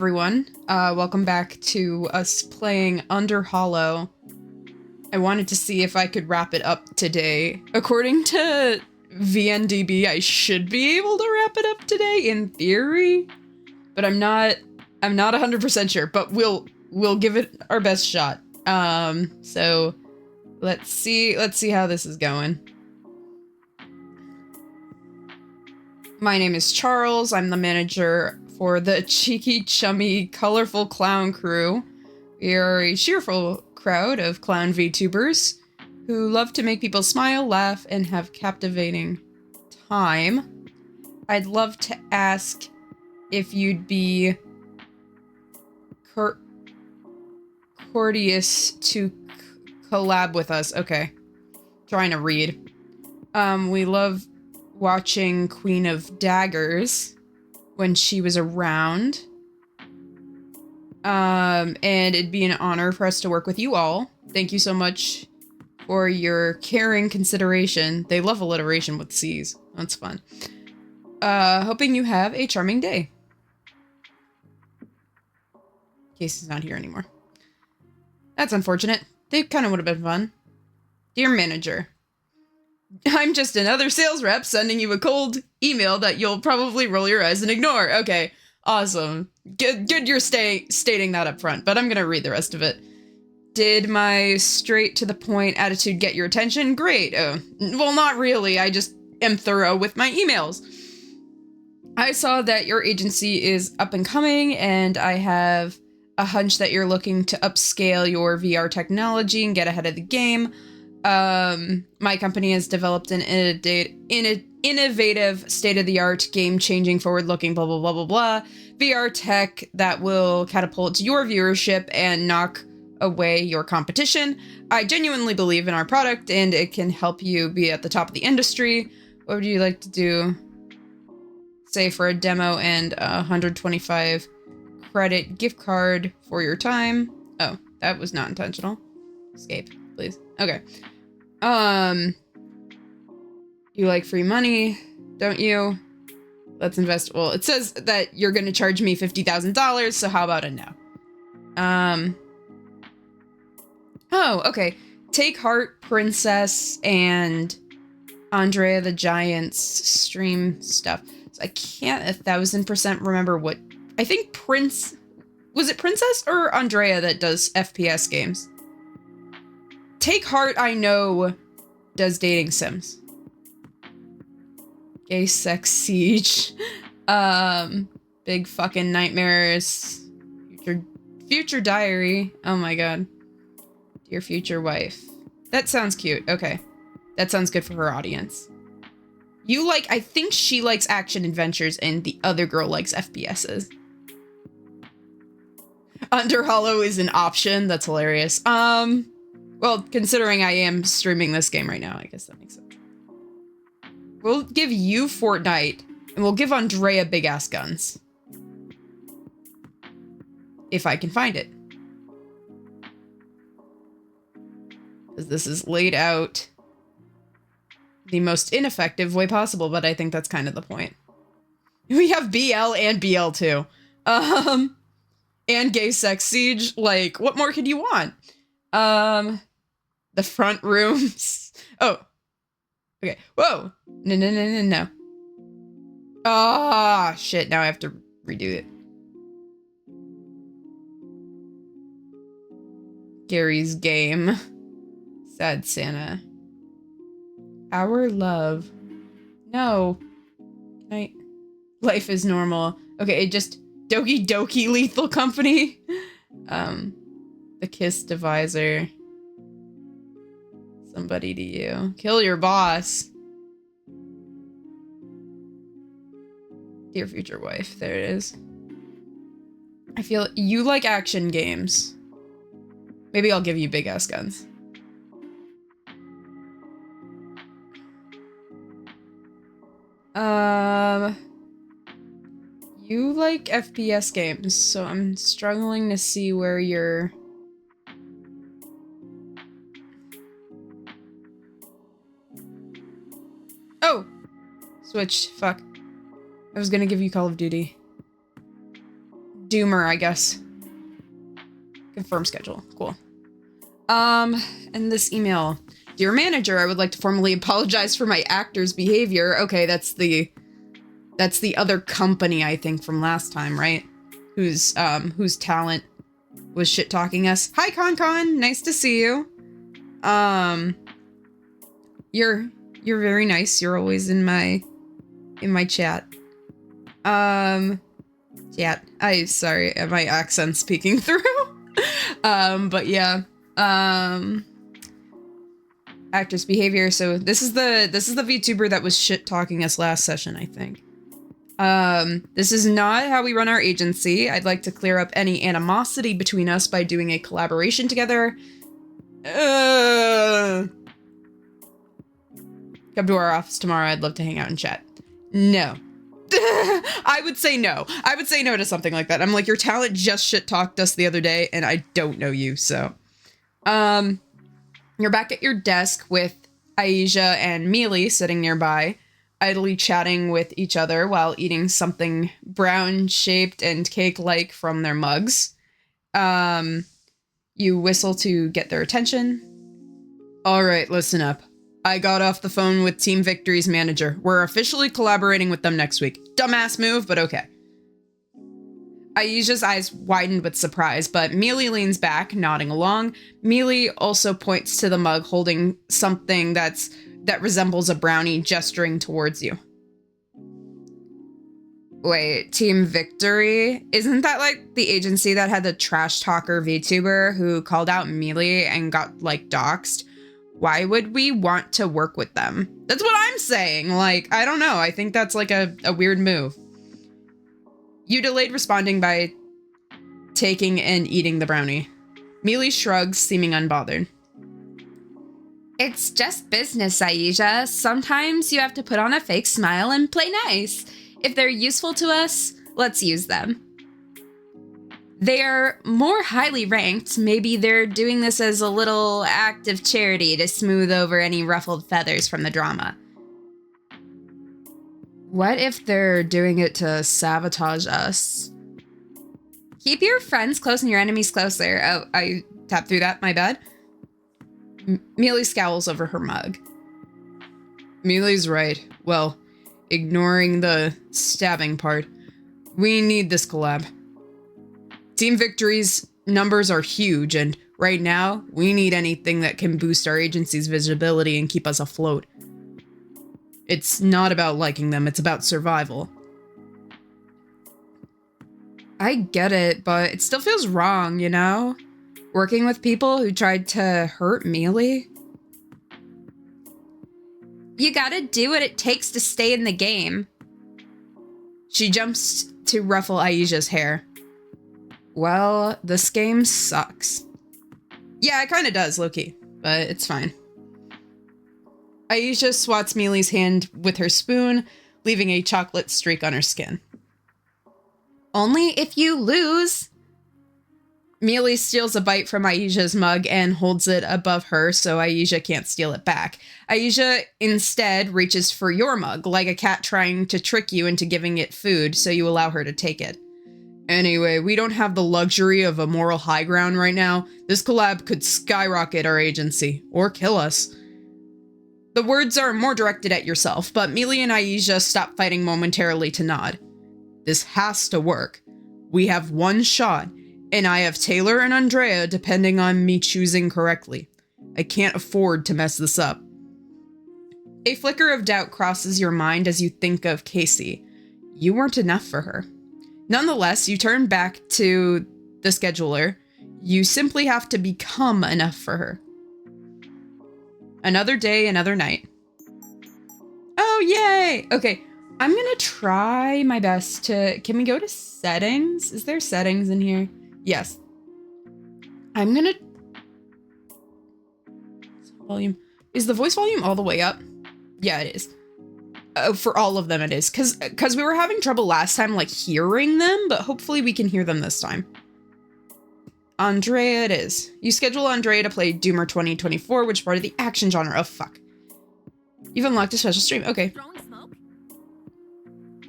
Everyone, welcome back to us playing UnderHolo. I wanted to see if I could wrap it up today. According to VNDB, I should be able to wrap it up today in theory, but I'm not 100% sure, but we'll give it our best shot. So let's see how this is going. My name is Charles. I'm the manager for the cheeky, chummy, colorful clown crew. We are a cheerful crowd of clown VTubers who love to make people smile, laugh, and have captivating time. I'd love to ask if you'd be courteous to collab with us. Okay. Trying to read. We love watching Queen of Daggers when she was around. And it'd be an honor for us to work with you all. Thank you so much for your caring consideration. They love alliteration with C's. That's fun. Hoping you have a charming day. Casey's not here anymore. That's unfortunate. They kind of would have been fun. Dear manager, I'm just another sales rep sending you a cold email that you'll probably roll your eyes and ignore. Okay, awesome. Good you're stating that up front, but I'm gonna read the rest of it. Did my straight-to-the-point attitude get your attention? Great. Well, not really. I just am thorough with my emails. I saw that your agency is up and coming, and I have a hunch that you're looking to upscale your VR technology and get ahead of the game. My company has developed an innovative, state-of-the-art, game-changing, forward-looking, blah, blah, blah, blah, blah, VR tech that will catapult your viewership and knock away your competition. I genuinely believe in our product, and it can help you be at the top of the industry. What would you like to do? Say for a demo and a 125 credit gift card for your time. Oh, that was not intentional. Escape, please. Okay. You like free money, don't you? Let's invest. Well, it says that you're going to charge me $50,000, so how about a no? Oh, okay. Take Heart, Princess, and Andrea the Giant's stream stuff. So I can't 1000% remember what... I think Was it Princess or Andrea that does FPS games? Take Heart, I know, does dating sims. Gay sex siege. Big fucking nightmares. Future diary. Oh my god. Dear future wife. That sounds cute. Okay. That sounds good for her audience. You like, I think she likes action adventures and the other girl likes FPSs. UnderHolo is an option. That's hilarious. Well, considering I am streaming this game right now, I guess that makes sense. We'll give you Fortnite, and we'll give Andrea big-ass guns. If I can find it. Because this is laid out the most ineffective way possible, but I think that's kind of the point. We have BL and BL2. And gay sex siege. Like, what more could you want? The front rooms. Oh. Okay. Whoa. No. Ah, shit. Now I have to redo it. Gary's game. Sad Santa. Our love. No. Life is normal. Okay, just Doki Doki Lethal Company. The Kiss Divisor. Somebody to you. Kill your boss. Dear future wife. There it is. I feel you like action games. Maybe I'll give you big ass guns. You like FPS games, so I'm struggling to see where you're... Oh! Switch. Fuck. I was gonna give you Call of Duty. Doomer, I guess. Confirm schedule. Cool. And this email. Dear manager, I would like to formally apologize for my actor's behavior. Okay, that's the other company, I think, from last time, right? Whose talent was shit-talking us. Hi, Con. Nice to see you. You're very nice. You're always in my chat. Chat. Sorry, my accent's peeking through. But yeah. Actor's behavior. So this is the VTuber that was shit-talking us last session, I think. This is not how we run our agency. I'd like to clear up any animosity between us by doing a collaboration together. Come to our office tomorrow. I'd love to hang out and chat. No. I would say no. I would say no to something like that. I'm like, your talent just shit-talked us the other day, and I don't know you, so. You're back at your desk with Aisha and Mealy sitting nearby, idly chatting with each other while eating something brown-shaped and cake-like from their mugs. You whistle to get their attention. All right, listen up. I got off the phone with Team Victory's manager. We're officially collaborating with them next week. Dumbass move, but okay. Aisha's eyes widened with surprise, but Mealy leans back, nodding along. Mealy also points to the mug holding something that resembles a brownie, gesturing towards you. Wait, Team Victory? Isn't that like the agency that had the trash talker VTuber who called out Mealy and got like doxxed? Why would we want to work with them? That's what I'm saying. Like, I don't know. I think that's like a weird move. You delayed responding by taking and eating the brownie. Mealy shrugs, seeming unbothered. It's just business, Aisha. Sometimes you have to put on a fake smile and play nice. If they're useful to us, let's use them. They're more highly ranked. Maybe they're doing this as a little act of charity to smooth over any ruffled feathers from the drama. What if they're doing it to sabotage us? Keep your friends close and your enemies closer. Oh, I tapped through that, my bad. Mealy scowls over her mug. Mealy's right. Well, ignoring the stabbing part, we need this collab. Team Victory's numbers are huge, and right now, we need anything that can boost our agency's visibility and keep us afloat. It's not about liking them, it's about survival. I get it, but it still feels wrong, you know? Working with people who tried to hurt Mealy. You gotta do what it takes to stay in the game. She jumps to ruffle Aisha's hair. Well, this game sucks. Yeah, it kinda does, low-key, but it's fine. Aisha swats Mealy's hand with her spoon, leaving a chocolate streak on her skin. Only if you lose. Mealy steals a bite from Aisha's mug and holds it above her so Aisha can't steal it back. Aisha instead reaches for your mug, like a cat trying to trick you into giving it food, so you allow her to take it. Anyway, we don't have the luxury of a moral high ground right now. This collab could skyrocket our agency, or kill us. The words are more directed at yourself, but Mealy and Aisha stop fighting momentarily to nod. This has to work. We have one shot, and I have Taylor and Andrea depending on me choosing correctly. I can't afford to mess this up. A flicker of doubt crosses your mind as you think of Casey. You weren't enough for her. Nonetheless, you turn back to the scheduler. You simply have to become enough for her. Another day, another night. Oh, yay! Okay, I'm gonna try my best to... Can we go to settings? Is there settings in here? Yes. I'm gonna... Volume. Is the voice volume all the way up? Yeah, it is. For all of them it is. Because we were having trouble last time, like, hearing them, but hopefully we can hear them this time. Andrea it is. You schedule Andrea to play Doomer 2024, which part of the action genre? Oh, fuck. You've unlocked a special stream. Okay. Throwing smoke?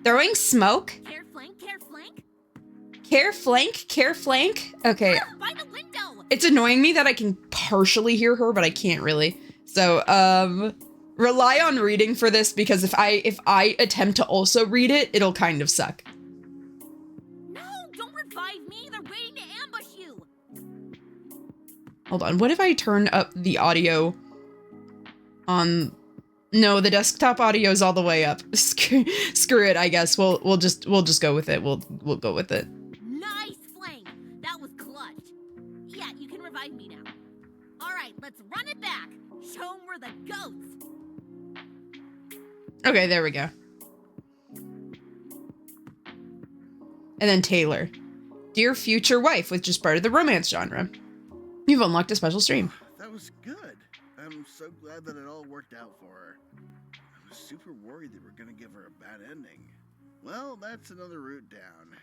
Throwing smoke? Care flank, care flank? Care flank? Care flank? Okay. By the window. It's annoying me that I can partially hear her, but I can't really. So, rely on reading for this, because if I attempt to also read it, it'll kind of suck. No, don't revive me. They're waiting to ambush you. Hold on. What if I turn up the audio on... No, the desktop audio is all the way up. Screw it, I guess. We'll just go with it. We'll go with it. Nice flank. That was clutch. Yeah, you can revive me now. All right, let's run it back. Show them we're the goats. Okay, there we go. And then Taylor. Dear future wife, which is part of the romance genre. You've unlocked a special stream. That was good. I'm so glad that it all worked out for her. I was super worried that we're gonna give her a bad ending. Well, that's another route down.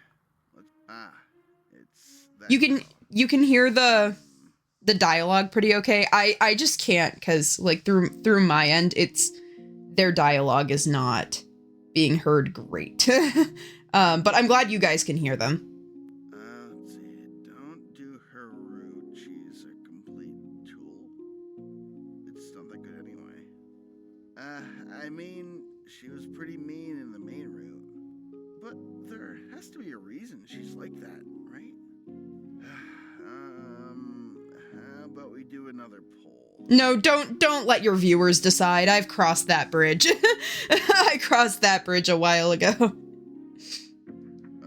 It's that. You can hear the dialogue pretty okay. I just can't, because like through my end, their dialogue is not being heard great. But I'm glad you guys can hear them. Let's see. Don't do her route. She's a complete tool. It's not that good anyway. I mean, she was pretty mean in the main route. But there has to be a reason she's like that, right? How about we do another poll? No, don't let your viewers decide. I've crossed that bridge. I crossed that bridge a while ago.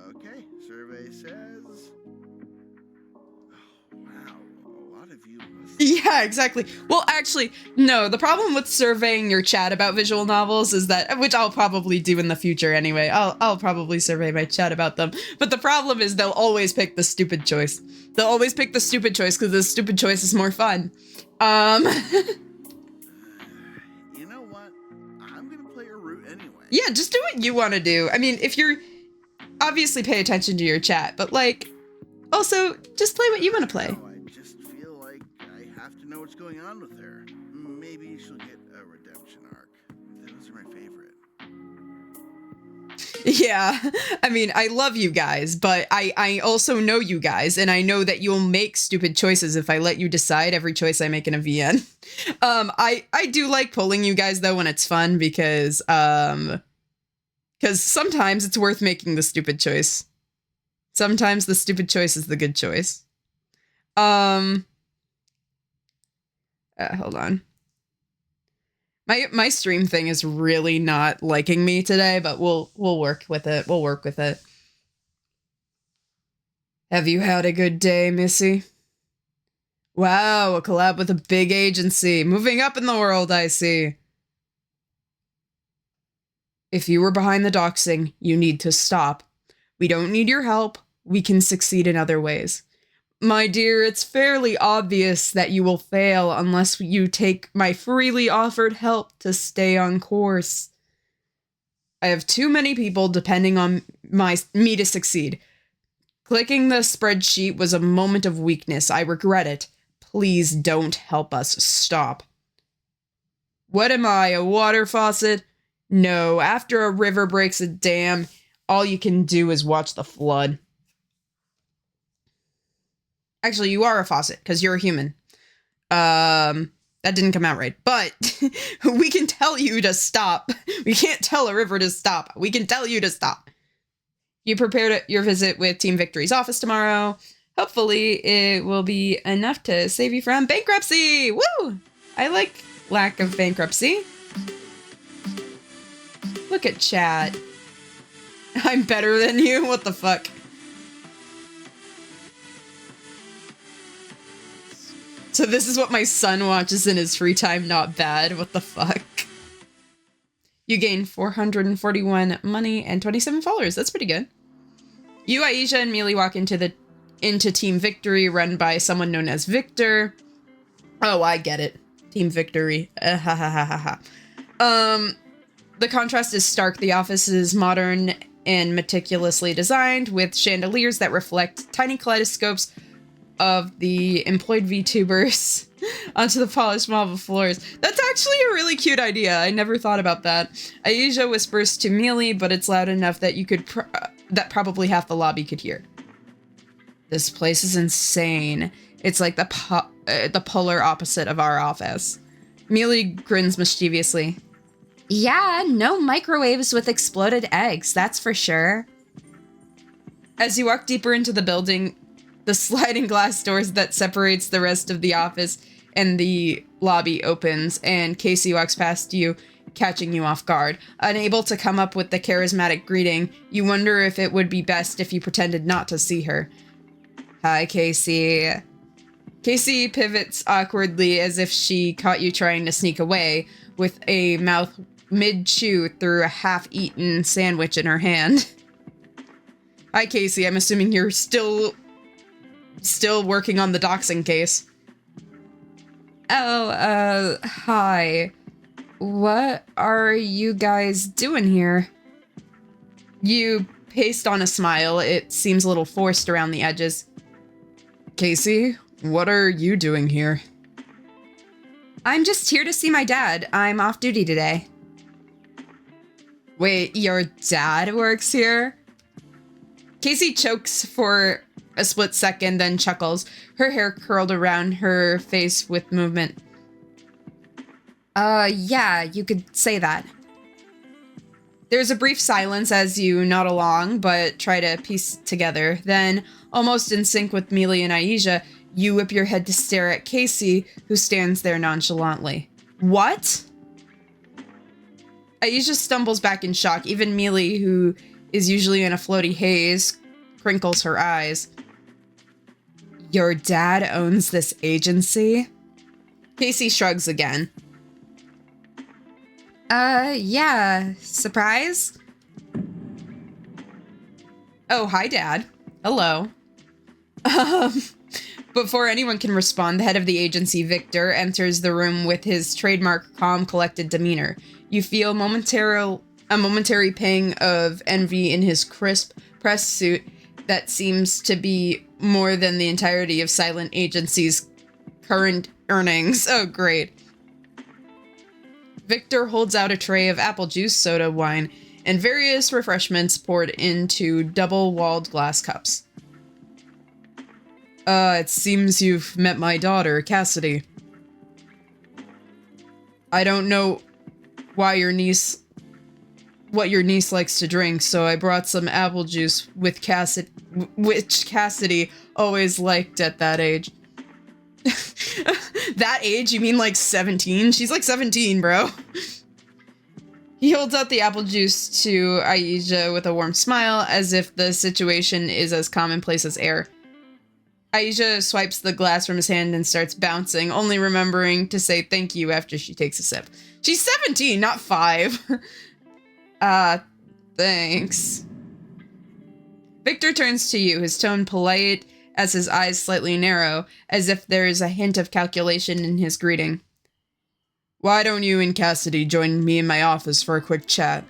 Okay, survey says... Oh, wow, a lot of you must... Yeah, exactly. Well, actually, no, the problem with surveying your chat about visual novels is that, which I'll probably do in the future anyway, I'll probably survey my chat about them, but the problem is they'll always pick the stupid choice. They'll always pick the stupid choice because the stupid choice is more fun. You know what? I'm gonna play a route anyway. Yeah, just do what you want to do. I mean, if you're... Obviously pay attention to your chat, but like, also, just play what you want to play. No, I just feel like I have to know what's going on with her. Maybe she'll get a redemption arc. Those are my favorite. Yeah, I mean, I love you guys, but I also know you guys, and I know that you'll make stupid choices if I let you decide every choice I make in a VN. I do like pulling you guys, though, when it's fun, because sometimes it's worth making the stupid choice. Sometimes the stupid choice is the good choice. Hold on. My stream thing is really not liking me today, but we'll work with it. We'll work with it. Have you had a good day, Missy? Wow, a collab with a big agency. Moving up in the world, I see. If you were behind the doxing, you need to stop. We don't need your help. We can succeed in other ways. My dear, it's fairly obvious that you will fail unless you take my freely offered help to stay on course. I have too many people depending on me to succeed. Clicking the spreadsheet was a moment of weakness. I regret it. Please don't help us. Stop. What am I, a water faucet? No, after a river breaks a dam, all you can do is watch the flood. Actually, you are a faucet, because you're a human. That didn't come out right. But we can tell you to stop. We can't tell a river to stop. We can tell you to stop. You prepared your visit with Team Victory's office tomorrow. Hopefully, it will be enough to save you from bankruptcy. Woo! I like lack of bankruptcy. Look at chat. I'm better than you? What the fuck? So this is what my son watches in his free time, not bad. What the fuck? You gain 441 money and 27 followers. That's pretty good. You, Aisha, and Mealy walk into Team Victory, run by someone known as Victor. Oh, I get it. Team Victory. The contrast is stark. The office is modern and meticulously designed, with chandeliers that reflect tiny kaleidoscopes of the employed VTubers onto the polished marble floors. That's actually a really cute idea. I never thought about that. Aisha whispers to Mealy, but it's loud enough that you could that probably half the lobby could hear. This place is insane. It's like the polar opposite of our office. Mealy grins mischievously. Yeah, no microwaves with exploded eggs, that's for sure. As you walk deeper into the building, the sliding glass doors that separates the rest of the office and the lobby opens, and Casey walks past you, catching you off guard. Unable to come up with the charismatic greeting, you wonder if it would be best if you pretended not to see her. Hi, Casey. Casey pivots awkwardly as if she caught you trying to sneak away, with a mouth mid-chew through a half-eaten sandwich in her hand. Hi, Casey. I'm assuming you're still working on the doxing case. Oh, hi. What are you guys doing here? You paste on a smile. It seems a little forced around the edges. Casey, what are you doing here? I'm just here to see my dad. I'm off duty today. Wait, your dad works here? Casey chokes for a split second, then chuckles, her hair curled around her face with movement. Yeah, you could say that. There's a brief silence as you nod along, but try to piece together. Then, almost in sync with Mealy and Aisha, you whip your head to stare at Casey, who stands there nonchalantly. What? Aisha stumbles back in shock. Even Mealy, who is usually in a floaty haze, crinkles her eyes. Your dad owns this agency? Casey shrugs again. Yeah. Surprise? Oh, hi, Dad. Hello. Before anyone can respond, the head of the agency, Victor, enters the room with his trademark calm, collected demeanor. You feel a momentary pang of envy in his crisp press suit that seems to be more than the entirety of Cylen Agency's current earnings. Oh, great. Victor holds out a tray of apple juice, soda, wine, and various refreshments poured into double-walled glass cups. It seems you've met my daughter, Cassidy. I don't know what your niece likes to drink, so I brought some apple juice with which Cassidy always liked at that age. That age? You mean like 17? She's like 17, bro. He holds out the apple juice to Aisha with a warm smile, as if the situation is as commonplace as air. Aisha swipes the glass from his hand and starts bouncing, only remembering to say thank you after she takes a sip. She's 17, not 5. Thanks. Victor turns to you, his tone polite as his eyes slightly narrow, as if there is a hint of calculation in his greeting. Why don't you and Cassidy join me in my office for a quick chat?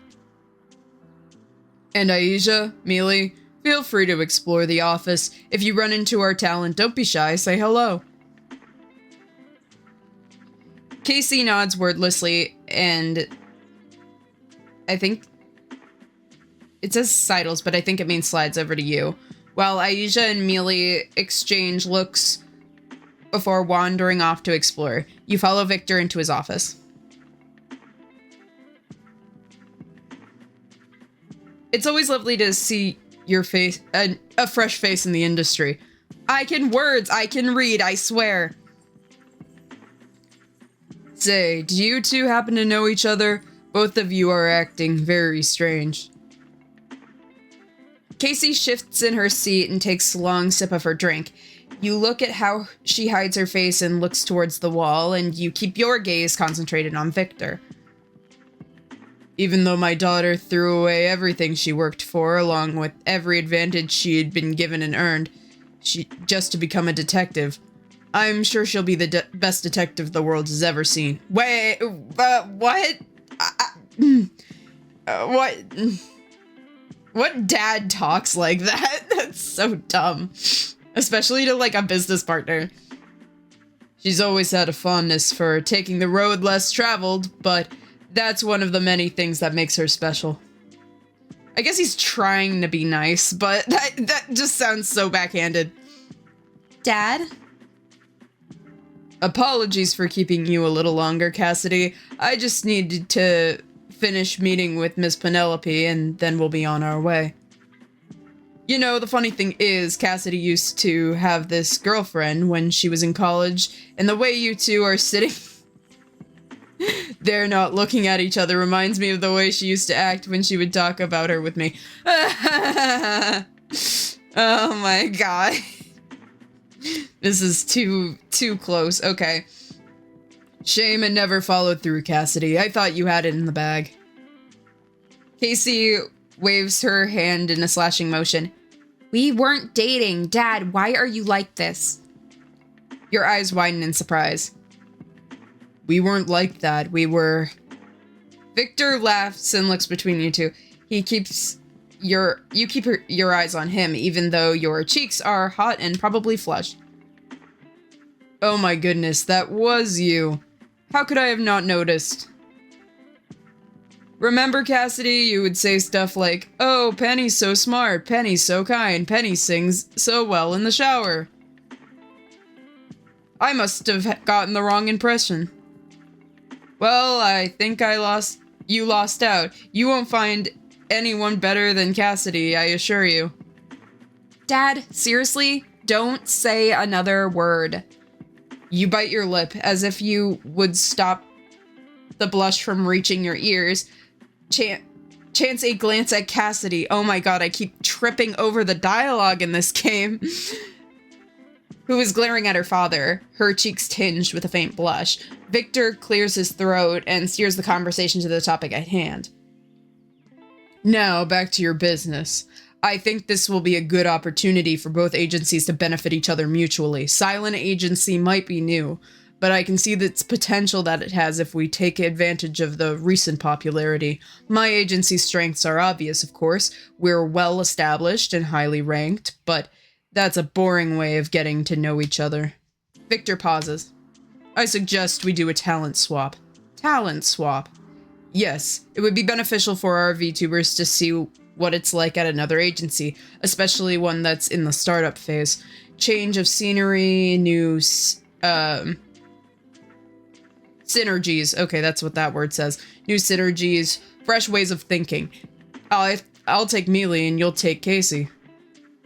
And Aisha, Mealy, feel free to explore the office. If you run into our talent, don't be shy, say hello. Casey nods wordlessly, and I think it says sidles, but I think it means slides over to you, while Aisha and Mealy exchange looks before wandering off to explore. You follow Victor into his office. It's always lovely to see your face, a fresh face in the industry. I can words, I can read, I swear. Say, do you two happen to know each other? Both of you are acting very strange. Casey shifts in her seat and takes a long sip of her drink. You look at how she hides her face and looks towards the wall, and you keep your gaze concentrated on Victor. Even though my daughter threw away everything she worked for, along with every advantage she had been given and earned, just to become a detective, I'm sure she'll be the best detective the world has ever seen. Wait, what? What? What dad talks like that? That's so dumb. Especially to, like, a business partner. She's always had a fondness for taking the road less traveled, but that's one of the many things that makes her special. I guess he's trying to be nice, but that just sounds so backhanded. Dad? Apologies for keeping you a little longer, Cassidy. I just needed to finish meeting with Miss Penelope, and then we'll be on our way. You know, the funny thing is, Cassidy used to have this girlfriend when she was in college, and the way you two are sitting there not looking at each other reminds me of the way she used to act when she would talk about her with me. Oh my god. This is too close. Okay. Shame it never followed through, Cassidy. I thought you had it in the bag. Casey waves her hand in a slashing motion. We weren't dating. Dad, why are you like this? Your eyes widen in surprise. We weren't like that. We were... Victor laughs and looks between you two. You keep your eyes on him, even though your cheeks are hot and probably flushed. Oh my goodness, that was you. How could I have not noticed? Remember, Cassidy, you would say stuff like, oh, Penny's so smart, Penny's so kind, Penny sings so well in the shower. I must have gotten the wrong impression. Well, I think you lost out. You won't find anyone better than Cassidy, I assure you. Dad, seriously? Don't say another word. You bite your lip, as if you would stop the blush from reaching your ears. Chance a glance at Cassidy. Oh my god, I keep tripping over the dialogue in this game. Who is glaring at her father, her cheeks tinged with a faint blush. Victor clears his throat and steers the conversation to the topic at hand. Now, back to your business. I think this will be a good opportunity for both agencies to benefit each other mutually. Cylen Agency might be new, but I can see the potential that it has if we take advantage of the recent popularity. My agency's strengths are obvious, of course. We're well established and highly ranked, but that's a boring way of getting to know each other. Victor pauses. I suggest we do a talent swap. Talent swap? Yes, it would be beneficial for our VTubers to see what it's like at another agency, especially one that's in the startup phase. Change of scenery, new synergies. Okay, that's what that word says. New synergies, fresh ways of thinking. I'll take Mealy and you'll take Casey.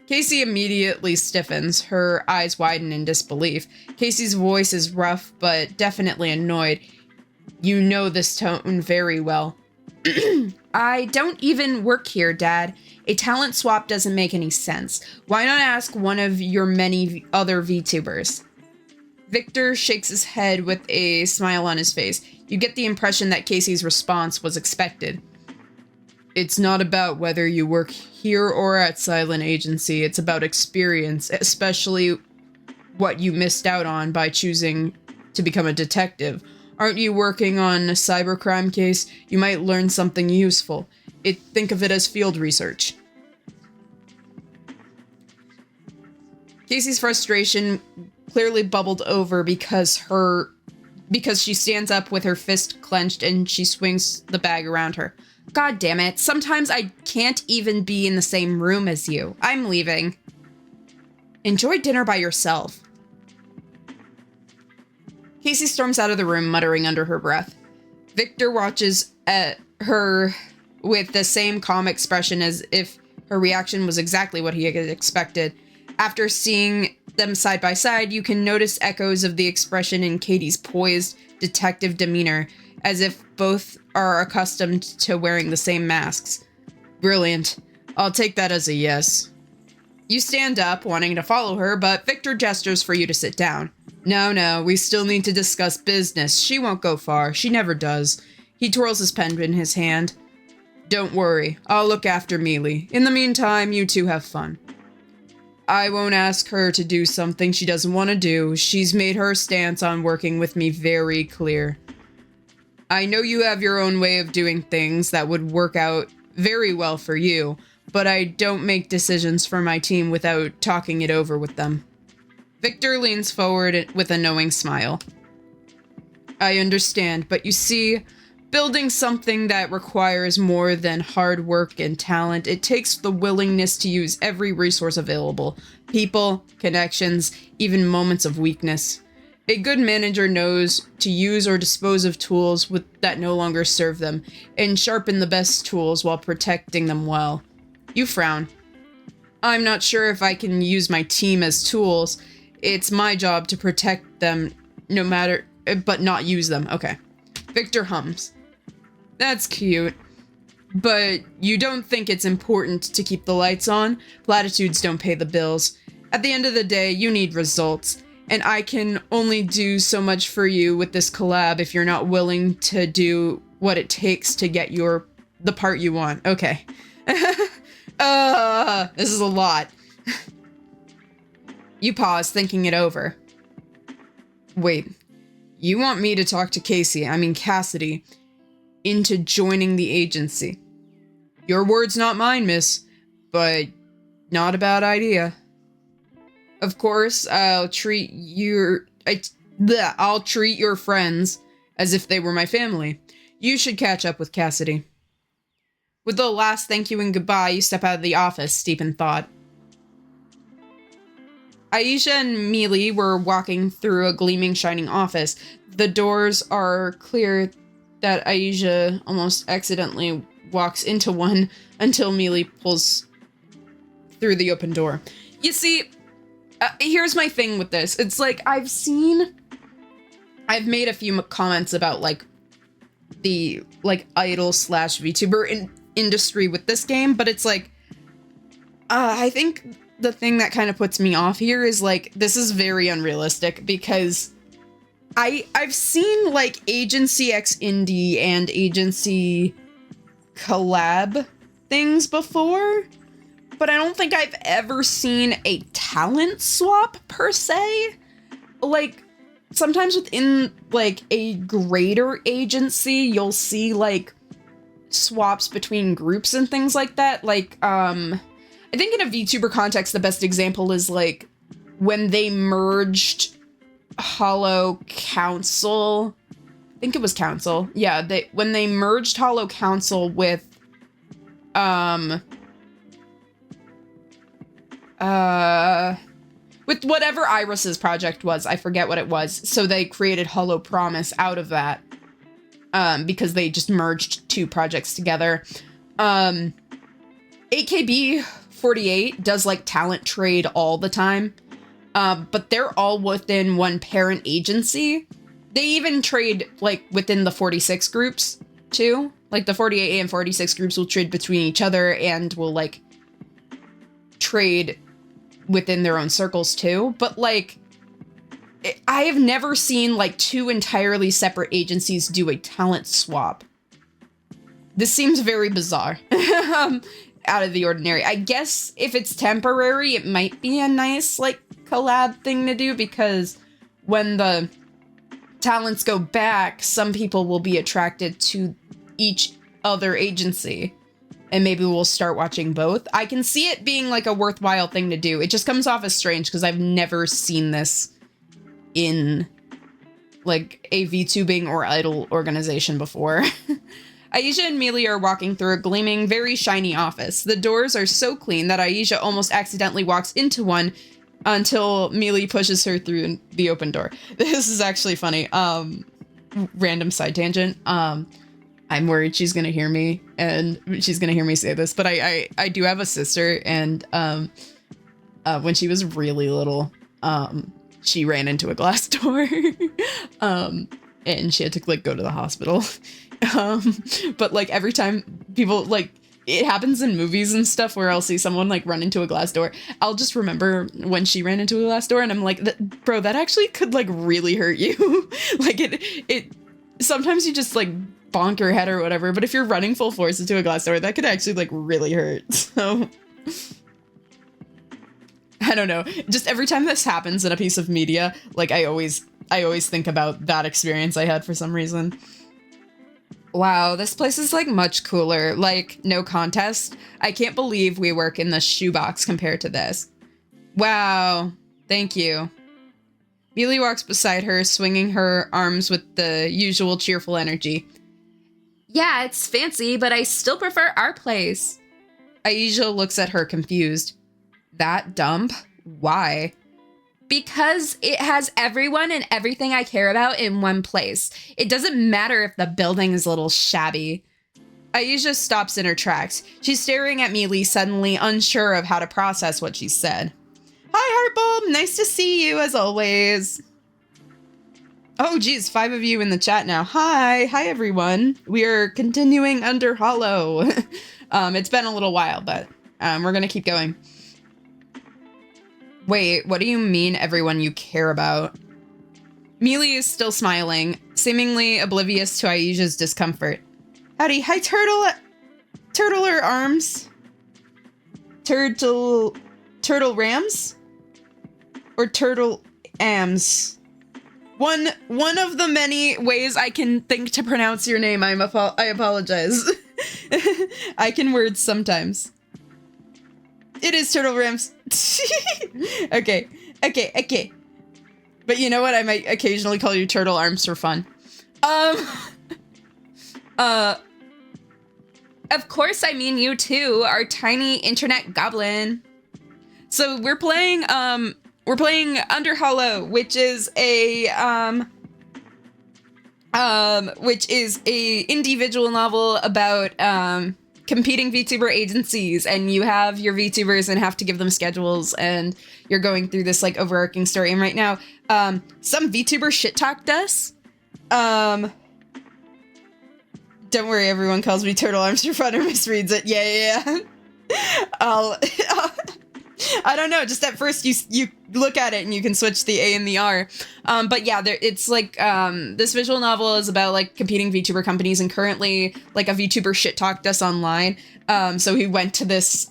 Casey immediately stiffens, her eyes widen in disbelief. Casey's voice is rough, but definitely annoyed. You know this tone very well. I don't even work here, Dad. A talent swap doesn't make any sense. Why not ask one of your many other VTubers? Victor shakes his head with a smile on his face. You get the impression that Casey's response was expected. It's not about whether you work here or at Cylen Agency. It's about experience, especially what you missed out on by choosing to become a detective. Aren't you working on a cybercrime case? You might learn something useful. Think of it as field research. Casey's frustration clearly bubbled over because she stands up with her fist clenched and she swings the bag around her. God damn it, sometimes I can't even be in the same room as you. I'm leaving. Enjoy dinner by yourself. Casey storms out of the room, muttering under her breath. Victor watches at her with the same calm expression as if her reaction was exactly what he had expected. After seeing them side by side, you can notice echoes of the expression in Katie's poised, detective demeanor, as if both are accustomed to wearing the same masks. Brilliant. I'll take that as a yes. You stand up, wanting to follow her, but Victor gestures for you to sit down. No, we still need to discuss business. She won't go far. She never does. He twirls his pen in his hand. Don't worry. I'll look after Mealy. In the meantime, you two have fun. I won't ask her to do something she doesn't want to do. She's made her stance on working with me very clear. I know you have your own way of doing things that would work out very well for you, but I don't make decisions for my team without talking it over with them. Victor leans forward with a knowing smile. I understand, but you see, building something that requires more than hard work and talent. It takes the willingness to use every resource available. People, connections, even moments of weakness. A good manager knows to use or dispose of tools that no longer serve them, and sharpen the best tools while protecting them well. You frown. I'm not sure if I can use my team as tools. It's my job to protect them but not use them. Okay. Victor hums. That's cute. But you don't think it's important to keep the lights on? Platitudes don't pay the bills. At the end of the day, you need results. And I can only do so much for you with this collab if you're not willing to do what it takes to get the part you want. Okay. This is a lot. You pause, thinking it over. Wait, you want me to talk to Cassidy, into joining the agency? Your words, not mine, miss, but not a bad idea. Of course, I'll treat your friends as if they were my family. You should catch up with Cassidy. With the last thank you and goodbye, you step out of the office, steep in thought. Aisha and Mealy were walking through a gleaming, shining office. The doors are clear that Aisha almost accidentally walks into one until Mealy pulls through the open door. You see, here's my thing with this. It's like, I've made a few comments about, like, the, like, idol / VTuber industry with this game, but it's like, I think the thing that kind of puts me off here is, like, this is very unrealistic, because I've seen, like, Agency X Indie and Agency collab things before, but I don't think I've ever seen a talent swap, per se. Like, sometimes within, like, a greater agency, you'll see, like, swaps between groups and things like that. Like, I think in a VTuber context, the best example is, like, when they merged Holo Council. I think it was Council. Yeah, when they merged Holo Council with, with whatever Iris's project was. I forget what it was. So they created Holo Promise out of that, because they just merged two projects together. AKB48 does, like, talent trade all the time, but they're all within one parent agency. They even trade, like, within the 46 groups, too. Like, the 48 and 46 groups will trade between each other and will, like, trade within their own circles, too. But, like, I have never seen, like, two entirely separate agencies do a talent swap. This seems very bizarre. Out of the ordinary. I guess if it's temporary, it might be a nice, like, collab thing to do, because when the talents go back, some people will be attracted to each other agency, and maybe we'll start watching both. I can see it being, like, a worthwhile thing to do. It just comes off as strange because I've never seen this in, like, a VTubing or idol organization before. Aisha and Mealy are walking through a gleaming, very shiny office. The doors are so clean that Aisha almost accidentally walks into one until Mealy pushes her through the open door. This is actually funny. Random side tangent. I'm worried she's gonna hear me, and she's gonna hear me say this, but I do have a sister, and when she was really little, she ran into a glass door, and she had to, like, go to the hospital. But, like, every time people, like, it happens in movies and stuff where I'll see someone, like, run into a glass door, I'll just remember when she ran into a glass door, and I'm like, bro, that actually could, like, really hurt you. Like, it sometimes you just, like, bonk your head or whatever, but if you're running full force into a glass door, that could actually, like, really hurt. So I don't know. Just every time this happens in a piece of media, like, I always think about that experience I had for some reason. Wow, this place is, like, much cooler. Like, no contest. I can't believe we work in the shoebox compared to this. Wow, thank you. Mealy walks beside her, swinging her arms with the usual cheerful energy. Yeah, it's fancy, but I still prefer our place. Aisha looks at her confused. That dump? Why? Because it has everyone and everything I care about in one place. It doesn't matter if the building is a little shabby. Aisha stops in her tracks. She's staring at Mealy, suddenly unsure of how to process what she said. Hi, Heartbulb. Nice to see you, as always. Oh, geez, 5 of you in the chat now. Hi. Hi, everyone. We are continuing UnderHolo. It's been a little while, but we're going to keep going. Wait, what do you mean everyone you care about? Mealy is still smiling, seemingly oblivious to Aisha's discomfort. Howdy, hi Turtler Arms? Turtle Rams? Or Turtle Ams? One of the many ways I can think to pronounce your name, I apologize. I can words sometimes. It is Turtle Rams. Okay. But you know what? I might occasionally call you Turtle Arms for fun. Of course I mean you too, our tiny internet goblin. So we're playing UnderHolo, which is a indie visual novel about competing VTuber agencies, and you have your VTubers and have to give them schedules, and you're going through this like overarching story. And right now, some VTuber shit talked us. Don't worry, everyone calls me Turtle Arms for fun or misreads it. Yeah. I don't know. Just at first, you look at it and you can switch the A and the R. But yeah, it's like this visual novel is about like competing VTuber companies, and currently like a VTuber shit talked us online. So he went to this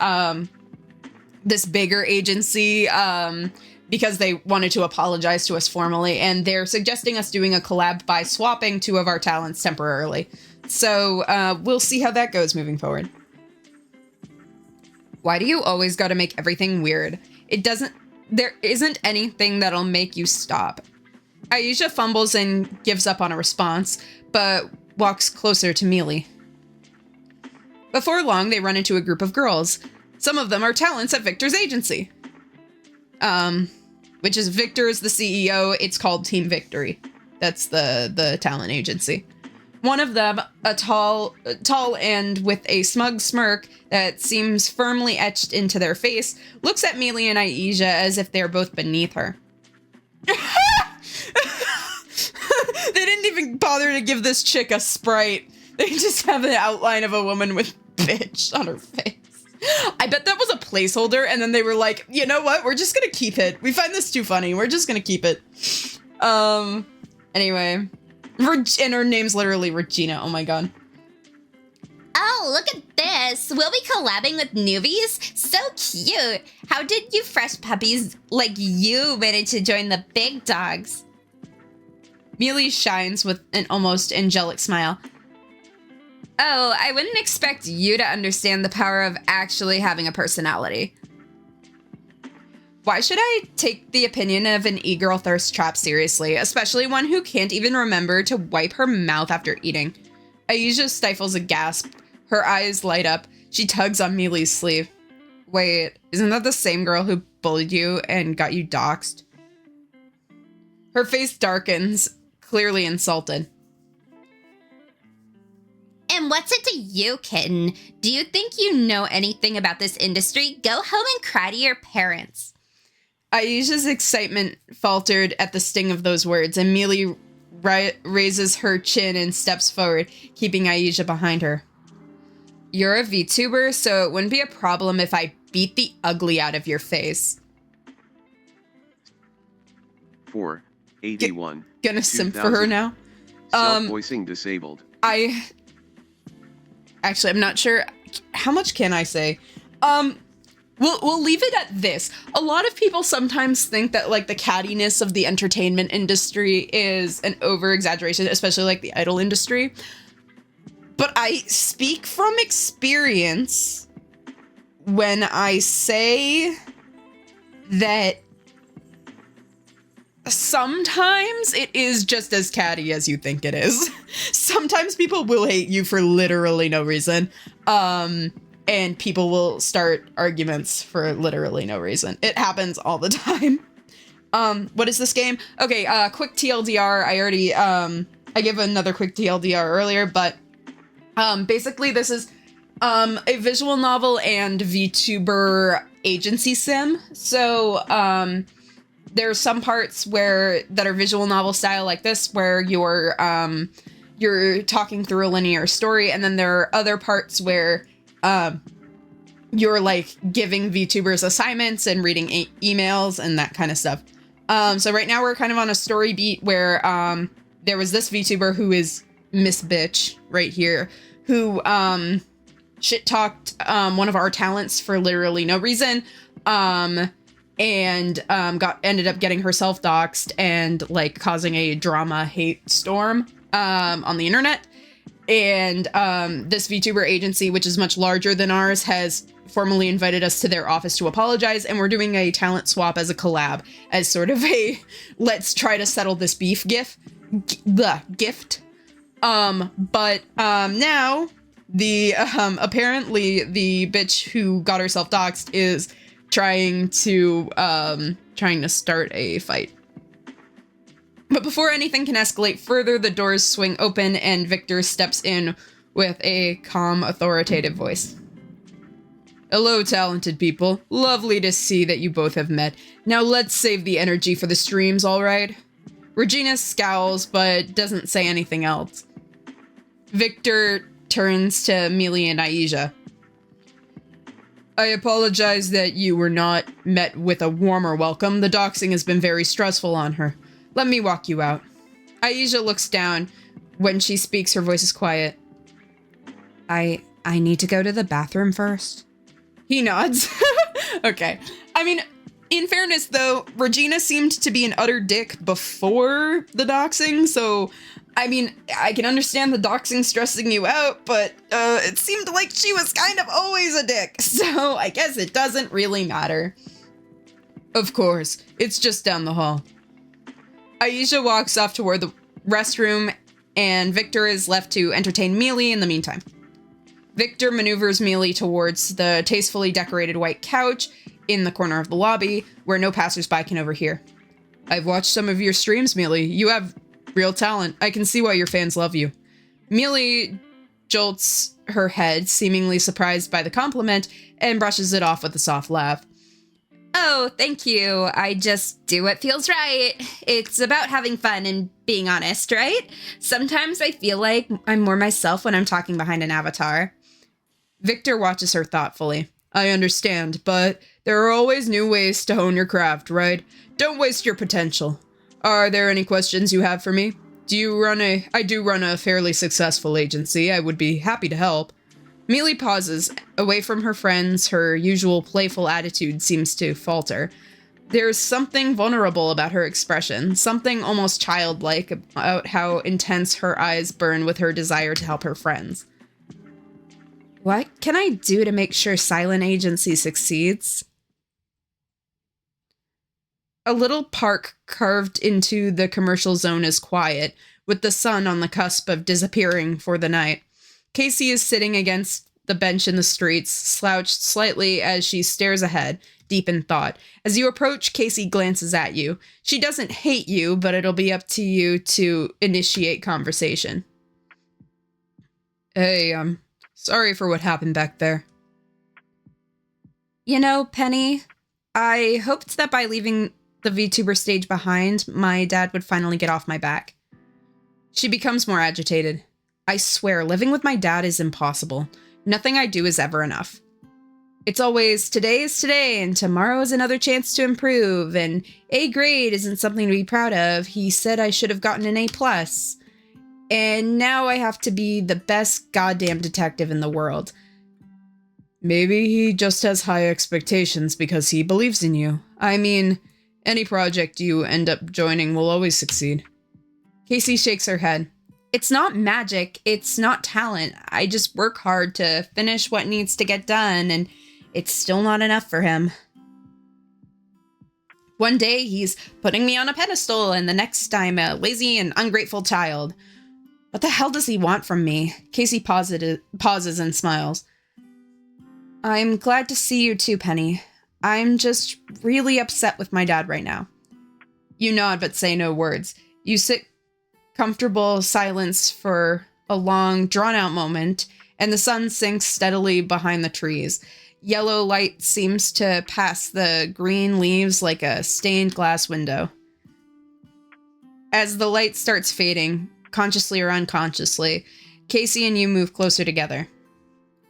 this bigger agency because they wanted to apologize to us formally, and they're suggesting us doing a collab by swapping 2 of our talents temporarily. So we'll see how that goes moving forward. Why do you always gotta make everything weird? There isn't anything that'll make you stop. Aisha fumbles and gives up on a response, but walks closer to Mealy. Before long, they run into a group of girls. Some of them are talents at Victor's agency. Which is Victor is the CEO. It's called Team Victory. That's the talent agency. One of them, a tall and with a smug smirk that seems firmly etched into their face, looks at Mealy and Aisha as if they're both beneath her. They didn't even bother to give this chick a sprite. They just have the outline of a woman with bitch on her face. I bet that was a placeholder, and then they were like, you know what? We're just gonna keep it. We find this too funny. We're just gonna keep it. Anyway. And her name's literally Regina. Oh my god. Oh, look at this. We'll be collabing with newbies? So cute. How did you fresh puppies like you manage to join the big dogs? Mealy shines with an almost angelic smile. Oh, I wouldn't expect you to understand the power of actually having a personality. Why should I take the opinion of an e-girl thirst trap seriously, especially one who can't even remember to wipe her mouth after eating? Aisha stifles a gasp. Her eyes light up. She tugs on Mealy's sleeve. Wait, isn't that the same girl who bullied you and got you doxxed? Her face darkens, clearly insulted. And what's it to you, kitten? Do you think you know anything about this industry? Go home and cry to your parents. Aisha's excitement faltered at the sting of those words, and Mealy raises her chin and steps forward, keeping Aisha behind her. You're a VTuber, so it wouldn't be a problem if I beat the ugly out of your face. 481. Gonna simp for her now? Self-voicing disabled. Actually, I'm not sure. How much can I say? We'll leave it at this. A lot of people sometimes think that like the cattiness of the entertainment industry is an over-exaggeration, especially like the idol industry. But I speak from experience when I say that sometimes it is just as catty as you think it is. Sometimes people will hate you for literally no reason. And people will start arguments for literally no reason. It happens all the time. What is this game? Okay, quick TLDR. I already, I gave another quick TLDR earlier, but, basically this is, a visual novel and VTuber agency sim. So, there's some parts that are visual novel style like this, where you're talking through a linear story, and then there are other parts where, you're like giving VTubers assignments and reading emails and that kind of stuff. So right now we're kind of on a story beat where there was this VTuber who is Miss Bitch right here, who shit talked one of our talents for literally no reason, and ended up getting herself doxxed and like causing a drama hate storm on the internet. And this VTuber agency, which is much larger than ours, has formally invited us to their office to apologize, and we're doing a talent swap as a collab, as sort of a let's try to settle this beef gift. But now the apparently the bitch who got herself doxxed is trying to start a fight. But before anything can escalate further, the doors swing open and Victor steps in with a calm, authoritative voice. Hello, talented people. Lovely to see that you both have met. Now let's save the energy for the streams, alright? Regina scowls, but doesn't say anything else. Victor turns to Mealy and Aisha. I apologize that you were not met with a warmer welcome. The doxing has been very stressful on her. Let me walk you out. Aisha looks down. When she speaks, her voice is quiet. I need to go to the bathroom first. He nods. Okay. I mean, in fairness, though, Regina seemed to be an utter dick before the doxing, so, I mean, I can understand the doxing stressing you out, but it seemed like she was kind of always a dick, so I guess it doesn't really matter. Of course. It's just down the hall. Aisha walks off toward the restroom, and Victor is left to entertain Mealy in the meantime. Victor maneuvers Mealy towards the tastefully decorated white couch in the corner of the lobby, where no passersby can overhear. I've watched some of your streams, Mealy. You have real talent. I can see why your fans love you. Mealy jolts her head, seemingly surprised by the compliment, and brushes it off with a soft laugh. Oh, thank you. I just do what feels right. It's about having fun and being honest, right? Sometimes I feel like I'm more myself when I'm talking behind an avatar. Victor watches her thoughtfully. I understand, but there are always new ways to hone your craft, right? Don't waste your potential. Are there any questions you have for me? I do run a fairly successful agency. I would be happy to help. Mealy pauses. Away from her friends, her usual playful attitude seems to falter. There's something vulnerable about her expression, something almost childlike about how intense her eyes burn with her desire to help her friends. What can I do to make sure Cylen Agency succeeds? A little park carved into the commercial zone is quiet, with the sun on the cusp of disappearing for the night. Casey is sitting against the bench in the streets, slouched slightly as she stares ahead, deep in thought. As you approach, Casey glances at you. She doesn't hate you, but it'll be up to you to initiate conversation. Hey, sorry for what happened back there. You know, Penny, I hoped that by leaving the VTuber stage behind, my dad would finally get off my back. She becomes more agitated. I swear, living with my dad is impossible. Nothing I do is ever enough. It's always, today is today, and tomorrow is another chance to improve, and A grade isn't something to be proud of. He said I should have gotten an A+. And now I have to be the best goddamn detective in the world. Maybe he just has high expectations because he believes in you. I mean, any project you end up joining will always succeed. Casey shakes her head. It's not magic, it's not talent. I just work hard to finish what needs to get done, and it's still not enough for him. One day he's putting me on a pedestal, and the next I'm a lazy and ungrateful child. What the hell does he want from me? Casey pauses and smiles. I'm glad to see you too, Penny. I'm just really upset with my dad right now. You nod but say no words. You sit comfortable silence for a long, drawn-out moment, and the sun sinks steadily behind the trees. Yellow light seems to pass the green leaves like a stained glass window. As the light starts fading, consciously or unconsciously, Casey and you move closer together.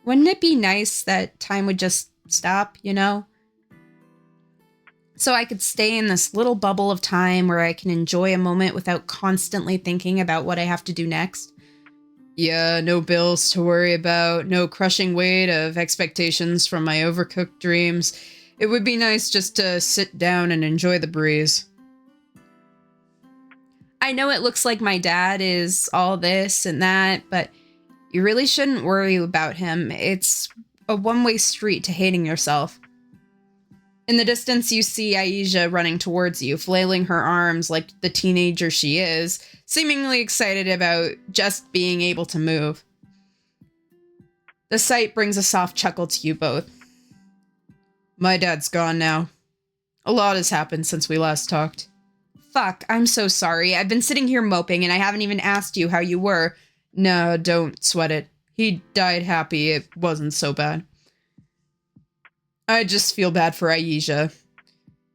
Wouldn't it be nice that time would just stop, you know? So I could stay in this little bubble of time where I can enjoy a moment without constantly thinking about what I have to do next. Yeah, no bills to worry about, no crushing weight of expectations from my overcooked dreams. It would be nice just to sit down and enjoy the breeze. I know it looks like my dad is all this and that, but you really shouldn't worry about him. It's a one-way street to hating yourself. In the distance, you see Aisha running towards you, flailing her arms like the teenager she is, seemingly excited about just being able to move. The sight brings a soft chuckle to you both. My dad's gone now. A lot has happened since we last talked. Fuck, I'm so sorry. I've been sitting here moping and I haven't even asked you how you were. No, don't sweat it. He died happy. It wasn't so bad. I just feel bad for Aisha.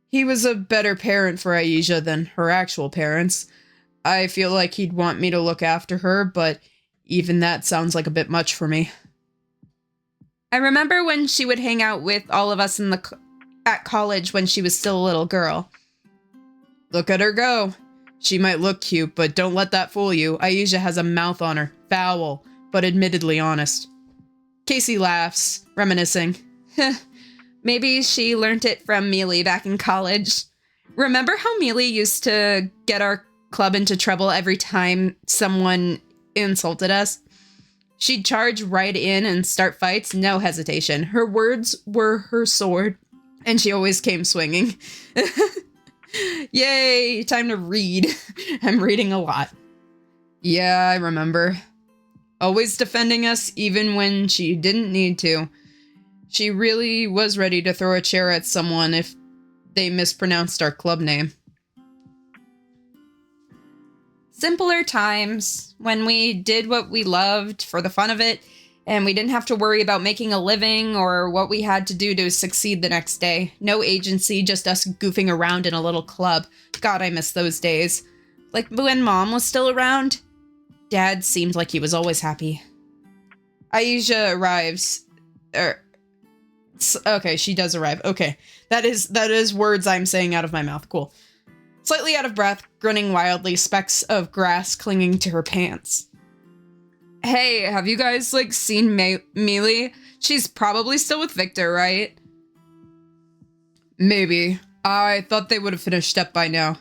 He was a better parent for Aisha than her actual parents. I feel like he'd want me to look after her, but even that sounds like a bit much for me. I remember when she would hang out with all of us at college when she was still a little girl. Look at her go. She might look cute, but don't let that fool you. Aisha has a mouth on her. Foul, but admittedly honest. Casey laughs, reminiscing. Maybe she learnt it from Mealy back in college. Remember how Mealy used to get our club into trouble every time someone insulted us? She'd charge right in and start fights, no hesitation. Her words were her sword, and she always came swinging. Yay, time to read. I'm reading a lot. Yeah, I remember. Always defending us even when she didn't need to. She really was ready to throw a chair at someone if they mispronounced our club name. Simpler times, when we did what we loved for the fun of it, and we didn't have to worry about making a living or what we had to do to succeed the next day. No agency, just us goofing around in a little club. God, I miss those days. Like when Mom was still around, Dad seemed like he was always happy. Aisha arrives. Okay, she does arrive. Okay, that is words I'm saying out of my mouth. Cool. Slightly out of breath, grinning wildly, specks of grass clinging to her pants. Hey, have you guys, seen Mealy? She's probably still with Victor, right? Maybe. I thought they would have finished up by now.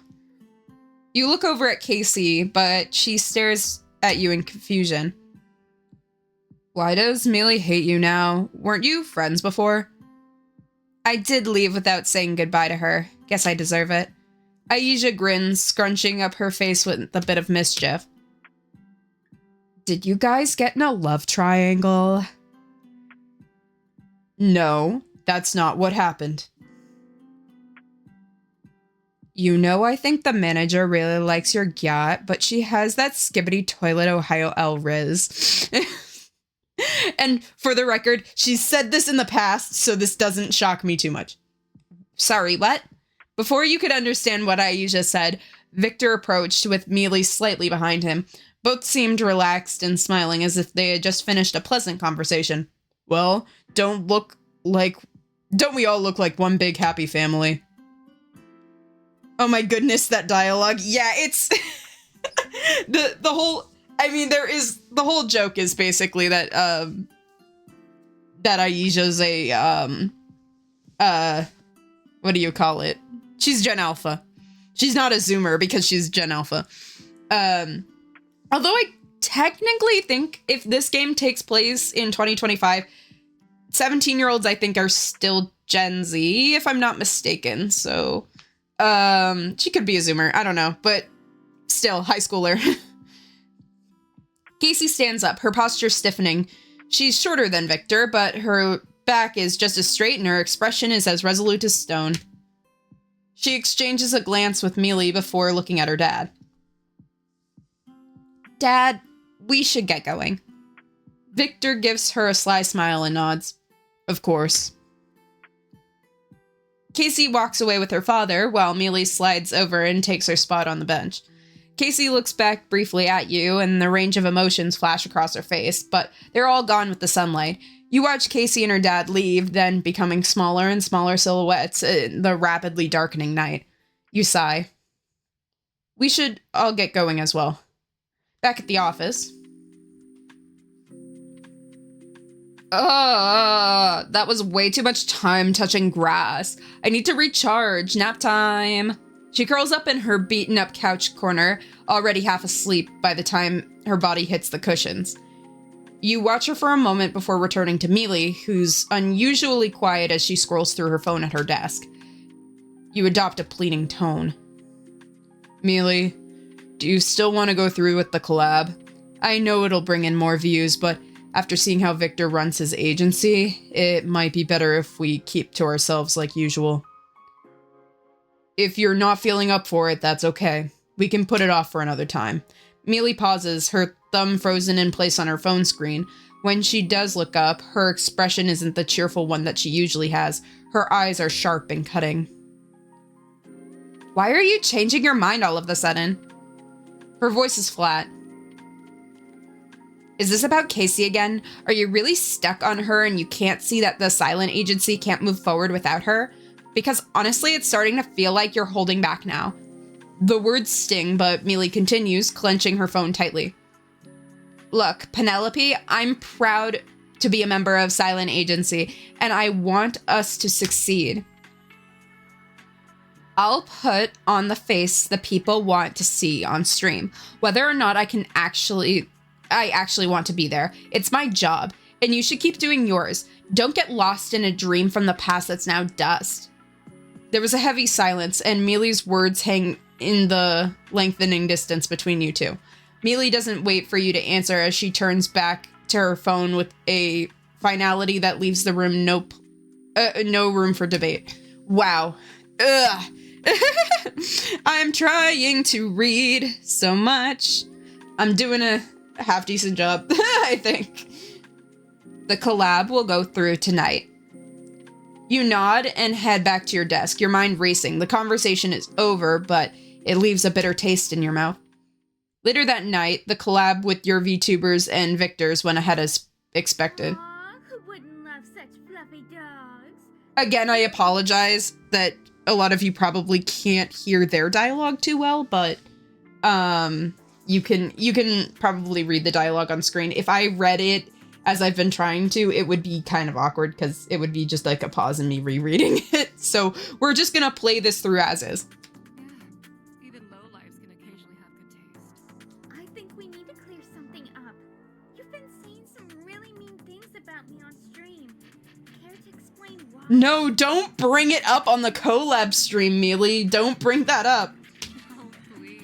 You look over at Casey, but she stares at you in confusion. Why does Mealy hate you now? Weren't you friends before? I did leave without saying goodbye to her. Guess I deserve it. Aisha grins, scrunching up her face with a bit of mischief. Did you guys get in a love triangle? No, that's not what happened. You know, I think the manager really likes your yacht, but she has that skibbity toilet Ohio L Riz. And for the record, she's said this in the past, so this doesn't shock me too much. Sorry, what? Before you could understand what Aisha said, Victor approached with Mealy slightly behind him. Both seemed relaxed and smiling as if they had just finished a pleasant conversation. Well, don't we all look like one big happy family? Oh my goodness, that dialogue. Yeah, it's the whole, the whole joke is basically that that Aisha's what do you call it? She's Gen Alpha. She's not a Zoomer because she's Gen Alpha. Although I technically think if this game takes place in 2025, 17-year-olds I think are still Gen Z, if I'm not mistaken. So She could be a Zoomer. I don't know, but still, high schooler. Casey stands up, her posture stiffening. She's shorter than Victor, but her back is just as straight and her expression is as resolute as stone. She exchanges a glance with Mealy before looking at her dad. Dad, we should get going. Victor gives her a sly smile and nods. Of course. Casey walks away with her father while Mealy slides over and takes her spot on the bench. Casey looks back briefly at you and the range of emotions flash across her face, but they're all gone with the sunlight. You watch Casey and her dad leave, then becoming smaller and smaller silhouettes in the rapidly darkening night. You sigh. We should all get going as well. Back at the office. That was way too much time touching grass. I need to recharge. Nap time. She curls up in her beaten-up couch corner, already half asleep by the time her body hits the cushions. You watch her for a moment before returning to Mealy, who's unusually quiet as she scrolls through her phone at her desk. You adopt a pleading tone. Mealy, do you still want to go through with the collab? I know it'll bring in more views, but after seeing how Victor runs his agency, it might be better if we keep to ourselves like usual. If you're not feeling up for it, that's okay. We can put it off for another time. Mealy pauses, her thumb frozen in place on her phone screen. When she does look up, her expression isn't the cheerful one that she usually has. Her eyes are sharp and cutting. Why are you changing your mind all of a sudden? Her voice is flat. Is this about Casey again? Are you really stuck on her and you can't see that the Cylen agency can't move forward without her? Because honestly, it's starting to feel like you're holding back now. The words sting, but Mealy continues, clenching her phone tightly. Look, Penelope, I'm proud to be a member of Cylen Agency, and I want us to succeed. I'll put on the face the people want to see on stream, whether or not I actually want to be there. It's my job, and you should keep doing yours. Don't get lost in a dream from the past that's now dust. There was a heavy silence, and Mealy's words hang in the lengthening distance between you two. Mealy doesn't wait for you to answer as she turns back to her phone with a finality that leaves the room no room for debate. Wow. Ugh. I'm trying to read so much. I'm doing a half-decent job, I think. The collab will go through tonight. You nod and head back to your desk, your mind racing. The conversation is over, but it leaves a bitter taste in your mouth. Later that night, the collab with your VTubers and Victor's went ahead as expected. Aw, who wouldn't love such fluffy dogs? Again, I apologize that a lot of you probably can't hear their dialogue too well, but you can probably read the dialogue on screen. If I read it as I've been trying to, it would be kind of awkward because it would be just like a pause and me rereading it. So we're just gonna play this through as is. Yeah, even lowlifes can occasionally have good taste. I think we need to clear something up. You've been saying some really mean things about me on stream. Care to explain why? No, don't bring it up on the collab stream, Mealy. Don't bring that up. Oh, please.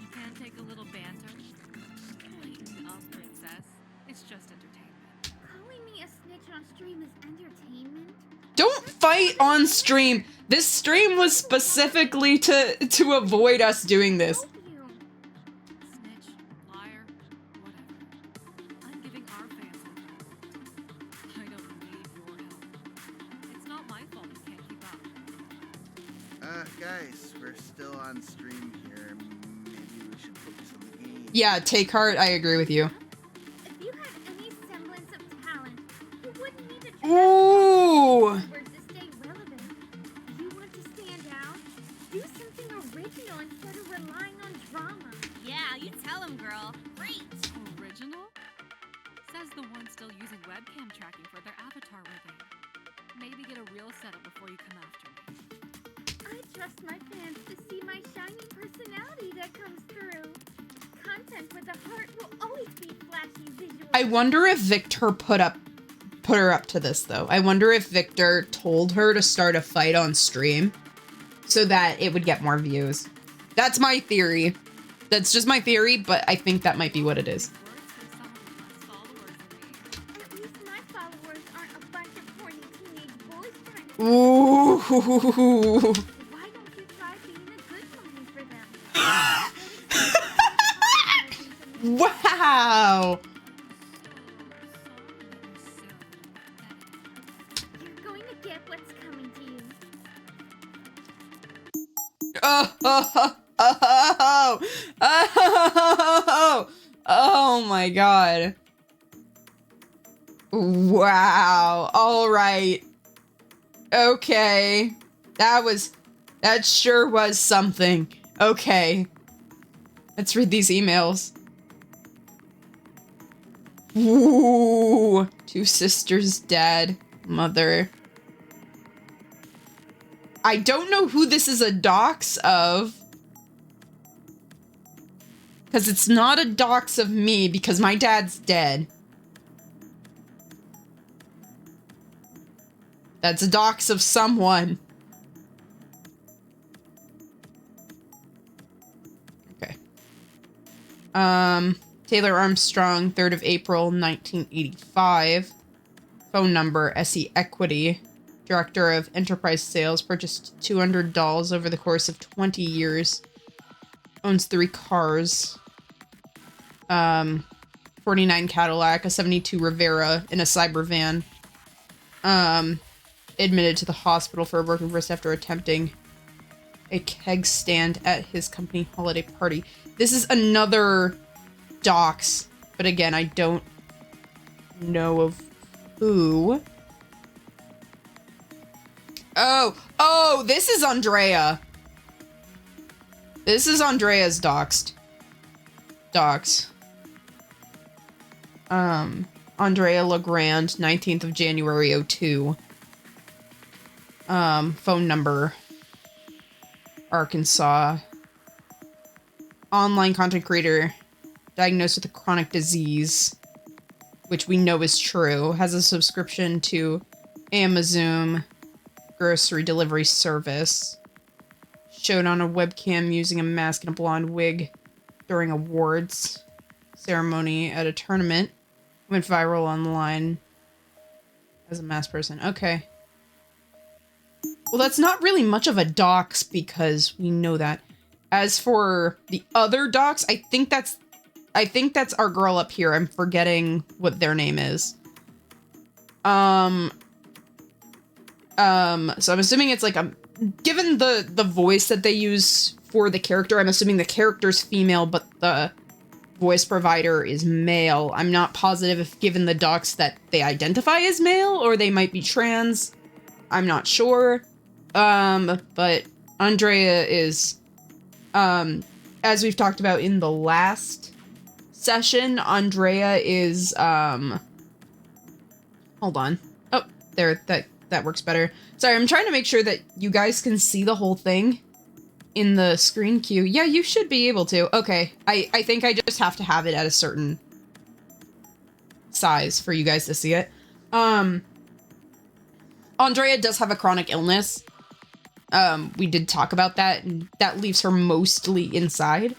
You can't take a little banter? Lighten up, princess. It's just entertainment. Calling me a snitch on stream is entertainment? Don't fight on stream. This stream was specifically to avoid us doing this. Told you. Snitch, liar, whatever. I'm giving our fans help. I don't need your help. It's not my fault you can't keep up. Guys, we're still on stream here. Maybe we should focus on the game. Yeah, take heart. I agree with you. If you had any semblance of talent, you wouldn't need to Ooh. to stay relevant. You want to stand out? Do something original instead of relying on drama. Yeah, you tell him, girl. Great. Original? Says the one still using webcam tracking for their avatar rigging. Maybe get a real setup before you come after me. I trust my fans to see my shining personality that comes through. Content with a heart will always be flashy visuals. I wonder if Victor put her up to this though. I wonder if Victor told her to start a fight on stream. so that it would get more views. That's my theory. That's just my theory, but I think that might be what it is. At least my followers aren't a bunch of horny teenage boys trying to... Ooh. Why don't you try being a good mommy for them? Wow. You're going to get what's coming to you. Oh my god. Wow. All right. Okay. That sure was something. Okay. Let's read these emails. Ooh. 2 sisters dead. Mother. I don't know who this is a dox of. Because it's not a dox of me because my dad's dead. That's a dox of someone. Okay. Taylor Armstrong, 3rd of April, 1985. Phone number, SE Equity. Director of Enterprise Sales, purchased 200 dolls over the course of 20 years. Owns 3 cars. 49 Cadillac, a 72 Rivera, in a cyber van. Admitted to the hospital for a broken wrist after attempting a keg stand at his company holiday party. This is another dox, but again, I don't know of who. Oh, this is Andrea. This is Andrea's doxed. Dox. Andrea Legrand, 19th of January, 02. Phone number, Arkansas. Online content creator, diagnosed with a chronic disease, which we know is true. Has a subscription to Amazon grocery delivery service. Showed on a webcam using a mask and a blonde wig during awards ceremony at a tournament. Went viral online as a masked person. Okay. Well, that's not really much of a dox because we know that. As for the other dox, I think that's our girl up here. I'm forgetting what their name is. So I'm assuming it's like given the voice that they use for the character, I'm assuming the character's female, but the voice provider is male. I'm not positive if given the docs that they identify as male or they might be trans. I'm not sure. But Andrea is, as we've talked about in the last session, Andrea is, hold on. Oh, there, that works better. Sorry, I'm trying to make sure that you guys can see the whole thing in the screen queue. Yeah, you should be able to. Okay, I think I just have to have it at a certain size for you guys to see it. Andrea does have a chronic illness. We did talk about that, and that leaves her mostly inside.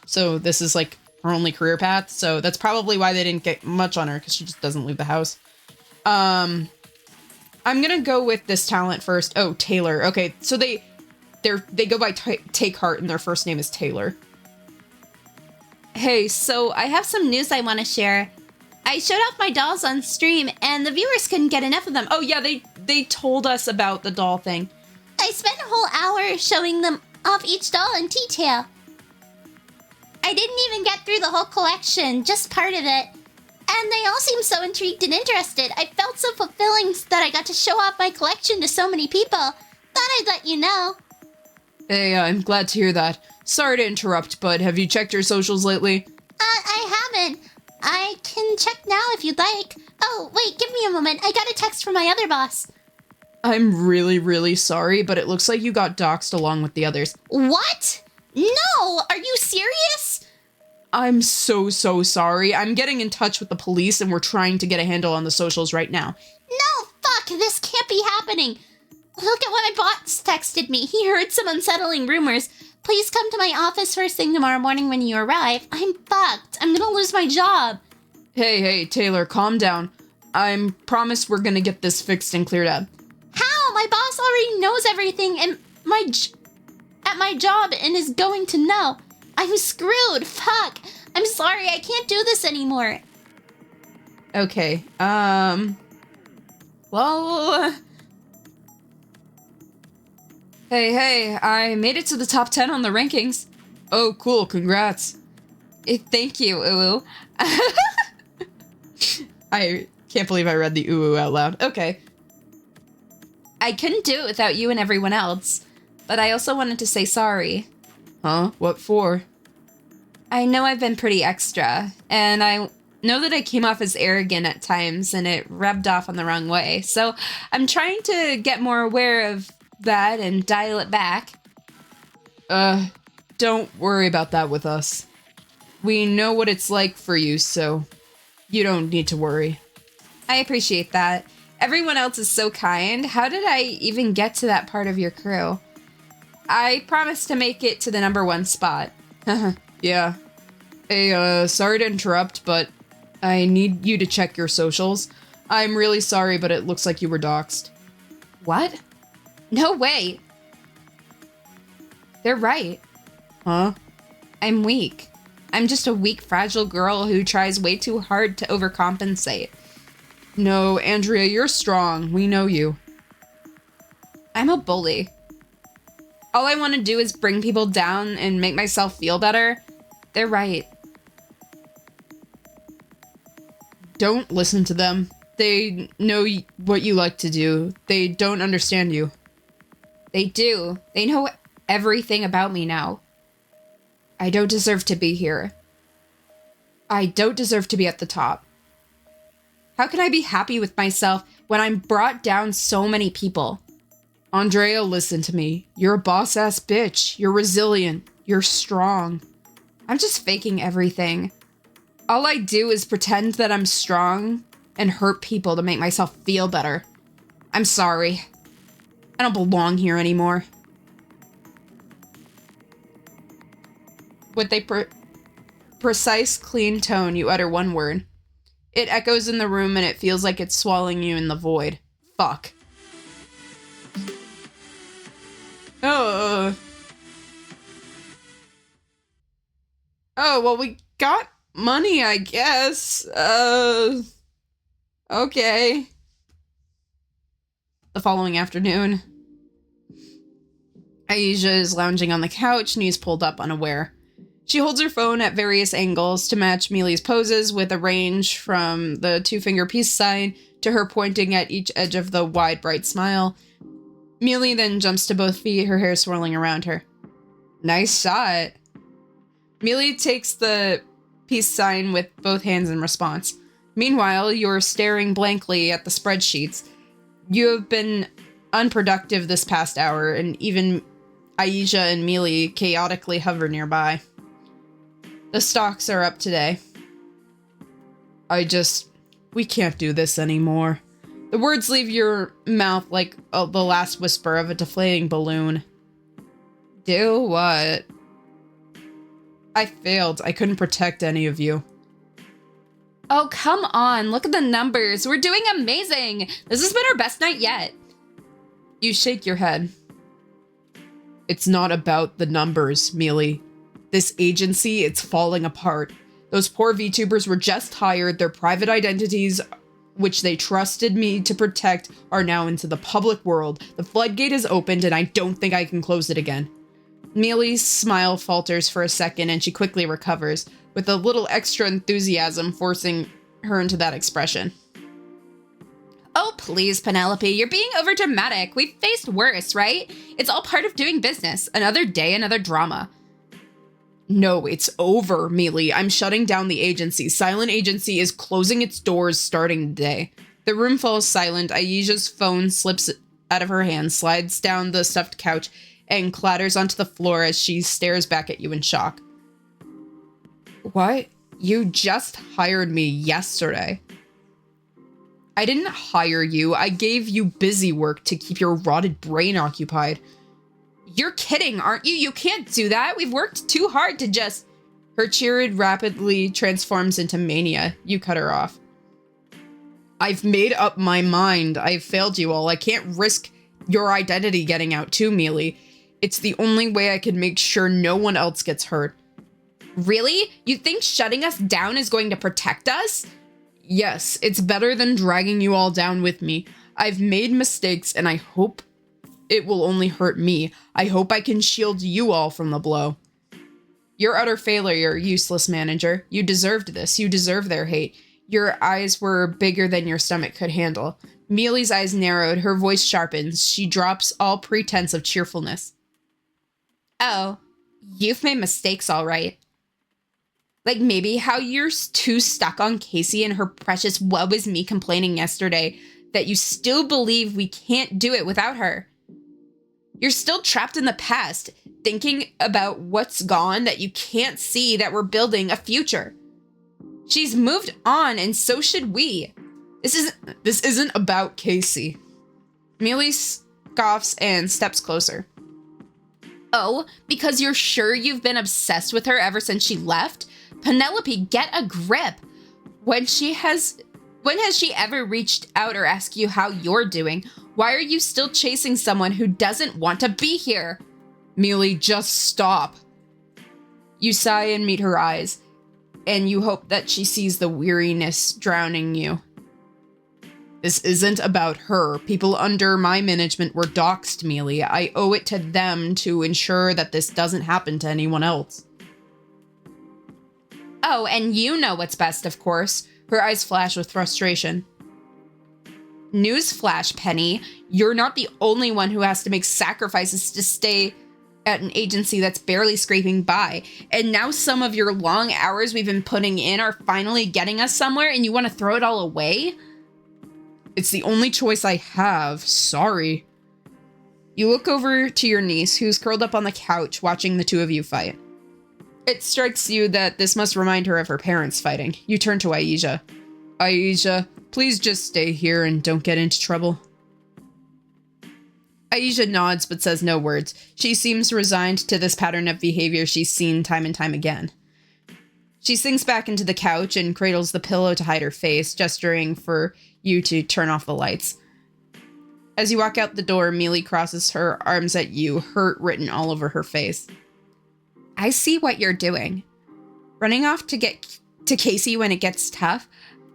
So this is like her only career path, so that's probably why they didn't get much on her, because she just doesn't leave the house. I'm gonna go with this talent first. Oh, Taylor. Okay, so they go by Take Heart, and their first name is Taylor. Hey, so I have some news I want to share. I showed off my dolls on stream, and the viewers couldn't get enough of them. Oh yeah, they told us about the doll thing. I spent a whole hour showing them off each doll in detail. I didn't even get through the whole collection, just part of it. And they all seemed so intrigued and interested. I felt so fulfilling that I got to show off my collection to so many people. Thought I'd let you know. Hey, I'm glad to hear that. Sorry to interrupt, but have you checked your socials lately? I haven't. I can check now if you'd like. Oh, wait, give me a moment. I got a text from my other boss. I'm really, really sorry, but it looks like you got doxxed along with the others. What? No! Are you serious? I'm so sorry. I'm getting in touch with the police and we're trying to get a handle on the socials right now. No, fuck! This can't be happening! Look at what my boss texted me. He heard some unsettling rumors. Please come to my office first thing tomorrow morning when you arrive. I'm fucked. I'm gonna lose my job. Hey, Taylor, calm down. I promise we're gonna get this fixed and cleared up. How? My boss already knows everything and at my job and is going to know. I'm screwed. Fuck. I'm sorry. I can't do this anymore. Okay, well... Hey, I made it to the top 10 on the rankings. Oh, cool, congrats. Thank you, Uwu. I can't believe I read the ooh out loud. Okay. I couldn't do it without you and everyone else, but I also wanted to say sorry. Huh? What for? I know I've been pretty extra, and I know that I came off as arrogant at times and it rubbed off on the wrong way, so I'm trying to get more aware of that and dial it back. Don't worry about that with us. We know what it's like for you, so you don't need to worry. I appreciate that. Everyone else is so kind. How did I even get to that part of your crew? I promised to make it to the #1 spot. Yeah. Hey, sorry to interrupt, but I need you to check your socials. I'm really sorry, but it looks like you were doxxed. What? No way. They're right. Huh? I'm weak. I'm just a weak, fragile girl who tries way too hard to overcompensate. No, Andrea, you're strong. We know you. I'm a bully. All I want to do is bring people down and make myself feel better. They're right. Don't listen to them. They know what you like to do. They don't understand you. They do. They know everything about me now. I don't deserve to be here. I don't deserve to be at the top. How can I be happy with myself when I'm brought down so many people? Andrea, listen to me. You're a boss-ass bitch. You're resilient. You're strong. I'm just faking everything. All I do is pretend that I'm strong and hurt people to make myself feel better. I'm sorry. I don't belong here anymore. With a precise, clean tone, you utter one word. It echoes in the room and it feels like it's swallowing you in the void. Fuck. Oh, well, we got money, I guess. Okay. The following afternoon, Aisha is lounging on the couch, knees pulled up, unaware. She holds her phone at various angles to match Mealy's poses, with a range from the 2-finger peace sign to her pointing at each edge of the wide, bright smile. Mealy then jumps to both feet, her hair swirling around her. Nice shot. Mealy takes the peace sign with both hands in response. Meanwhile, you're staring blankly at the spreadsheets. You have been unproductive this past hour, and even Aisha and Mealy chaotically hover nearby. The stocks are up today. We can't do this anymore. The words leave your mouth like the last whisper of a deflating balloon. Do what? I failed. I couldn't protect any of you. Oh, come on. Look at the numbers. We're doing amazing. This has been our best night yet. You shake your head. It's not about the numbers, Mealy. This agency, it's falling apart. Those poor VTubers were just hired. Their private identities, which they trusted me to protect, are now into the public world. The floodgate is opened and I don't think I can close it again. Mealy's smile falters for a second and she quickly recovers, with a little extra enthusiasm forcing her into that expression. Oh, please, Penelope, you're being overdramatic. We've faced worse, right? It's all part of doing business. Another day, another drama. No, it's over, Mealy. I'm shutting down the agency. Cylen Agency is closing its doors starting today. The room falls silent. Aisha's phone slips out of her hand, slides down the stuffed couch, and clatters onto the floor as she stares back at you in shock. What? You just hired me yesterday. I didn't hire you. I gave you busy work to keep your rotted brain occupied. You're kidding, aren't you? You can't do that. We've worked too hard to just... Her tirade rapidly transforms into mania. You cut her off. I've made up my mind. I've failed you all. I can't risk your identity getting out too, Mealy. It's the only way I can make sure no one else gets hurt. Really? You think shutting us down is going to protect us? Yes, it's better than dragging you all down with me. I've made mistakes and I hope it will only hurt me. I hope I can shield you all from the blow. You're utter failure, useless manager. You deserved this. You deserve their hate. Your eyes were bigger than your stomach could handle. Mealy's eyes narrowed. Her voice sharpens. She drops all pretense of cheerfulness. Oh, you've made mistakes, all right. Like maybe how you're too stuck on Casey and her precious woe is me complaining yesterday that you still believe we can't do it without her. You're still trapped in the past, thinking about what's gone, that you can't see that we're building a future. She's moved on, and so should we. This isn't about Casey. Mealy scoffs and steps closer. Oh, because you're sure you've been obsessed with her ever since she left? Penelope, get a grip. When has she ever reached out or asked you how you're doing? Why are you still chasing someone who doesn't want to be here? Mealy, just stop. You sigh and meet her eyes, and you hope that she sees the weariness drowning you. This isn't about her. People under my management were doxxed, Mealy. I owe it to them to ensure that this doesn't happen to anyone else. Oh, and you know what's best, of course. Her eyes flash with frustration. Newsflash, Penny. You're not the only one who has to make sacrifices to stay at an agency that's barely scraping by. And now some of your long hours we've been putting in are finally getting us somewhere and you want to throw it all away? It's the only choice I have. Sorry. You look over to your niece, who's curled up on the couch watching the two of you fight. It strikes you that this must remind her of her parents fighting. You turn to Aisha. Aisha, please just stay here and don't get into trouble. Aisha nods but says no words. She seems resigned to this pattern of behavior she's seen time and time again. She sinks back into the couch and cradles the pillow to hide her face, gesturing for you to turn off the lights. As you walk out the door, Mealy crosses her arms at you, hurt written all over her face. I see what you're doing. Running off to get to Casey when it gets tough.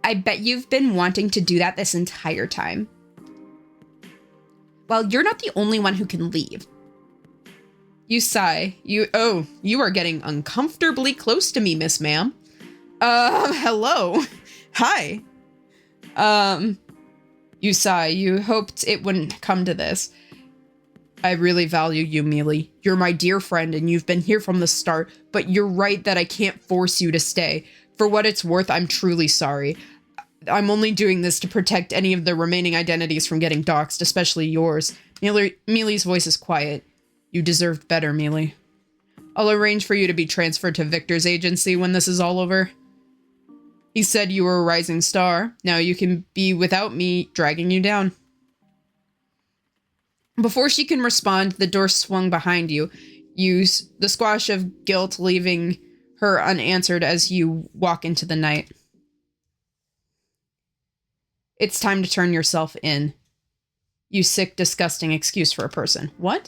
I bet you've been wanting to do that this entire time. Well, you're not the only one who can leave. You sigh. You are getting uncomfortably close to me, Miss Ma'am. Hello. Hi. You sigh. You hoped it wouldn't come to this. I really value you, Mealy. You're my dear friend and you've been here from the start, but you're right that I can't force you to stay. For what it's worth, I'm truly sorry. I'm only doing this to protect any of the remaining identities from getting doxxed, especially yours. Mealy's voice is quiet. You deserved better, Mealy. I'll arrange for you to be transferred to Victor's agency when this is all over. He said you were a rising star. Now you can be without me dragging you down. Before she can respond, the door swung behind you. The squash of guilt leaving her unanswered as you walk into the night. It's time to turn yourself in. You sick, disgusting excuse for a person. What?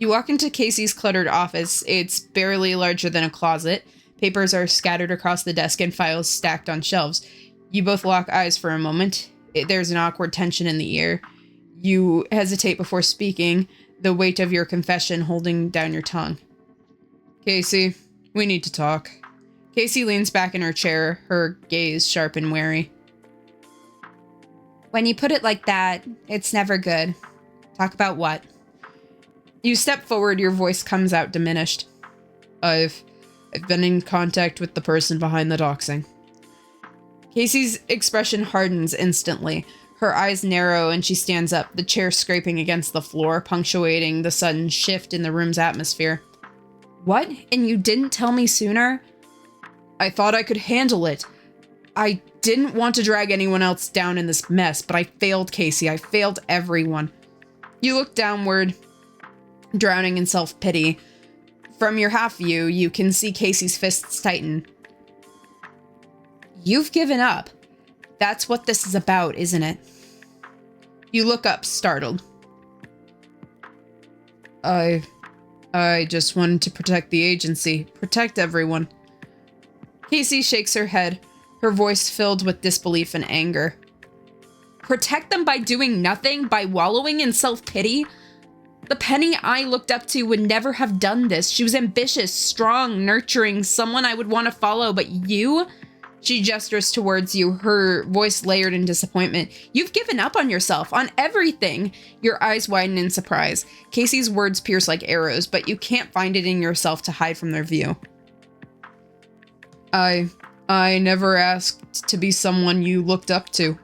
You walk into Casey's cluttered office. It's barely larger than a closet. Papers are scattered across the desk and files stacked on shelves. You both lock eyes for a moment. There's an awkward tension in the air. You hesitate before speaking, the weight of your confession holding down your tongue. Casey, we need to talk. Casey leans back in her chair, her gaze sharp and wary. When you put it like that, it's never good. Talk about what? You step forward, your voice comes out diminished. I've been in contact with the person behind the doxing. Casey's expression hardens instantly. Her eyes narrow and she stands up, the chair scraping against the floor, punctuating the sudden shift in the room's atmosphere. What? And you didn't tell me sooner? I thought I could handle it. I didn't want to drag anyone else down in this mess, but I failed, Casey. I failed everyone. You look downward, drowning in self-pity. From your half view, you can see Casey's fists tighten. You've given up. That's what this is about, isn't it? You look up, startled. I just wanted to protect the agency, protect everyone. Casey shakes her head, her voice filled with disbelief and anger. Protect them by doing nothing, by wallowing in self-pity? The Penny I looked up to would never have done this. She was ambitious, strong, nurturing, someone I would want to follow, but you? She gestures towards you, her voice layered in disappointment. You've given up on yourself, on everything. Your eyes widen in surprise. Casey's words pierce like arrows, but you can't find it in yourself to hide from their view. I never asked to be someone you looked up to.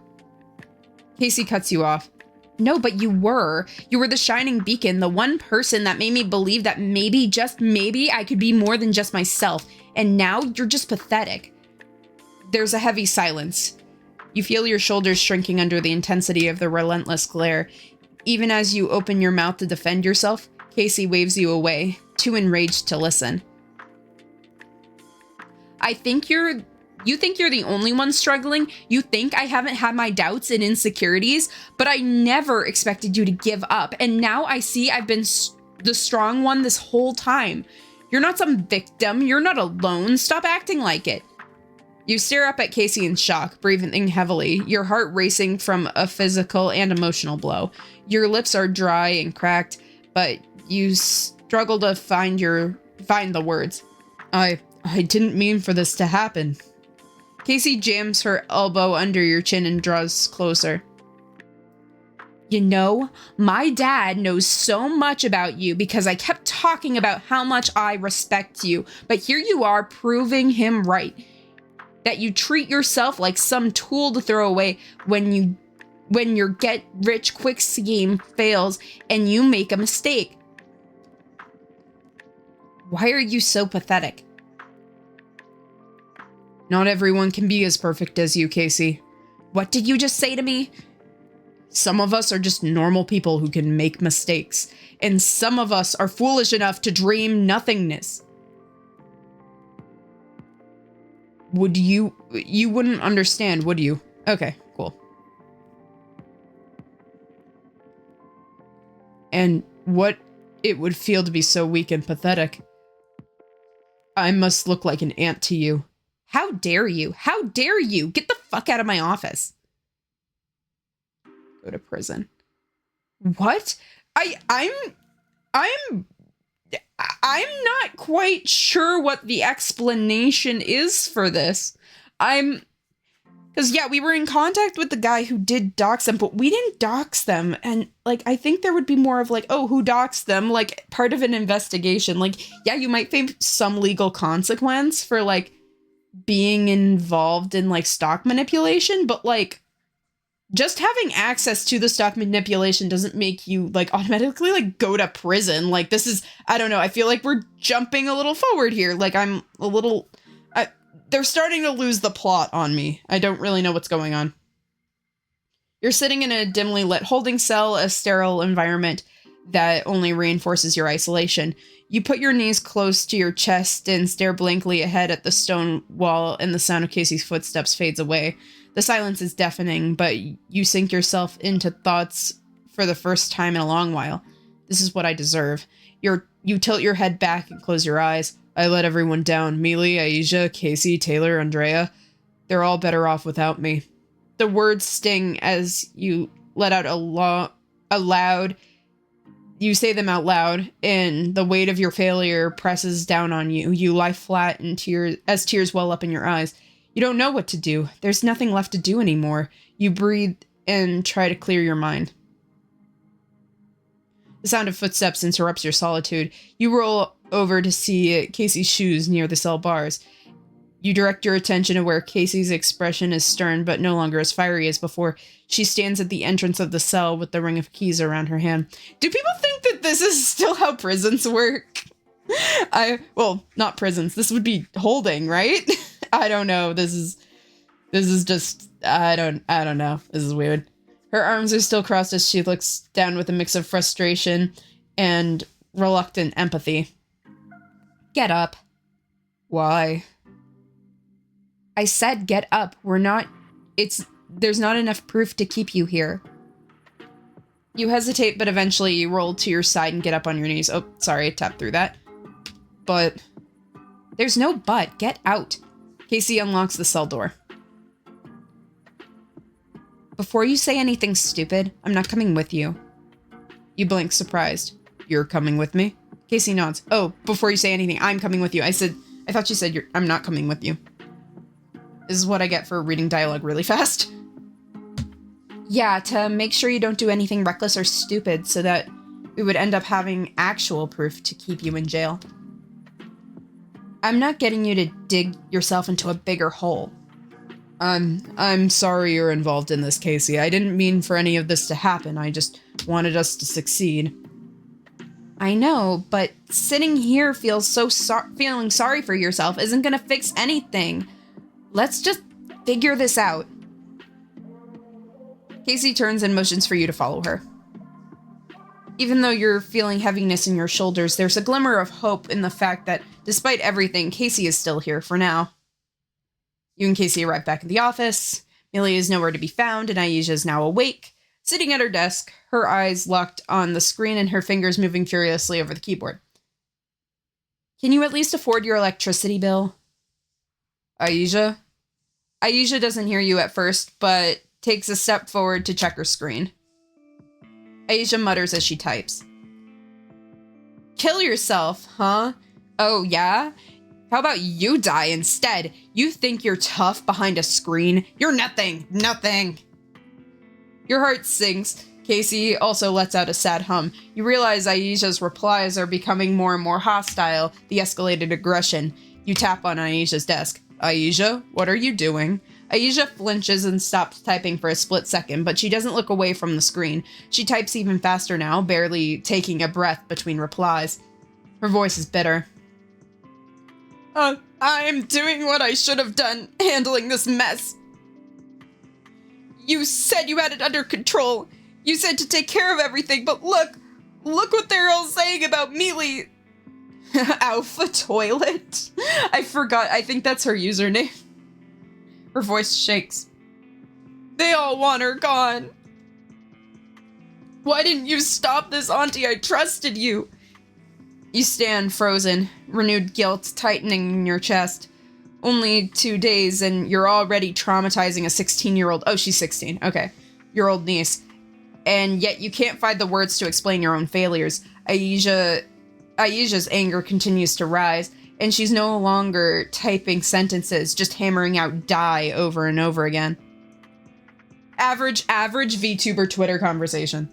Casey cuts you off. No, but you were. You were the shining beacon, the one person that made me believe that maybe, just maybe, I could be more than just myself. And now you're just pathetic. There's a heavy silence. You feel your shoulders shrinking under the intensity of the relentless glare. Even as you open your mouth to defend yourself, Casey waves you away, too enraged to listen. You think you're the only one struggling? You think I haven't had my doubts and insecurities? But I never expected you to give up. And now I see I've been the strong one this whole time. You're not some victim. You're not alone. Stop acting like it. You stare up at Casey in shock, breathing heavily, your heart racing from a physical and emotional blow. Your lips are dry and cracked, but you struggle to find the words. I didn't mean for this to happen. Casey jams her elbow under your chin and draws closer. You know, my dad knows so much about you because I kept talking about how much I respect you, but here you are proving him right. That you treat yourself like some tool to throw away when your get-rich-quick scheme fails and you make a mistake. Why are you so pathetic? Not everyone can be as perfect as you, Casey. What did you just say to me? Some of us are just normal people who can make mistakes, and some of us are foolish enough to dream nothingness. You wouldn't understand, would you? Okay, cool. And what it would feel to be so weak and pathetic. I must look like an ant to you. How dare you? How dare you? Get the fuck out of my office. Go to prison. What? I'm not quite sure what the explanation is for this. Because yeah, we were in contact with the guy who did dox them, but we didn't dox them. And like, I think there would be more of like, oh, who doxed them? Like part of an investigation. Like, yeah, you might face some legal consequence for like being involved in like stock manipulation, but like just having access to the stock manipulation doesn't make you like automatically like go to prison. Like this is, I don't know. I feel like we're jumping a little forward here. Like I'm a little, they're starting to lose the plot on me. I don't really know what's going on. You're sitting in a dimly lit holding cell, a sterile environment that only reinforces your isolation. You put your knees close to your chest and stare blankly ahead at the stone wall, and the sound of Casey's footsteps fades away. The silence is deafening, but you sink yourself into thoughts for the first time in a long while. This is what I deserve. You tilt your head back and close your eyes. I let everyone down. Mealy, Aisha, Casey, Taylor, Andrea. They're all better off without me. The words sting as you let out a loud. You say them out loud, and the weight of your failure presses down on you. You lie flat in tears as tears well up in your eyes. You don't know what to do. There's nothing left to do anymore. You breathe and try to clear your mind. The sound of footsteps interrupts your solitude. You roll over to see Casey's shoes near the cell bars. You direct your attention to where Casey's expression is stern but no longer as fiery as before. She stands at the entrance of the cell with the ring of keys around her hand. Do people think that this is still how prisons work? Well, not prisons. This would be holding, right? I don't know. This is... This is just, I don't know. This is weird. Her arms are still crossed as she looks down with a mix of frustration and reluctant empathy. Get up. Why? I said get up. There's not enough proof to keep you here. You hesitate, but eventually you roll to your side and get up on your knees. Oh, sorry, I tapped through that. But there's no but. Get out. Casey unlocks the cell door. Before you say anything stupid, I'm not coming with you. You blink, surprised. You're coming with me? Casey nods. Oh, before you say anything, I'm coming with you. I thought you said I'm not coming with you. This is what I get for reading dialogue really fast. Yeah, to make sure you don't do anything reckless or stupid so that we would end up having actual proof to keep you in jail. I'm not getting you to dig yourself into a bigger hole. I'm sorry you're involved in this, Casey. I didn't mean for any of this to happen. I just wanted us to succeed. I know, but sitting here feeling sorry for yourself isn't gonna fix anything. Let's just figure this out. Casey turns and motions for you to follow her. Even though you're feeling heaviness in your shoulders, there's a glimmer of hope in the fact that, despite everything, Casey is still here for now. You and Casey arrive back at the office. Millie is nowhere to be found, and Aisha is now awake, sitting at her desk, her eyes locked on the screen and her fingers moving furiously over the keyboard. Can you at least afford your electricity bill? Aisha? Aisha doesn't hear you at first, but takes a step forward to check her screen. Aisha mutters as she types. Kill yourself, huh? Oh, yeah? How about you die instead? You think you're tough behind a screen? You're nothing! Nothing! Your heart sinks. Casey also lets out a sad hum. You realize Aisha's replies are becoming more and more hostile, the escalated aggression. You tap on Aisha's desk. Aisha, what are you doing? Aisha flinches and stops typing for a split second, but she doesn't look away from the screen. She types even faster now, barely taking a breath between replies. Her voice is bitter. I'm doing what I should have done, handling this mess. You said you had it under control. You said to take care of everything, but look what they're all saying about Mealy. Alpha Toilet? I forgot, I think that's her username. Her voice shakes. They all want her gone. Why didn't you stop this, Auntie? I trusted you. You stand frozen, renewed guilt tightening in your chest. Only 2 days and you're already traumatizing a 16-year-old. Oh, she's 16. Okay. Your old niece. And yet you can't find the words to explain your own failures. Aisha's anger continues to rise, and she's no longer typing sentences, just hammering out die over and over again. Average VTuber Twitter conversation.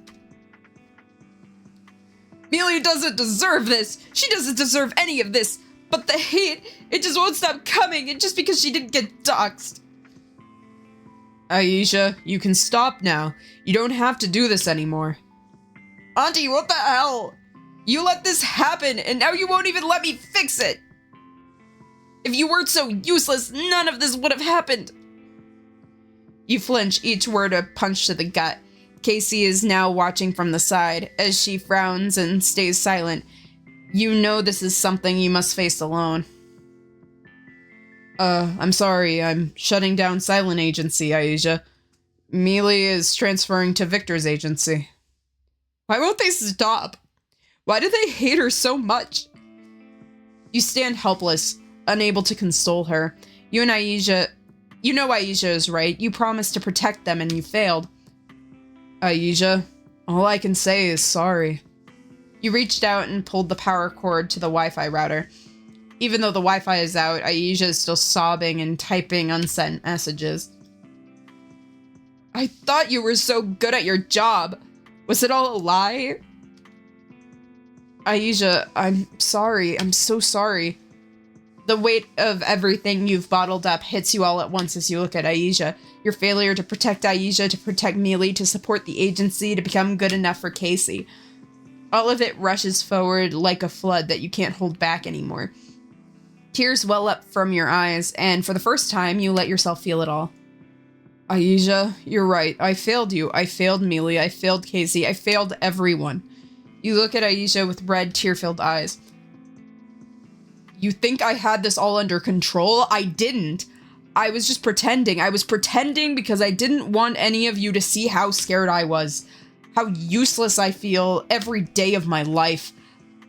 Mealy doesn't deserve this. She doesn't deserve any of this. But the hate, it just won't stop coming, and just because she didn't get doxxed. Aisha, you can stop now. You don't have to do this anymore. Auntie, what the hell? You let this happen, and now you won't even let me fix it. If you weren't so useless, none of this would have happened. You flinch, each word a punch to the gut. Casey is now watching from the side. As she frowns and stays silent, you know this is something you must face alone. I'm sorry, I'm shutting down Cylen Agency, Aisha. Mealy is transferring to Victor's agency. Why won't they stop? Why do they hate her so much? You stand helpless, unable to console her. You know Aisha is right. You promised to protect them and you failed. Aisha, all I can say is sorry. You reached out and pulled the power cord to the Wi-Fi router. Even though the Wi-Fi is out, Aisha is still sobbing and typing unsent messages. I thought you were so good at your job. Was it all a lie? Aisha, I'm sorry. I'm so sorry. The weight of everything you've bottled up hits you all at once as you look at Aisha. Your failure to protect Aisha, to protect Mealy, to support the agency, to become good enough for Casey. All of it rushes forward like a flood that you can't hold back anymore. Tears well up from your eyes, and for the first time, you let yourself feel it all. Aisha, you're right. I failed you. I failed Mealy. I failed Casey. I failed everyone. You look at Aisha with red, tear-filled eyes. You think I had this all under control? I didn't. I was just pretending. I was pretending because I didn't want any of you to see how scared I was. How useless I feel every day of my life.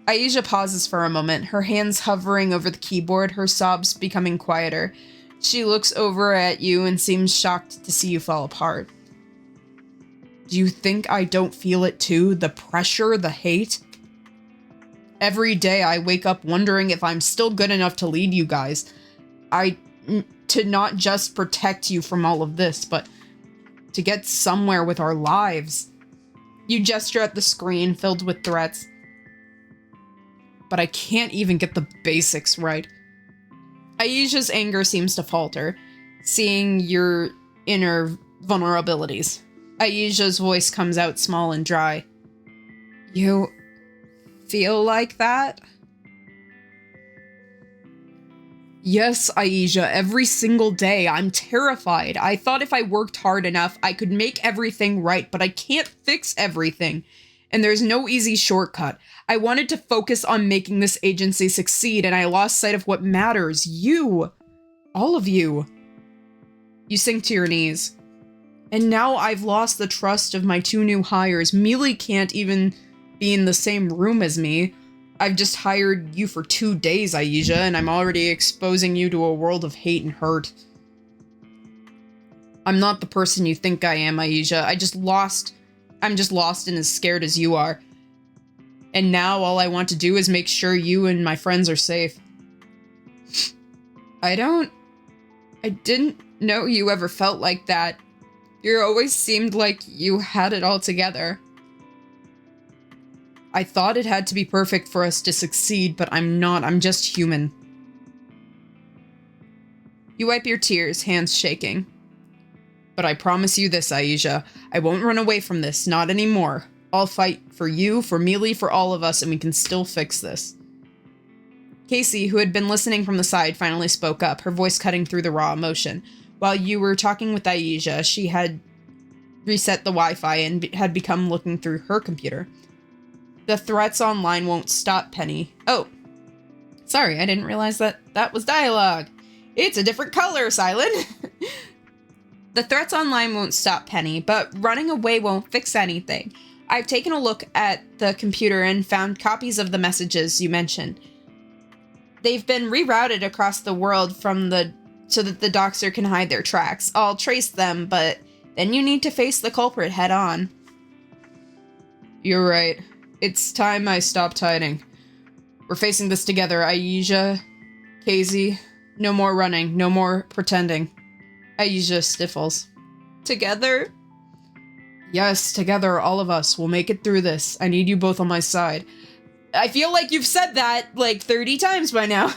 Aisha pauses for a moment, her hands hovering over the keyboard, her sobs becoming quieter. She looks over at you and seems shocked to see you fall apart. Do you think I don't feel it too? The pressure, the hate? Every day I wake up wondering if I'm still good enough to lead you guys. To not just protect you from all of this, but to get somewhere with our lives. You gesture at the screen filled with threats. But I can't even get the basics right. Aisha's anger seems to falter, seeing your inner vulnerabilities. Aisha's voice comes out small and dry. You feel like that? Yes, Aisha, every single day. I'm terrified. I thought if I worked hard enough, I could make everything right, but I can't fix everything. And there's no easy shortcut. I wanted to focus on making this agency succeed, and I lost sight of what matters. You. All of you. You sink to your knees. And now I've lost the trust of my 2 new hires. Mealy can't even be in the same room as me. I've just hired you for 2 days, Aisha, and I'm already exposing you to a world of hate and hurt. I'm not the person you think I am, Aisha. I'm just lost and as scared as you are. And now all I want to do is make sure you and my friends are safe. I didn't know you ever felt like that. You always seemed like you had it all together. I thought it had to be perfect for us to succeed, but I'm not. I'm just human. You wipe your tears, hands shaking. But I promise you this, Aisha. I won't run away from this, not anymore. I'll fight for you, for Mealy, for all of us, and we can still fix this. Casey, who had been listening from the side, finally spoke up, her voice cutting through the raw emotion. While you were talking with Aisha, she had reset the Wi-Fi and had become looking through her computer. The threats online won't stop, Penny. Oh, sorry, I didn't realize that was dialogue. It's a different color, Cylen. The threats online won't stop, Penny, but running away won't fix anything. I've taken a look at the computer and found copies of the messages you mentioned. They've been rerouted across the world so that the Doxer can hide their tracks. I'll trace them, but then you need to face the culprit head on. You're right. It's time I stopped hiding. We're facing this together, Aisha, Casey. No more running, no more pretending. Aisha stiffles. Together? Yes, together, all of us. We'll make it through this. I need you both on my side. I feel like you've said that like 30 times by now.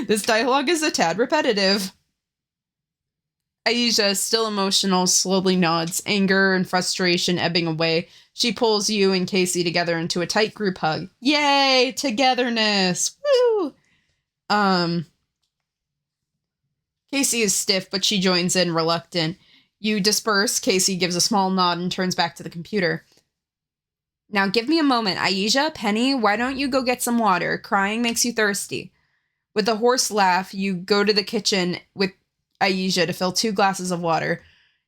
This dialogue is a tad repetitive. Aisha, still emotional, slowly nods, anger and frustration ebbing away. She pulls you and Casey together into a tight group hug. Yay! Togetherness! Woo! Casey is stiff, but she joins in, reluctant. You disperse, Casey gives a small nod and turns back to the computer. Now give me a moment, Aisha, Penny, why don't you go get some water? Crying makes you thirsty. With a hoarse laugh, you go to the kitchen with Aisha to fill 2 glasses of water.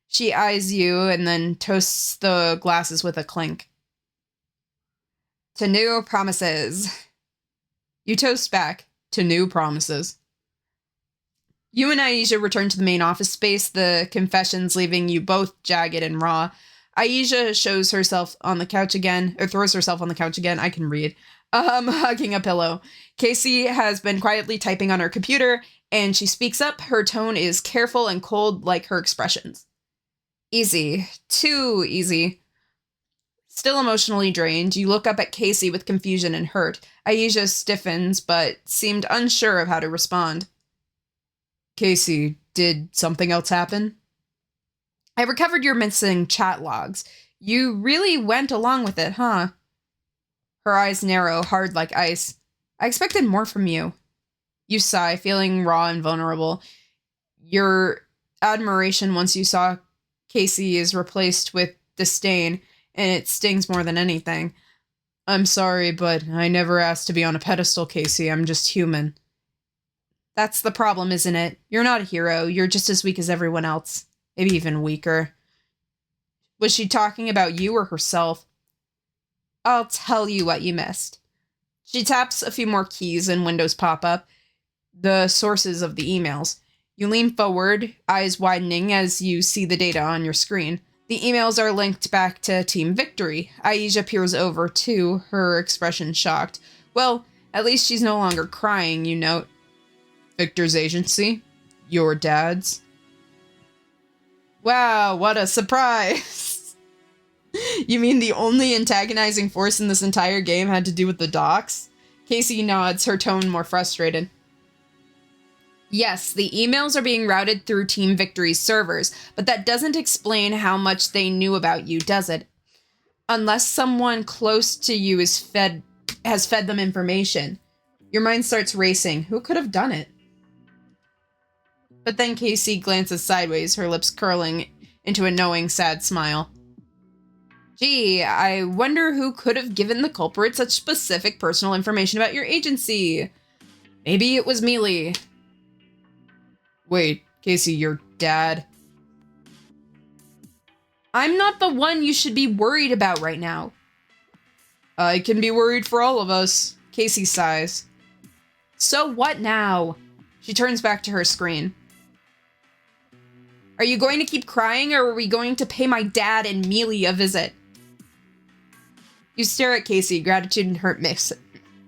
She eyes you and then toasts the glasses with a clink. To new promises. You toast back. To new promises. You and Aisha return to the main office space, the confessions leaving you both jagged and raw. Aisha shows herself on the couch again, or throws herself on the couch again. I can read. Hugging a pillow. Casey has been quietly typing on her computer, and she speaks up. Her tone is careful and cold like her expressions. Easy. Too easy. Still emotionally drained, you look up at Casey with confusion and hurt. Aisha stiffens, but seemed unsure of how to respond. Casey, did something else happen? I recovered your missing chat logs. You really went along with it, huh? Her eyes narrow, hard like ice. I expected more from you. You sigh, feeling raw and vulnerable. Your admiration once you saw Casey is replaced with disdain, and it stings more than anything. I'm sorry, but I never asked to be on a pedestal, Casey. I'm just human. That's the problem, isn't it? You're not a hero. You're just as weak as everyone else. Maybe even weaker. Was she talking about you or herself? I'll tell you what you missed. She taps a few more keys and windows pop up. The sources of the emails. You lean forward, eyes widening as you see the data on your screen. The emails are linked back to Team Victory. Aisha peers over too, her expression shocked. Well, at least she's no longer crying, you note. Victor's agency? Your dad's? Wow, what a surprise! You mean the only antagonizing force in this entire game had to do with the docs? Casey nods, her tone more frustrated. Yes, the emails are being routed through Team Victory's servers, but that doesn't explain how much they knew about you, does it? Unless someone close to you has fed them information. Your mind starts racing. Who could have done it? But then Casey glances sideways, her lips curling into a knowing, sad smile. Gee, I wonder who could have given the culprit such specific personal information about your agency. Maybe it was Mealy. Wait, Casey, your dad? I'm not the one you should be worried about right now. I can be worried for all of us. Casey sighs. So what now? She turns back to her screen. Are you going to keep crying, or are we going to pay my dad and Mealy a visit? You stare at Casey, gratitude and hurt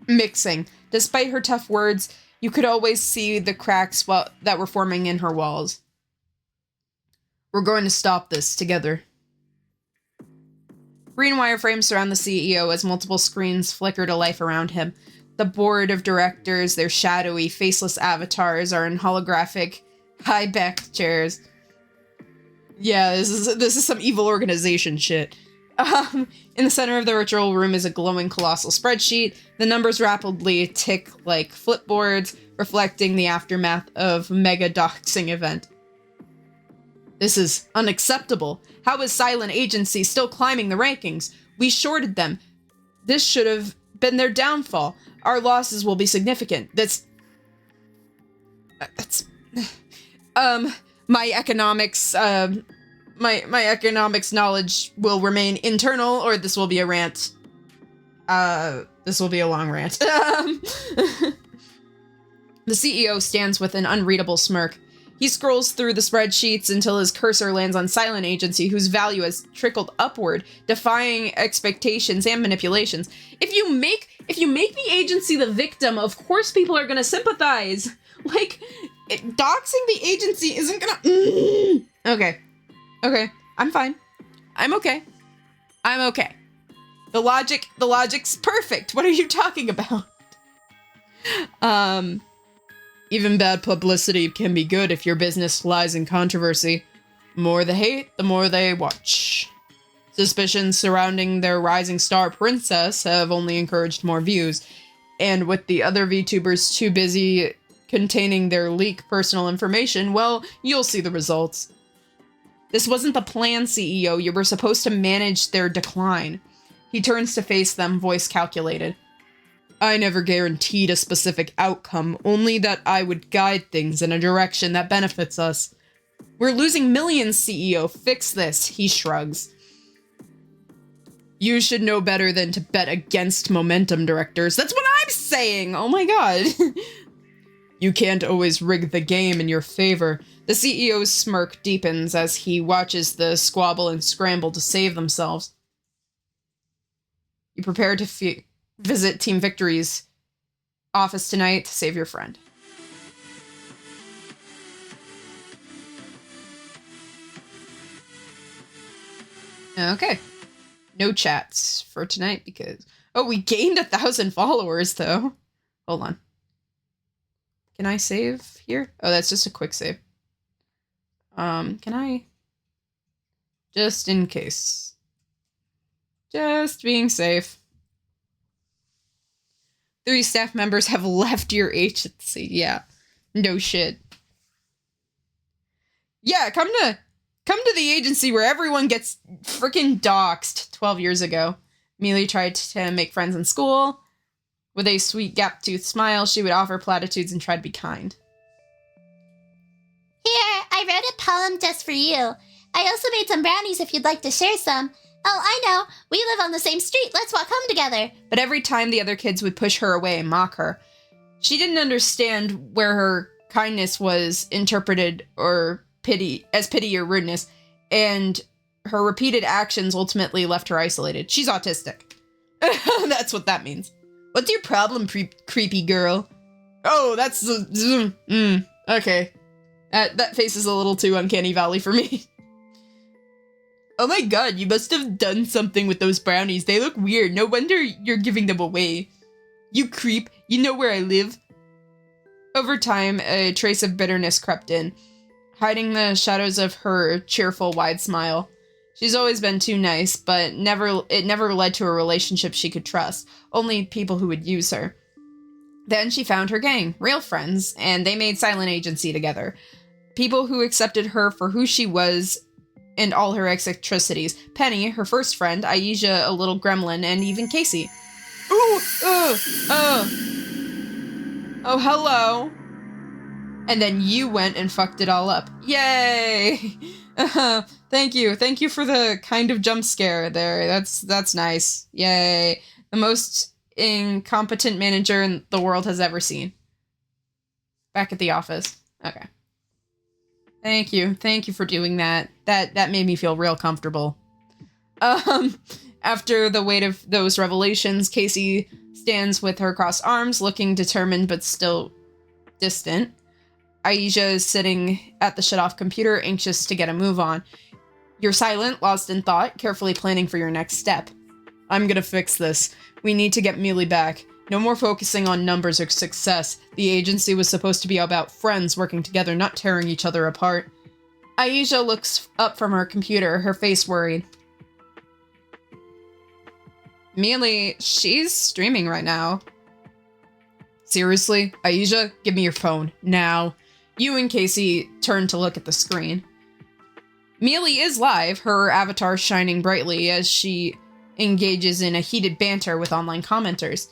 mixing. Despite her tough words, you could always see the cracks that were forming in her walls. We're going to stop this together. Green wireframes surround the CEO as multiple screens flicker to life around him. The board of directors, their shadowy, faceless avatars, are in holographic, high-backed chairs. Yeah, this is some evil organization shit. In the center of the virtual room is a glowing colossal spreadsheet. The numbers rapidly tick like flipboards, reflecting the aftermath of mega doxing event. This is unacceptable. How is Cylen Agency still climbing the rankings? We shorted them. This should have been their downfall. Our losses will be significant. My economics, my economics knowledge will remain internal, or this will be a rant. This will be a long rant. The CEO stands with an unreadable smirk. He scrolls through the spreadsheets until his cursor lands on Cylen Agency, whose value has trickled upward, defying expectations and manipulations. If you make the agency the victim, of course people are gonna sympathize. Like, doxing the agency isn't gonna... Okay, I'm fine. I'm okay. The logic's perfect. What are you talking about? Even bad publicity can be good if your business lies in controversy. The more they hate, the more they watch. Suspicions surrounding their rising star princess have only encouraged more views, and with the other VTubers too busy containing their leak personal information, well, you'll see the results. This wasn't the plan, CEO. You were supposed to manage their decline. He turns to face them, voice calculated. I never guaranteed a specific outcome, only that I would guide things in a direction that benefits us. We're losing millions, CEO. Fix this, he shrugs. You should know better than to bet against momentum, directors. That's what I'm saying! Oh my god. You can't always rig the game in your favor. The CEO's smirk deepens as he watches the squabble and scramble to save themselves. You prepare to visit Team Victory's office tonight to save your friend. Okay. No chats for tonight because... Oh, we gained 1,000 followers, though. Hold on. Can I save here? Oh, that's just a quick save. Can I? Just in case. Just being safe. 3 staff members have left your agency. Yeah. No shit. Yeah, come Come to the agency where everyone gets freaking doxxed 12 years ago. Mealy tried to make friends in school. With a sweet gap-toothed smile, she would offer platitudes and try to be kind. Here, I wrote a poem just for you. I also made some brownies if you'd like to share some. Oh, I know. We live on the same street. Let's walk home together. But every time the other kids would push her away and mock her. She didn't understand where her kindness was interpreted or pity or rudeness, and her repeated actions ultimately left her isolated. She's autistic. That's what that means. What's your problem, creepy girl? Oh, that's okay. That face is a little too uncanny valley for me. Oh my god, you must have done something with those brownies. They look weird. No wonder you're giving them away. You creep. You know where I live. Over time, a trace of bitterness crept in, hiding the shadows of her cheerful, wide smile. She's always been too nice, but it never led to a relationship she could trust. Only people who would use her. Then she found her gang, real friends, and they made Cylen Agency together. People who accepted her for who she was and all her eccentricities. Penny, her first friend, Aisha, a little gremlin, and even Casey. Ooh, oh, hello. And then you went and fucked it all up. Yay! Thank you for the kind of jump scare there. That's nice. Yay. The most incompetent manager the world has ever seen. Back at the office. Okay. Thank you for doing that. That made me feel real comfortable. After the weight of those revelations, Casey stands with her crossed arms, looking determined but still distant. Aisha is sitting at the shut-off computer, anxious to get a move on. You're silent, lost in thought, carefully planning for your next step. I'm gonna fix this. We need to get Mealy back. No more focusing on numbers or success. The agency was supposed to be about friends working together, not tearing each other apart. Aisha looks up from her computer, her face worried. Mealy, she's streaming right now. Seriously? Aisha, give me your phone. Now. You and Casey turn to look at the screen. Mealy is live, her avatar shining brightly as she engages in a heated banter with online commenters,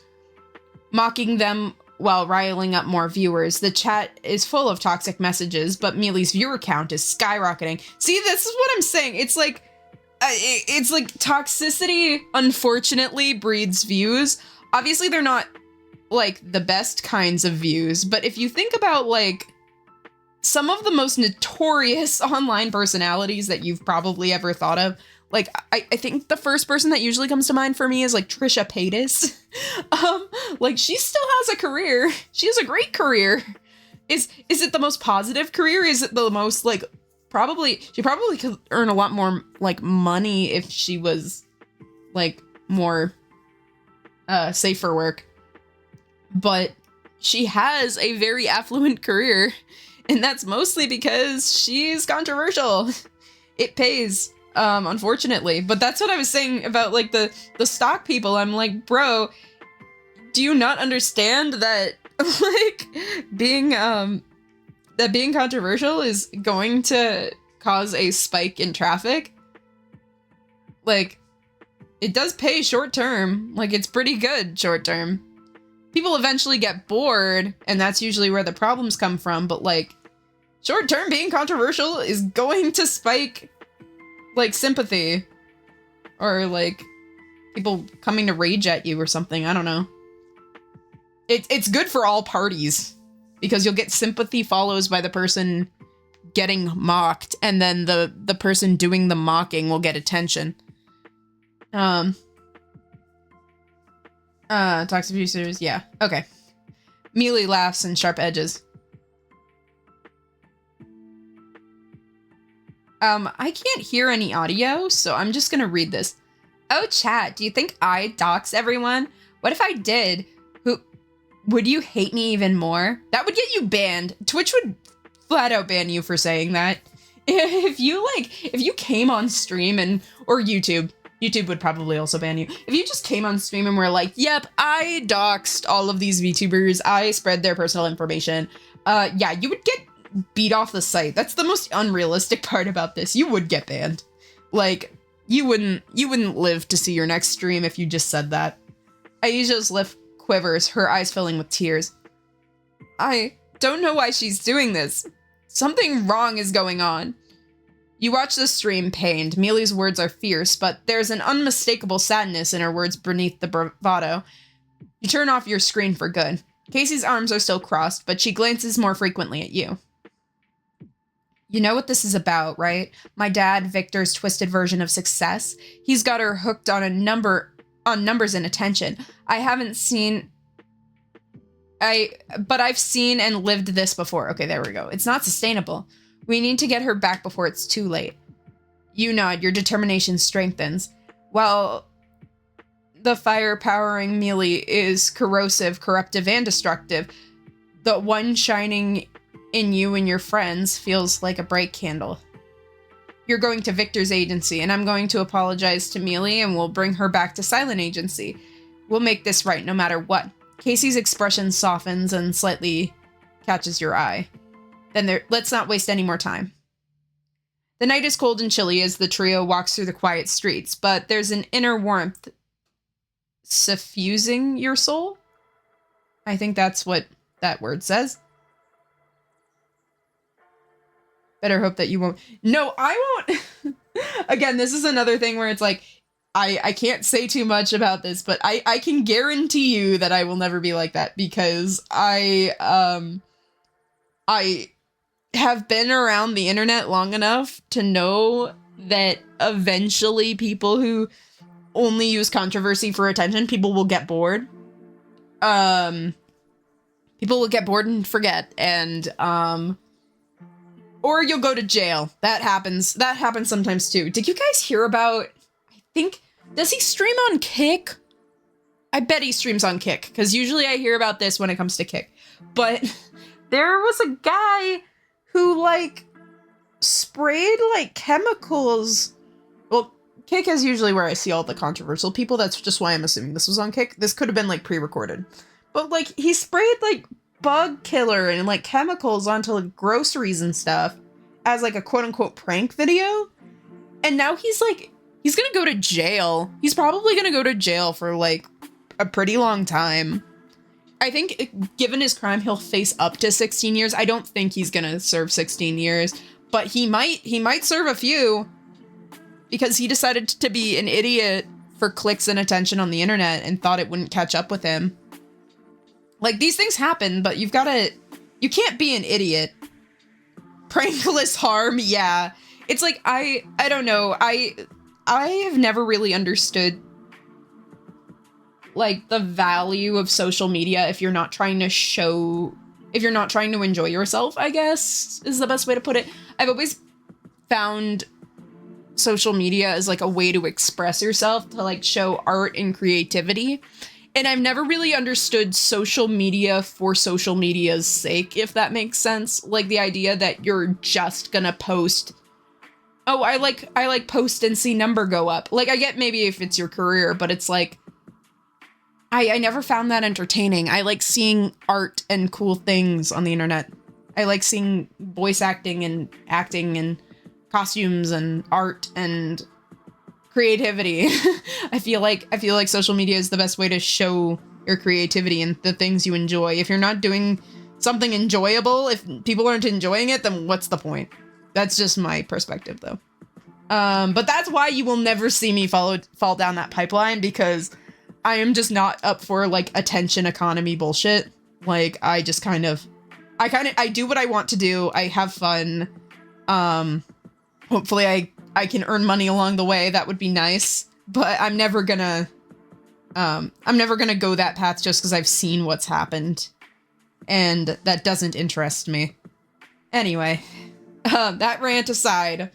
mocking them while riling up more viewers. The chat is full of toxic messages, but Mealy's viewer count is skyrocketing. See, this is what I'm saying. It's like toxicity, unfortunately, breeds views. Obviously, they're not, like, the best kinds of views, but if you think about, like, some of the most notorious online personalities that you've probably ever thought of, like, I think the first person that usually comes to mind for me is, like, Trisha Paytas. Like, she still has a career. She has a great career. Is it the most positive career? Is it the most, like, she probably could earn a lot more, like, money if she was, like, more, safe for work. But she has a very affluent career, and that's mostly because she's controversial. It pays, unfortunately. But that's what I was saying about, like, the stock people. I'm like, bro, do you not understand that, like, being controversial is going to cause a spike in traffic? Like, it does pay short term. Like, it's pretty good short term. People eventually get bored, and that's usually where the problems come from, but, like, short term being controversial is going to spike, like, sympathy. Or, like, people coming to rage at you or something. I don't know. It's good for all parties, because you'll get sympathy follows by the person getting mocked, and then the person doing the mocking will get attention. Toxic users, yeah. Okay. Mealy laughs and sharp edges. I can't hear any audio, so I'm just gonna read this. Oh, chat, do you think I dox everyone? What if I did? Would you hate me even more? That would get you banned. Twitch would flat out ban you for saying that. If you came on stream or YouTube would probably also ban you. If you just came on stream and were like, yep, I doxed all of these VTubers, I spread their personal information, yeah, you would get beat off the site. That's the most unrealistic part about this. You would get banned. Like, you wouldn't live to see your next stream if you just said that. Aisha's lip quivers, her eyes filling with tears. I don't know why she's doing this. Something wrong is going on. You watch the stream pained. Mealy's words are fierce, but there's an unmistakable sadness in her words beneath the bravado. You turn off your screen for good. Casey's arms are still crossed, but she glances more frequently at you. You know what this is about, right? My dad, Victor's twisted version of success. He's got her hooked on numbers and attention. I've seen and lived this before. Okay, there we go. It's not sustainable. We need to get her back before it's too late. You nod, your determination strengthens. While the fire powering Mealy is corrosive, corruptive, and destructive, the one shining in you and your friends feels like a bright candle. You're going to Victor's agency, and I'm going to apologize to Mealy, and we'll bring her back to Cylen agency. We'll make this right no matter what. Casey's expression softens and slightly catches your eye. Then let's not waste any more time. The night is cold and chilly as the trio walks through the quiet streets, but there's an inner warmth suffusing your soul. I think that's what that word says. Better hope that you won't. No, I won't. Again, this is another thing where it's like, I can't say too much about this, but I can guarantee you that I will never be like that, because I have been around the internet long enough to know that eventually people who only use controversy for attention, people will get bored. People will get bored and forget, and or you'll go to jail. That happens sometimes too. Did you guys hear about, does he stream on Kick? I bet he streams on Kick, because usually I hear about this when it comes to Kick. But there was a guy who, like, sprayed, like, chemicals. Well, Kick is usually where I see all the controversial people. That's just why I'm assuming this was on Kick. This could have been, like, pre-recorded. But, like, he sprayed, like, bug killer and, like, chemicals onto, like, groceries and stuff as, like, a quote-unquote prank video. And now he's, like, he's gonna go to jail. He's probably gonna go to jail for, like, a pretty long time. I think, given his crime, he'll face up to 16 years. I don't think he's gonna serve 16 years, but he might serve a few, because he decided to be an idiot for clicks and attention on the internet and thought it wouldn't catch up with him. Like, these things happen, but you can't be an idiot. Prankless harm, yeah. It's like, I don't know, I have never really understood, like, the value of social media if you're not trying to enjoy yourself, I guess, is the best way to put it. I've always found social media as, like, a way to express yourself, to, like, show art and creativity. And I've never really understood social media for social media's sake, if that makes sense. Like, the idea that you're just gonna post, oh, I like post and see number go up. Like, I get maybe if it's your career, but it's like, I never found that entertaining. I like seeing art and cool things on the internet. I like seeing voice acting and costumes and art and creativity. I feel like social media is the best way to show your creativity and the things you enjoy. If you're not doing something enjoyable, if people aren't enjoying it, then what's the point? That's just my perspective, though. But that's why you will never see me fall down that pipeline, because I am just not up for, like, attention economy bullshit. Like, I do what I want to do. I have fun. Hopefully I can earn money along the way. That would be nice. But I'm never gonna go that path just because I've seen what's happened. And that doesn't interest me. Anyway, that rant aside,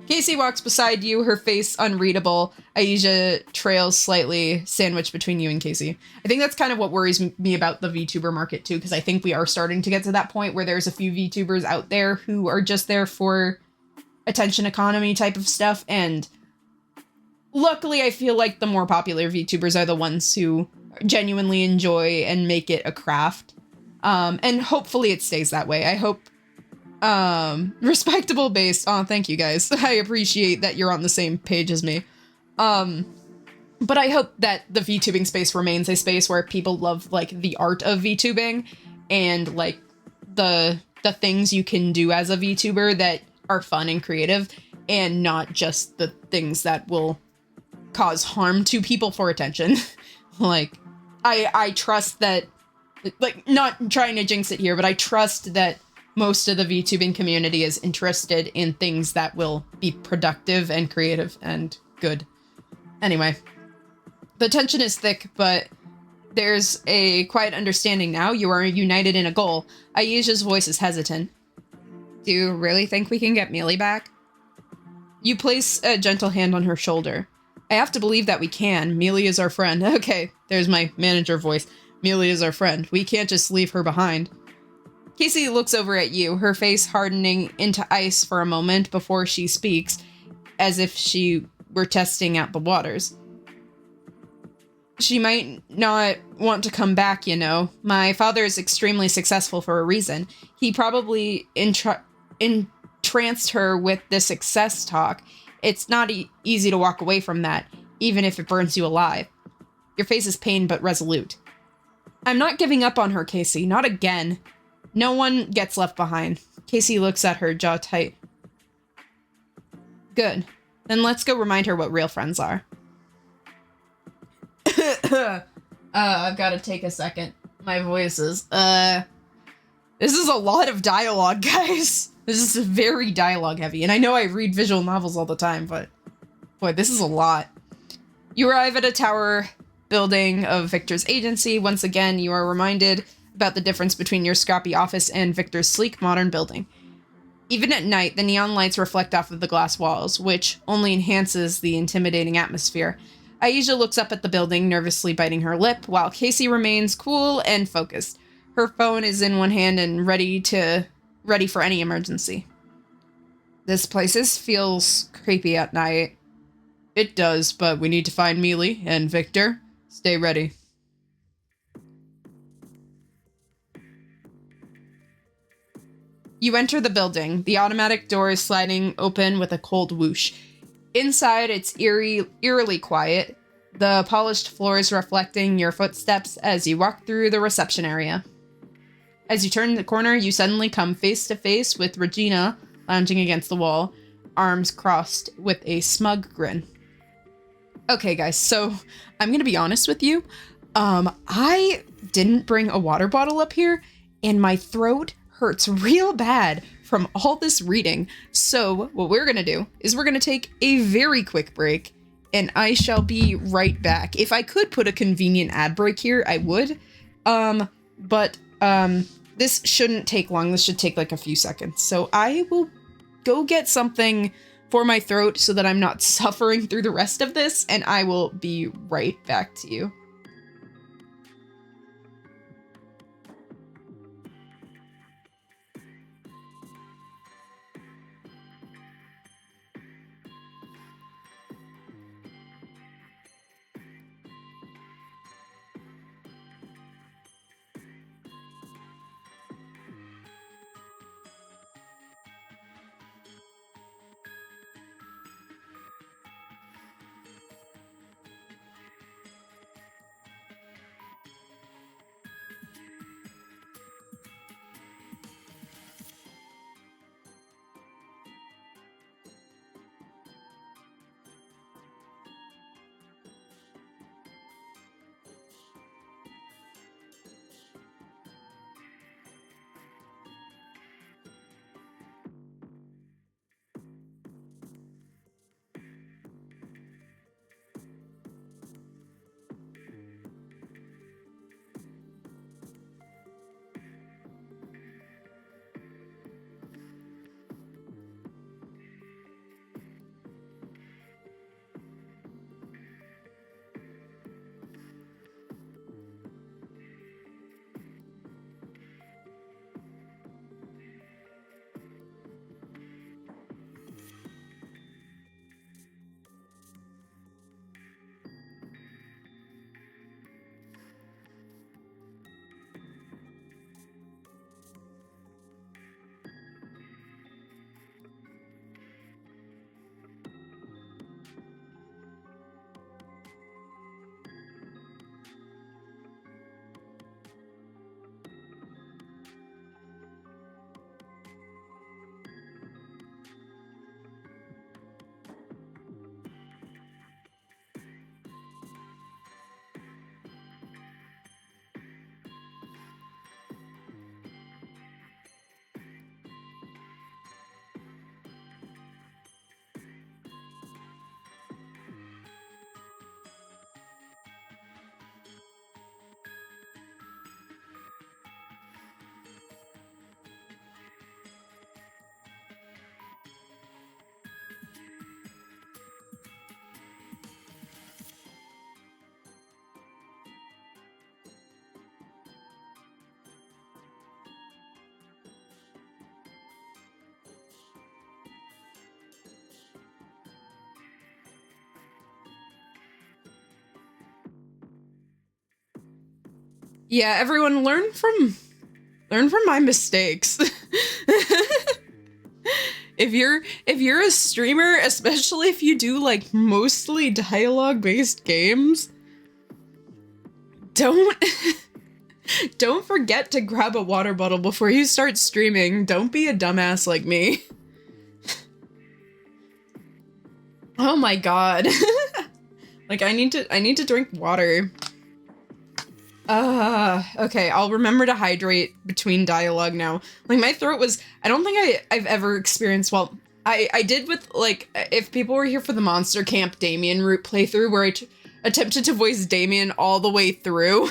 Casey walks beside you, her face unreadable. Aisha trails slightly, sandwiched between you and Casey. I think that's kind of what worries me about the VTuber market, too, because I think we are starting to get to that point where there's a few VTubers out there who are just there for attention economy type of stuff, and luckily I feel like the more popular VTubers are the ones who genuinely enjoy and make it a craft. And hopefully it stays that way. I hope Respectable based. Oh, thank you guys. I appreciate that you're on the same page as me. But I hope that the VTubing space remains a space where people love, like, the art of VTubing and, like, the things you can do as a VTuber that are fun and creative, and not just the things that will cause harm to people for attention. Like, I trust that, like, not trying to jinx it here, but I trust that most of the VTubing community is interested in things that will be productive and creative and good. Anyway, the tension is thick, but there's a quiet understanding now. You are united in a goal. Aisha's voice is hesitant. Do you really think we can get Mealy back? You place a gentle hand on her shoulder. I have to believe that we can. Mealy is our friend. Okay, there's my manager voice. Mealy is our friend. We can't just leave her behind. Casey looks over at you, her face hardening into ice for a moment before she speaks, as if she were testing out the waters. She might not want to come back, you know. My father is extremely successful for a reason. He probably entranced her with the success talk. It's not easy to walk away from that, even if it burns you alive. Your face is pained but resolute. I'm not giving up on her, Casey. Not again. No one gets left behind. Casey looks at her, jaw tight. Good. Then let's go remind her what real friends are. I've got to take a second. My voice is, This is a lot of dialogue, guys. This is very dialogue heavy. And I know I read visual novels all the time, but boy, this is a lot. You arrive at a tower building of Victor's agency. Once again, you are reminded about the difference between your scrappy office and Victor's sleek, modern building. Even at night, the neon lights reflect off of the glass walls, which only enhances the intimidating atmosphere. Aisha looks up at the building, nervously biting her lip, while Casey remains cool and focused. Her phone is in one hand and ready for any emergency. This place feels creepy at night. It does, but we need to find Mealy and Victor. Stay ready. You enter the building. The automatic door is sliding open with a cold whoosh. Inside, it's eerily quiet, the polished floors reflecting your footsteps as you walk through the reception area. As you turn the corner, you suddenly come face to face with Regina lounging against the wall, arms crossed with a smug grin. Okay, guys, so I'm gonna be honest with you. I didn't bring a water bottle up here, and my throat hurts real bad from all this reading. So what we're gonna do is we're gonna take a very quick break, and I shall be right back. If I could put a convenient ad break here, I would. But this shouldn't take long. This should take like a few seconds. So I will go get something for my throat so that I'm not suffering through the rest of this, and I will be right back to you. Yeah, everyone learn from my mistakes. If you're a streamer, especially if you do like mostly dialogue-based games, don't don't forget to grab a water bottle before you start streaming. Don't be a dumbass like me. Oh my god. Like I need to drink water. Okay, I'll remember to hydrate between dialogue now. Like my throat was, I don't think I've ever experienced, well, I did with like, if people were here for the Monster Camp Damien route playthrough where I attempted to voice Damien all the way through.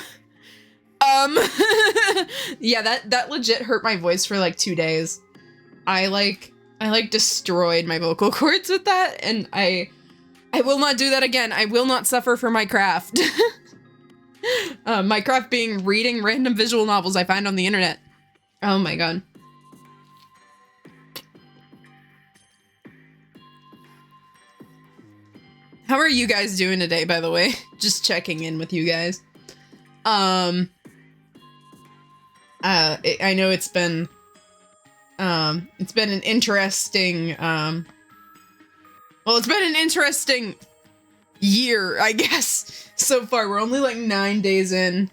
Yeah, that legit hurt my voice for like 2 days. I destroyed my vocal cords with that, and I will not do that again. I will not suffer for my craft. My craft being reading random visual novels I find on the internet. Oh my god. How are you guys doing today, by the way? Just checking in with you guys. I know it's been an interesting, well, it's been an interesting year, I guess, so far. We're only like 9 days in,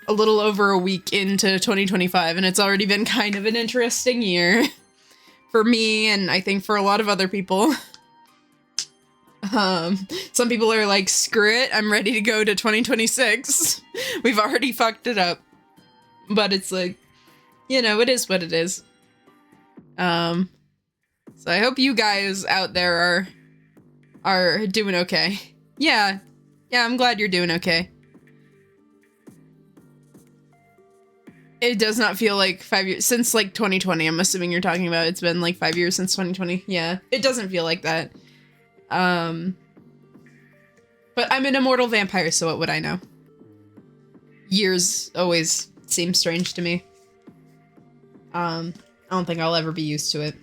a little over a week into 2025, and it's already been kind of an interesting year for me, and I think for a lot of other people. Some people are like, screw it, I'm ready to go to 2026. We've already fucked it up. But it's like, you know, it is what it is. So I hope you guys out there are doing okay. Yeah, I'm glad you're doing okay. It does not feel like 5 years since like 2020. I'm assuming you're talking about it's been like 5 years since 2020. Yeah, it doesn't feel like that. But I'm an immortal vampire, so what would I know? Years always seem strange to me. I don't think I'll ever be used to it.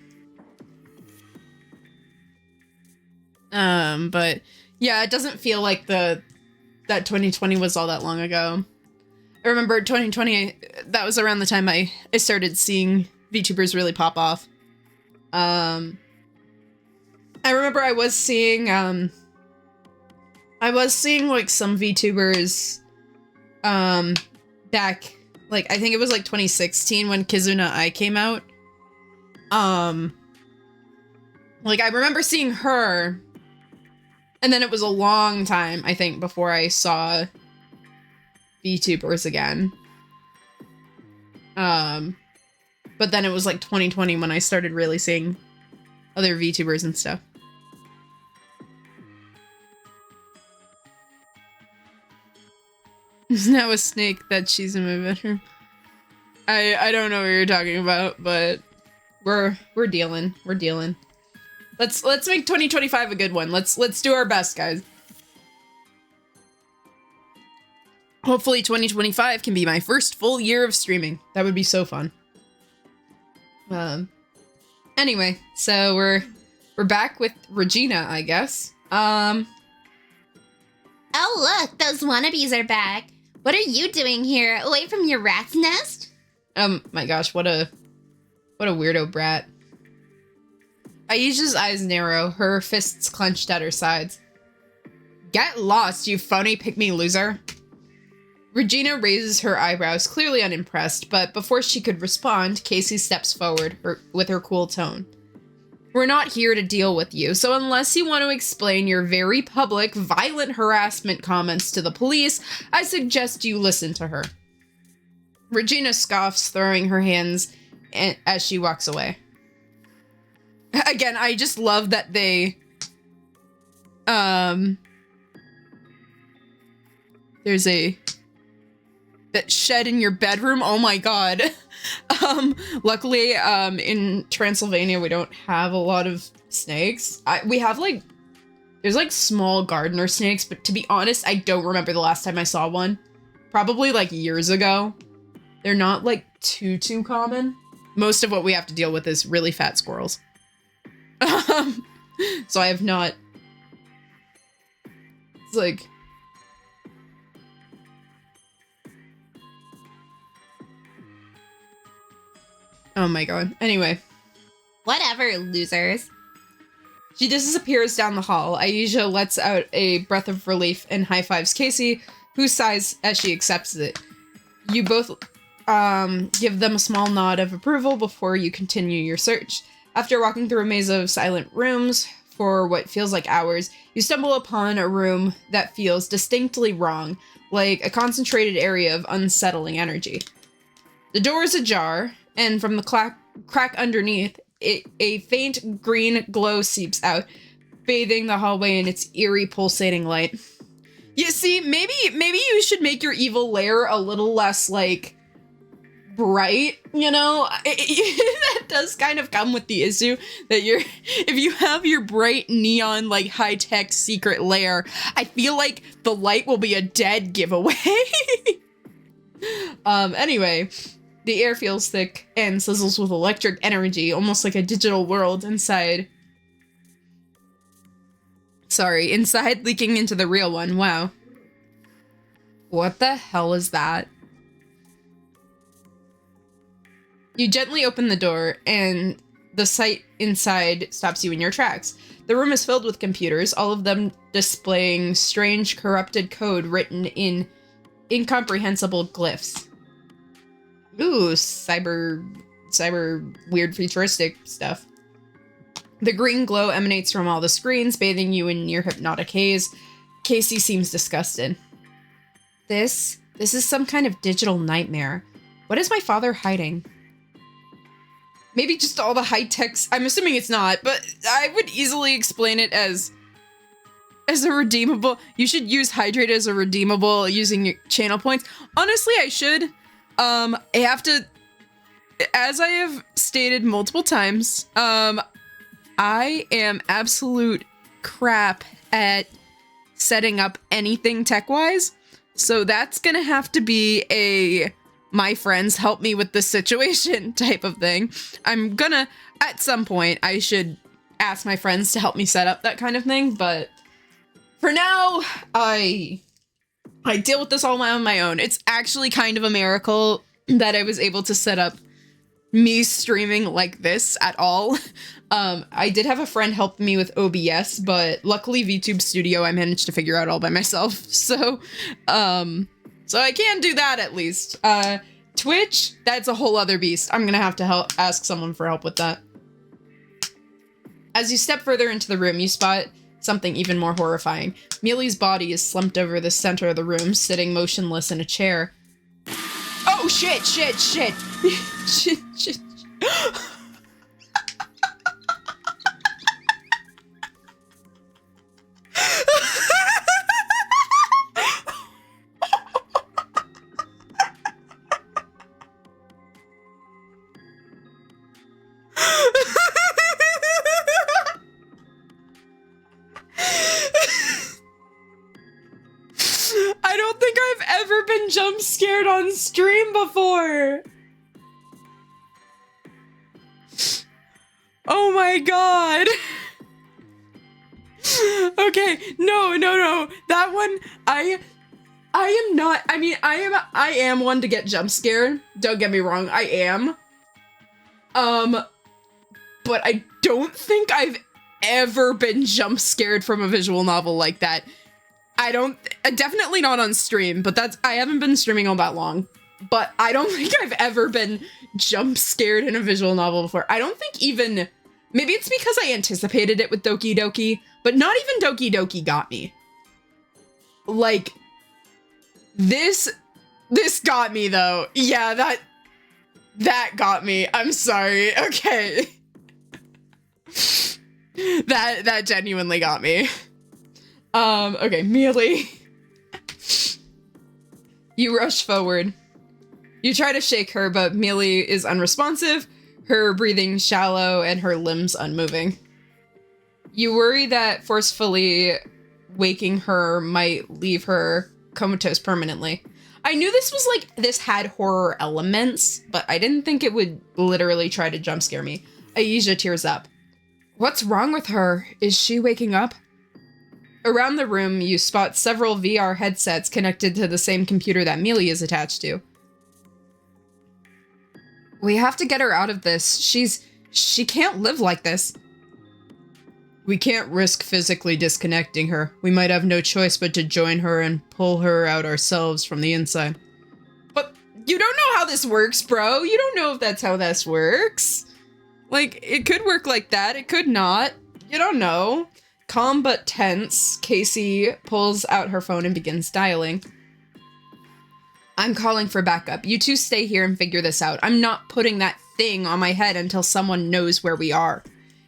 But yeah, it doesn't feel like that 2020 was all that long ago. I remember 2020, that was around the time I started seeing VTubers really pop off. I remember I was seeing like some VTubers back, like I think it was like 2016 when Kizuna Ai came out. Like I remember seeing her, and then it was a long time, I think, before I saw VTubers again. But then it was like 2020 when I started really seeing other VTubers and stuff. There's now a snake that she's in my bedroom. I don't know what you're talking about, but we're dealing. We're dealing. Let's make 2025 a good one. Let's do our best, guys. Hopefully 2025 can be my first full year of streaming. That would be so fun. Anyway, so we're back with Regina, I guess. Oh look, those wannabes are back. What are you doing here, away from your rat's nest? My gosh, what a weirdo brat. Aisha's eyes narrow, her fists clenched at her sides. Get lost, you phony pick-me loser. Regina raises her eyebrows, clearly unimpressed, but before she could respond, Casey steps forward with her cool tone. We're not here to deal with you, so unless you want to explain your very public, violent harassment comments to the police, I suggest you listen to her. Regina scoffs, throwing her hands as she walks away. Again, I just love that they, there's that shed in your bedroom. Oh my god. Luckily, in Transylvania, we don't have a lot of snakes. We have there's like small gardener snakes, but to be honest, I don't remember the last time I saw one. Probably like years ago. They're not like too common. Most of what we have to deal with is really fat squirrels. So I have not, it's like, Oh my god. Anyway. Whatever, losers. She disappears down the hall. Aisha lets out a breath of relief and high-fives Casey, who sighs as she accepts it. You both give them a small nod of approval before you continue your search. After walking through a maze of silent rooms for what feels like hours, you stumble upon a room that feels distinctly wrong, like a concentrated area of unsettling energy. The door is ajar, and from the crack underneath, a faint green glow seeps out, bathing the hallway in its eerie pulsating light. You see, maybe you should make your evil lair a little less, like, bright, you know? That does kind of come with the issue that if you have your bright neon, like, high-tech secret lair, I feel like the light will be a dead giveaway. Anyway, the air feels thick and sizzles with electric energy, almost like a digital world inside. Sorry, inside leaking into the real one. Wow. What the hell is that? You gently open the door, and the sight inside stops you in your tracks. The room is filled with computers, all of them displaying strange, corrupted code written in incomprehensible glyphs. Ooh, cyber weird futuristic stuff. The green glow emanates from all the screens, bathing you in near hypnotic haze. Casey seems disgusted. This is some kind of digital nightmare. What is my father hiding? Maybe just all the high-techs. I'm assuming it's not, but I would easily explain it as a redeemable. You should use Hydrate as a redeemable using your channel points. Honestly, I should. I have to, as I have stated multiple times, I am absolute crap at setting up anything tech-wise. So that's gonna have to be a my friends help me with this situation type of thing. I'm gonna, at some point, I should ask my friends to help me set up that kind of thing, but for now, I deal with this all on my own. It's actually kind of a miracle that I was able to set up me streaming like this at all. I did have a friend help me with OBS, but luckily VTube Studio I managed to figure out all by myself. So I can do that at least. Twitch, that's a whole other beast. I'm gonna have to ask someone for help with that. As you step further into the room, you spot something even more horrifying. Mealy's body is slumped over the center of the room, sitting motionless in a chair. Oh shit, shit, shit. Shit, shit. I don't think I've ever been jump scared on stream before. Oh my god. Okay, no. That one, I am not, I mean, I am one to get jump scared. Don't get me wrong, I am. But I don't think I've ever been jump scared from a visual novel like that. Definitely not on stream, but I haven't been streaming all that long. But I don't think I've ever been jump scared in a visual novel before. I don't think even, maybe it's because I anticipated it with Doki Doki, but not even Doki Doki got me. Like, this got me though. Yeah, that got me. I'm sorry. Okay. That genuinely got me. Okay, Mealy. You rush forward. You try to shake her, but Mealy is unresponsive, her breathing shallow and her limbs unmoving. You worry that forcefully waking her might leave her comatose permanently. I knew this had horror elements, but I didn't think it would literally try to jump scare me. Aisha tears up. What's wrong with her? Is she waking up? Around the room, you spot several VR headsets connected to the same computer that Mealy is attached to. We have to get her out of this. She can't live like this. We can't risk physically disconnecting her. We might have no choice but to join her and pull her out ourselves from the inside. But you don't know how this works, bro. You don't know if that's how this works. Like, it could work like that. It could not. You don't know. Calm but tense, Casey pulls out her phone and begins dialing. I'm calling for backup. You two stay here and figure this out. I'm not putting that thing on my head until someone knows where we are.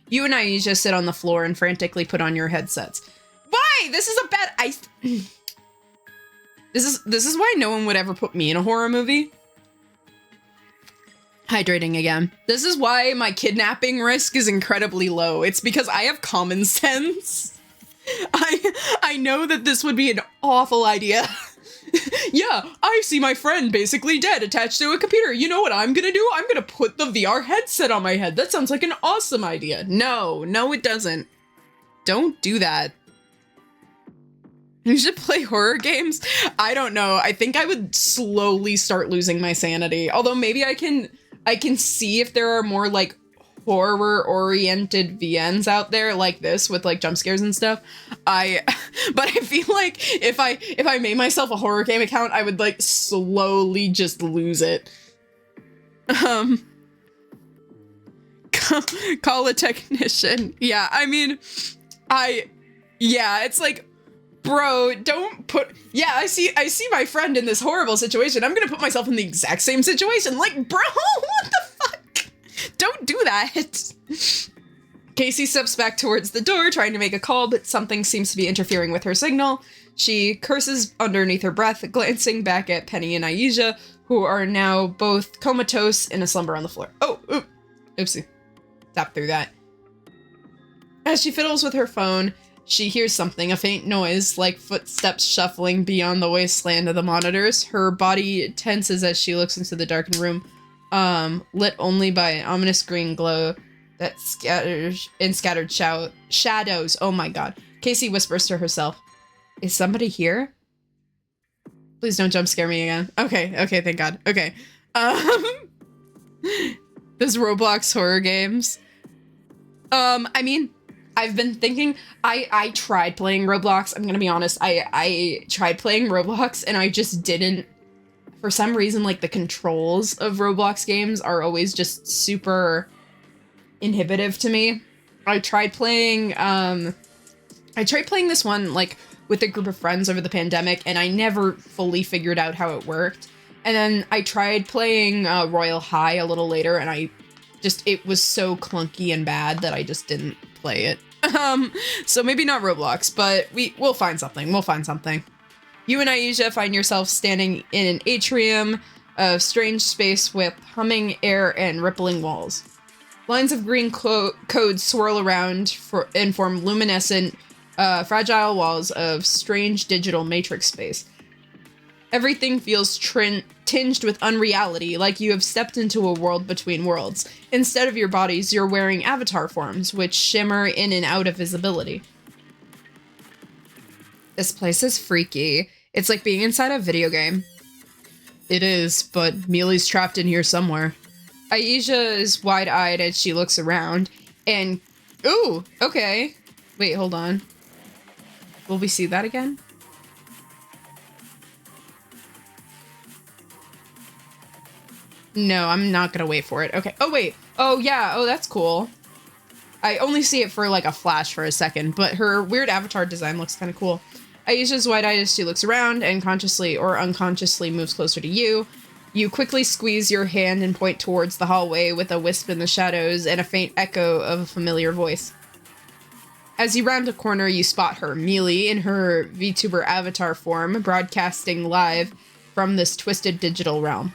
You and Aisha sit on the floor and frantically put on your headsets. Why? This is a bad... This is why no one would ever put me in a horror movie. Hydrating again. This is why my kidnapping risk is incredibly low. It's because I have common sense. I know that this would be an awful idea. Yeah, I see my friend basically dead attached to a computer. You know what I'm gonna do? I'm gonna put the VR headset on my head. That sounds like an awesome idea. No, it doesn't. Don't do that. You should play horror games. I don't know. I think I would slowly start losing my sanity. Although maybe I can see if there are more like horror-oriented VNs out there like this with like jump scares and stuff. But I feel like if I made myself a horror game account, I would like slowly just lose it. Call a technician. Yeah, I mean, it's like, bro, don't put, yeah, I see my friend in this horrible situation. I'm gonna put myself in the exact same situation. Like, bro, what the fuck? Don't do that. Casey steps back towards the door, trying to make a call, but something seems to be interfering with her signal. She curses underneath her breath, glancing back at Penny and Aisha, who are now both comatose in a slumber on the floor. Oh, oopsie. Tap through that. As she fiddles with her phone, she hears something, a faint noise, like footsteps shuffling beyond the wasteland of the monitors. Her body tenses as she looks into the darkened room, lit only by an ominous green glow that scatters in scattered shadows. Oh my god. Casey whispers to herself, is somebody here? Please don't jump scare me again. Okay, thank god. Okay. Those Roblox horror games. I mean, I've been thinking, I tried playing Roblox. I'm gonna be honest. I tried playing Roblox and I just didn't, for some reason, like the controls of Roblox games are always just super inhibitive to me. I tried playing this one like with a group of friends over the pandemic and I never fully figured out how it worked. And then I tried playing Royal High a little later and it was so clunky and bad that I just didn't play it. So maybe not Roblox, but we'll find something. We'll find something. You and Aisha find yourself standing in an atrium of strange space with humming air and rippling walls. Lines of green codes swirl around and form luminescent, fragile walls of strange digital matrix space. Everything feels tinged with unreality, like you have stepped into a world between worlds. Instead of your bodies, you're wearing avatar forms, which shimmer in and out of visibility. This place is freaky. It's like being inside a video game. It is, but Mealy's trapped in here somewhere. Aisha is wide-eyed as she looks around, and... Ooh, okay. Wait, hold on. Will we see that again? No, I'm not gonna wait for it. Okay. Oh, wait. Oh, yeah. Oh, that's cool. I only see it for, like, a flash for a second, but her weird avatar design looks kind of cool. Aisha's wide-eyed as she looks around and consciously or unconsciously moves closer to you. You quickly squeeze your hand and point towards the hallway with a wisp in the shadows and a faint echo of a familiar voice. As you round a corner, you spot her, Mealy, in her VTuber avatar form, broadcasting live from this twisted digital realm.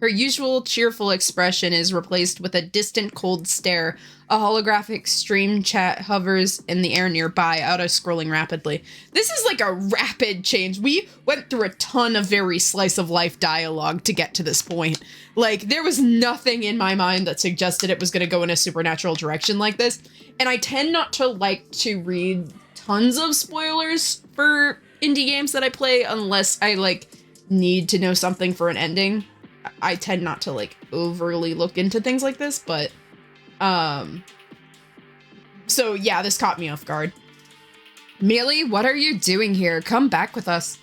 Her usual cheerful expression is replaced with a distant, cold stare. A holographic stream chat hovers in the air nearby, auto-scrolling rapidly. This is like a rapid change. We went through a ton of very slice-of-life dialogue to get to this point. Like, there was nothing in my mind that suggested it was going to go in a supernatural direction like this. And I tend not to like to read tons of spoilers for indie games that I play unless I, like, need to know something for an ending. I tend not to like overly look into things like this, but so yeah, this caught me off guard. Mealy, what are you doing here? Come back with us.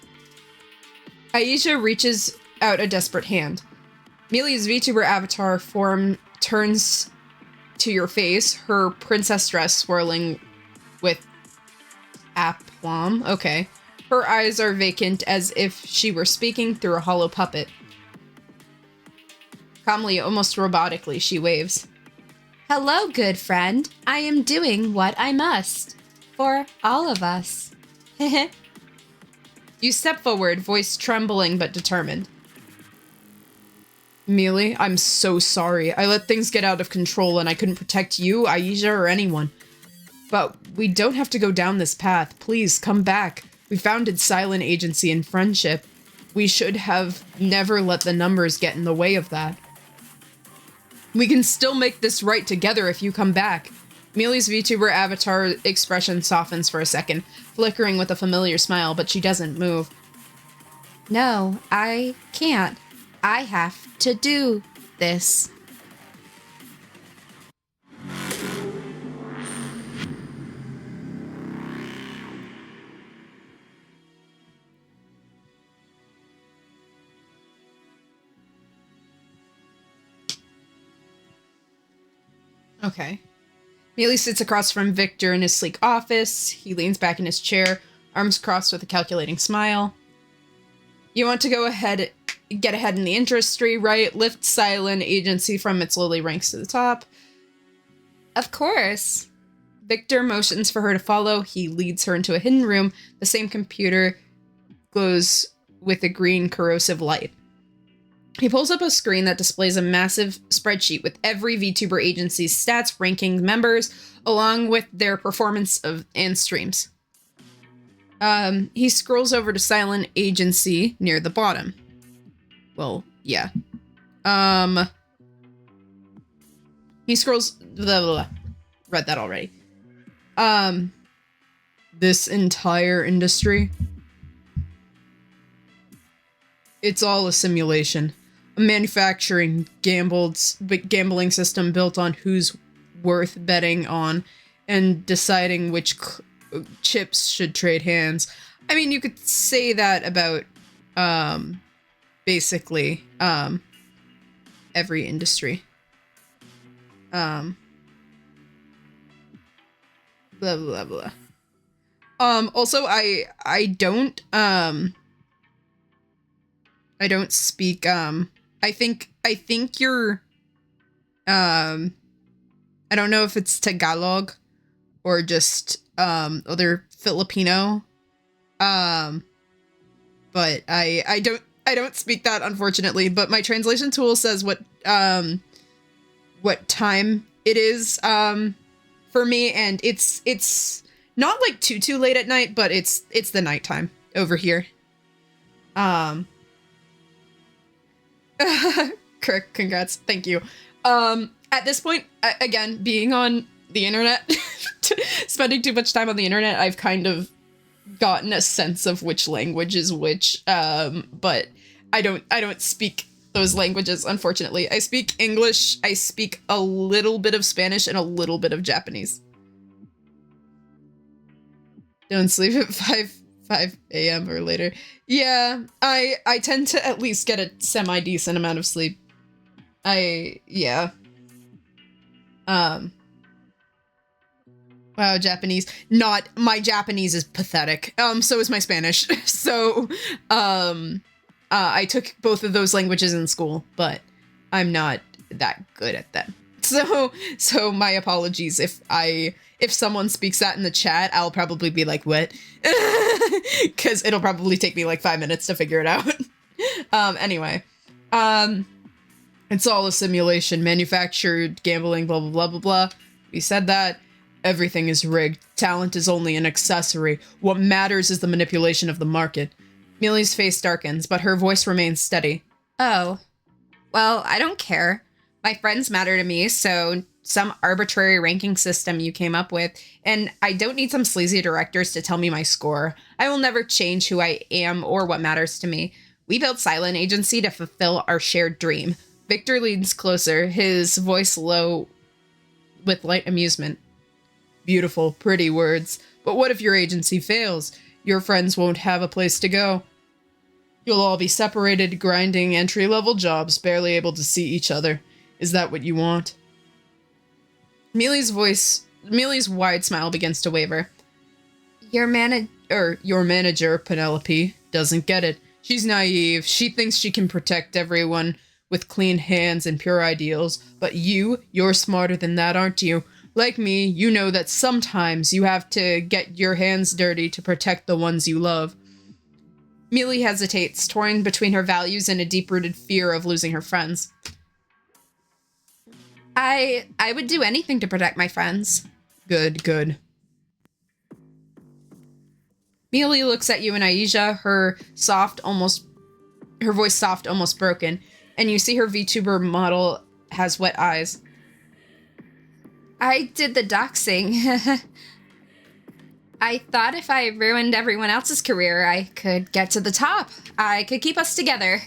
Aisha reaches out a desperate hand. Mealy's VTuber avatar form turns to your face, her princess dress swirling with aplomb. Okay. Her eyes are vacant as if she were speaking through a hollow puppet. Calmly, almost robotically, she waves. Hello, good friend. I am doing what I must. For all of us. You step forward, voice trembling but determined. Mealy, I'm so sorry. I let things get out of control and I couldn't protect you, Aisha, or anyone. But we don't have to go down this path. Please, come back. We founded Cylen Agency in friendship. We should have never let the numbers get in the way of that. We can still make this right together if you come back. Mealy's VTuber avatar expression softens for a second, flickering with a familiar smile, but she doesn't move. No, I can't. I have to do this. Okay. Mealy sits across from Victor in his sleek office. He leans back in his chair, arms crossed with a calculating smile. You want to go ahead, get ahead in the industry, right? Lift Cylen Agency from its lowly ranks to the top. Of course. Victor motions for her to follow. He leads her into a hidden room. The same computer glows with a green corrosive light. He pulls up a screen that displays a massive spreadsheet with every VTuber agency's stats, rankings, members, along with their performance and streams. He scrolls over to Cylen Agency near the bottom. Well, yeah. He scrolls... Blah, blah, blah. Read that already. This entire industry... It's all a simulation. A manufacturing gambling system built on who's worth betting on and deciding which chips should trade hands. I mean, you could say that about basically every industry. Blah blah blah. Also, I don't speak I think you're I don't know if it's Tagalog or just other Filipino. But I don't speak that, unfortunately, but my translation tool says what time it is for me, and it's not like too late at night, but it's the nighttime over here. Kirk, congrats. Thank you. At this point, again, being on the internet, spending too much time on the internet, I've kind of gotten a sense of which language is which. But I don't speak those languages, unfortunately. I speak English, I speak a little bit of Spanish, and a little bit of Japanese. Don't sleep at 5 a.m. or later. Yeah, I tend to at least get a semi-decent amount of sleep. Yeah. Wow, Japanese. My Japanese is pathetic. So is my Spanish. So, I took both of those languages in school, but I'm not that good at them. So my apologies if someone speaks that in the chat, I'll probably be like, what? Because it'll probably take me like 5 minutes to figure it out. Anyway. It's all a simulation. Manufactured, gambling, blah, blah, blah, blah, blah. We said that. Everything is rigged. Talent is only an accessory. What matters is the manipulation of the market. Mealy's face darkens, but her voice remains steady. Oh. Well, I don't care. My friends matter to me, so some arbitrary ranking system you came up with, and I don't need some sleazy directors to tell me my score. I will never change who I am or what matters to me. We built Cylen Agency to fulfill our shared dream. Victor leans closer, his voice low with light amusement. Beautiful, pretty words. But what if your agency fails? Your friends won't have a place to go. You'll all be separated, grinding entry-level jobs, barely able to see each other. Is that what you want? Mealy's wide smile begins to waver. Your manager, Penelope, doesn't get it. She's naive. She thinks she can protect everyone with clean hands and pure ideals. But you're smarter than that, aren't you? Like me, you know that sometimes you have to get your hands dirty to protect the ones you love. Mealy hesitates, torn between her values and a deep-rooted fear of losing her friends. I would do anything to protect my friends. Good. Mealy looks at you and Aisha, her voice soft, almost broken, and you see her VTuber model has wet eyes. I did the doxing. I thought if I ruined everyone else's career, I could get to the top. I could keep us together.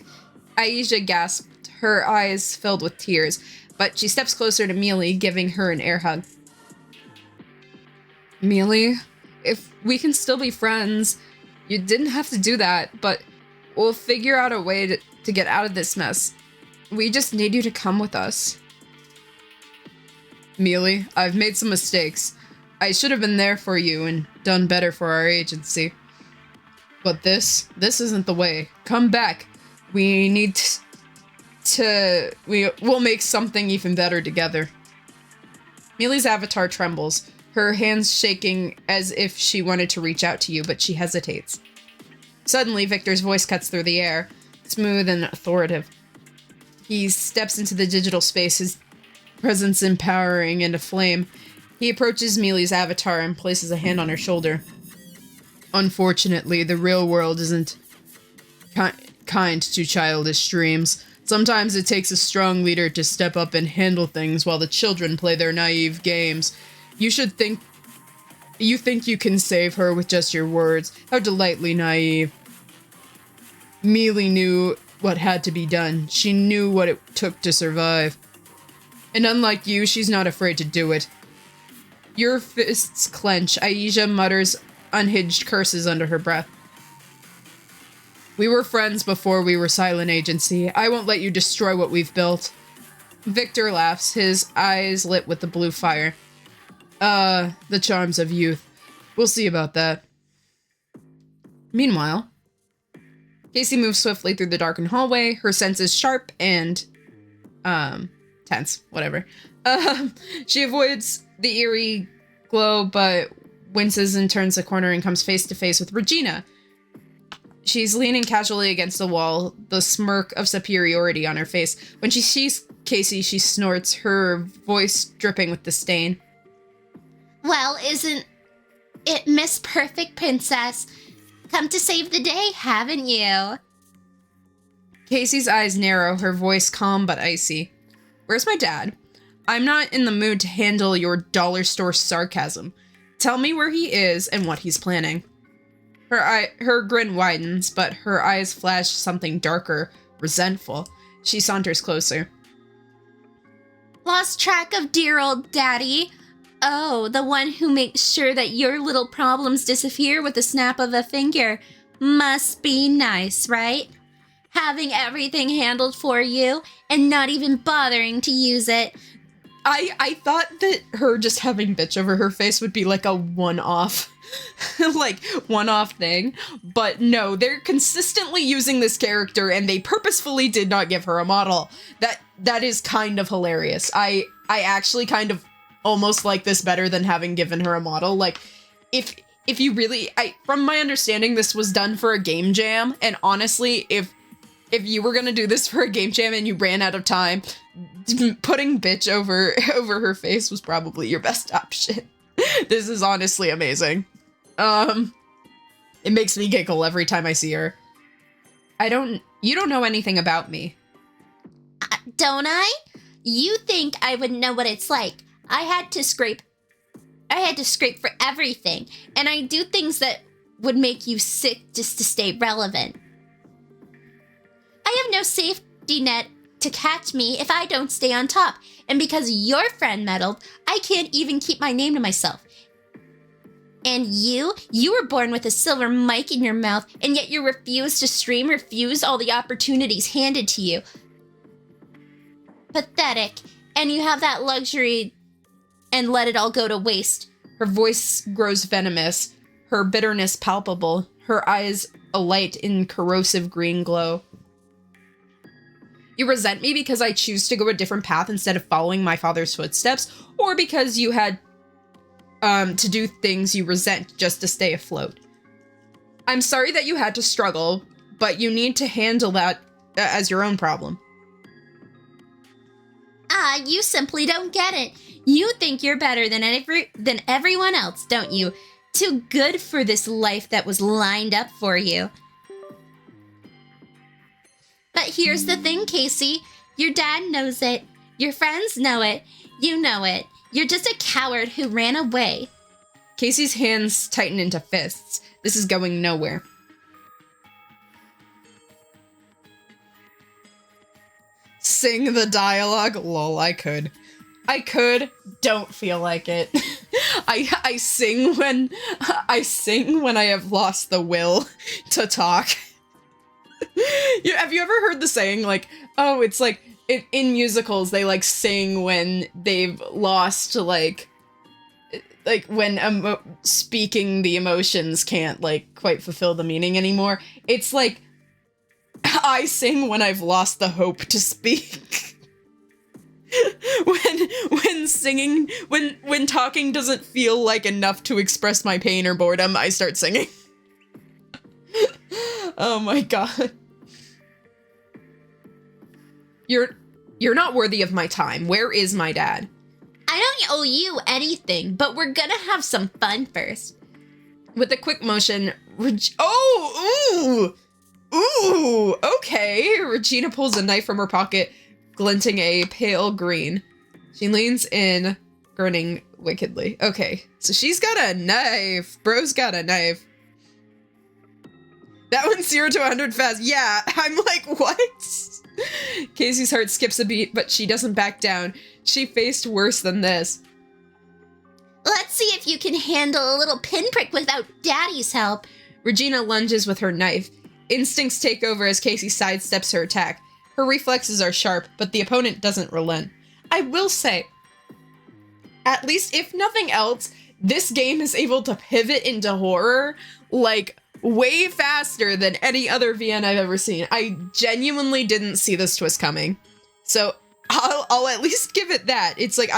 Aisha gasped, her eyes filled with tears, but she steps closer to Mealy, giving her an air hug. Mealy, if we can still be friends, you didn't have to do that, but we'll figure out a way to get out of this mess. We just need you to come with us. Mealy, I've made some mistakes. I should have been there for you and done better for our agency. But this isn't the way. Come back. We need we'll make something even better together. Mealy's avatar trembles, her hands shaking as if she wanted to reach out to you, but she hesitates. Suddenly, Victor's voice cuts through the air, smooth and authoritative. He steps into the digital space, his presence empowering and aflame. He approaches Mealy's avatar and places a hand on her shoulder. Unfortunately, the real world isn't kind to childish dreams. Sometimes it takes a strong leader to step up and handle things while the children play their naive games. You think you can save her with just your words. How delightfully naive. Mealy knew what had to be done. She knew what it took to survive. And unlike you, she's not afraid to do it. Your fists clench. Aisha mutters unhinged curses under her breath. We were friends before we were Cylen Agency. I won't let you destroy what we've built. Victor laughs, his eyes lit with the blue fire. The charms of youth. We'll see about that. Meanwhile, Casey moves swiftly through the darkened hallway, her senses sharp and, tense, whatever. She avoids the eerie glow, but winces and turns the corner and comes face to face with Regina. She's leaning casually against the wall, the smirk of superiority on her face. When she sees Casey, she snorts, her voice dripping with disdain. Well, isn't it Miss Perfect Princess? Come to save the day, haven't you? Casey's eyes narrow, her voice calm but icy. Where's my dad? I'm not in the mood to handle your dollar store sarcasm. Tell me where he is and what he's planning. Her grin widens, but her eyes flash something darker, resentful. She saunters closer. Lost track of dear old daddy. Oh, the one who makes sure that your little problems disappear with the snap of a finger. Must be nice, right? Having everything handled for you and not even bothering to use it. I thought that her just having bitch over her face would be like a one-off thing, but no, they're consistently using this character and they purposefully did not give her a model. That is kind of hilarious. I actually kind of almost like this better than having given her a model. Like, if you really, from my understanding, this was done for a game jam, and honestly, if you were gonna do this for a game jam and you ran out of time, putting bitch over her face was probably your best option. This is honestly amazing. It makes me giggle every time I see her. You don't know anything about me. Don't I? You think I would know what it's like. I had to scrape for everything, and I do things that would make you sick just to stay relevant. no safety net to catch me if I don't stay on top. And because your friend meddled, I can't even keep my name to myself. And you were born with a silver mic in your mouth, and yet you refuse to stream, refuse all the opportunities handed to you. Pathetic. And you have that luxury and let it all go to waste. Her voice grows venomous, her bitterness palpable, her eyes alight in corrosive green glow. You resent me because I choose to go a different path instead of following my father's footsteps, or because you had to do things you resent just to stay afloat. I'm sorry that you had to struggle, but you need to handle that as your own problem. You simply don't get it. You think you're better than everyone else, don't you? Too good for this life that was lined up for you. But here's the thing, Casey. Your dad knows it. Your friends know it. You know it. You're just a coward who ran away. Casey's hands tighten into fists. This is going nowhere. Sing the dialogue? Lol, I could. Don't feel like it. I sing when I have lost the will to talk. Have you ever heard the saying, like, oh, it's like in musicals they like sing when they've lost, like when speaking the emotions can't like quite fulfill the meaning anymore. It's like I sing when I've lost the hope to speak. when singing, when talking doesn't feel like enough to express my pain or boredom, I start singing. Oh my god. You're not worthy of my time. Where is my dad? I don't owe you anything, but we're gonna have some fun first. With a quick motion, Ooh, okay. Regina pulls a knife from her pocket, glinting a pale green. She leans in, grinning wickedly. Okay, so she's got a knife. Bro's got a knife. That one's 0 to 100 fast. Yeah, I'm like, what? Casey's heart skips a beat, but she doesn't back down. She faced worse than this. Let's see if you can handle a little pinprick without Daddy's help. Regina lunges with her knife. Instincts take over as Casey sidesteps her attack. Her reflexes are sharp, but the opponent doesn't relent. I will say, at least if nothing else, this game is able to pivot into horror, like, way faster than any other VN I've ever seen. I genuinely didn't see this twist coming. So, I'll at least give it that. It's like,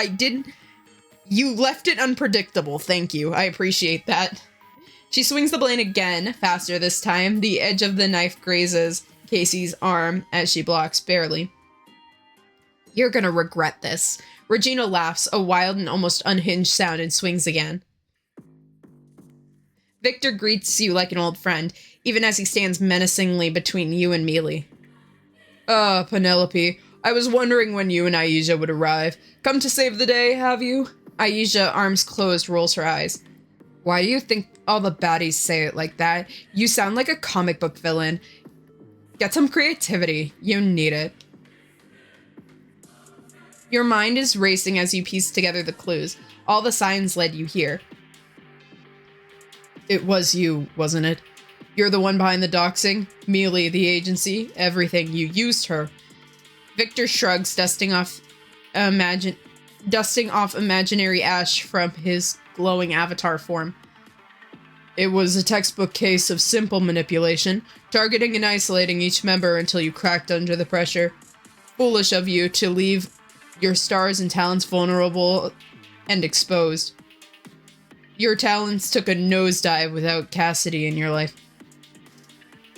you left it unpredictable, thank you. I appreciate that. She swings the blade again, faster this time. The edge of the knife grazes Casey's arm as she blocks barely. You're gonna regret this. Regina laughs, a wild and almost unhinged sound, and swings again. Victor greets you like an old friend, even as he stands menacingly between you and Mealy. Penelope, I was wondering when you and Aisha would arrive. Come to save the day, have you? Aisha, arms closed, rolls her eyes. Why do you think all the baddies say it like that? You sound like a comic book villain. Get some creativity. You need it. Your mind is racing as you piece together the clues. All the signs led you here. It was you, wasn't it? You're the one behind the doxing, Mealy, the agency, everything. You used her. Victor shrugs, dusting off imaginary ash from his glowing avatar form. It was a textbook case of simple manipulation, targeting and isolating each member until you cracked under the pressure. Foolish of you to leave your stars and talents vulnerable and exposed. Your talents took a nosedive without Cassidy in your life.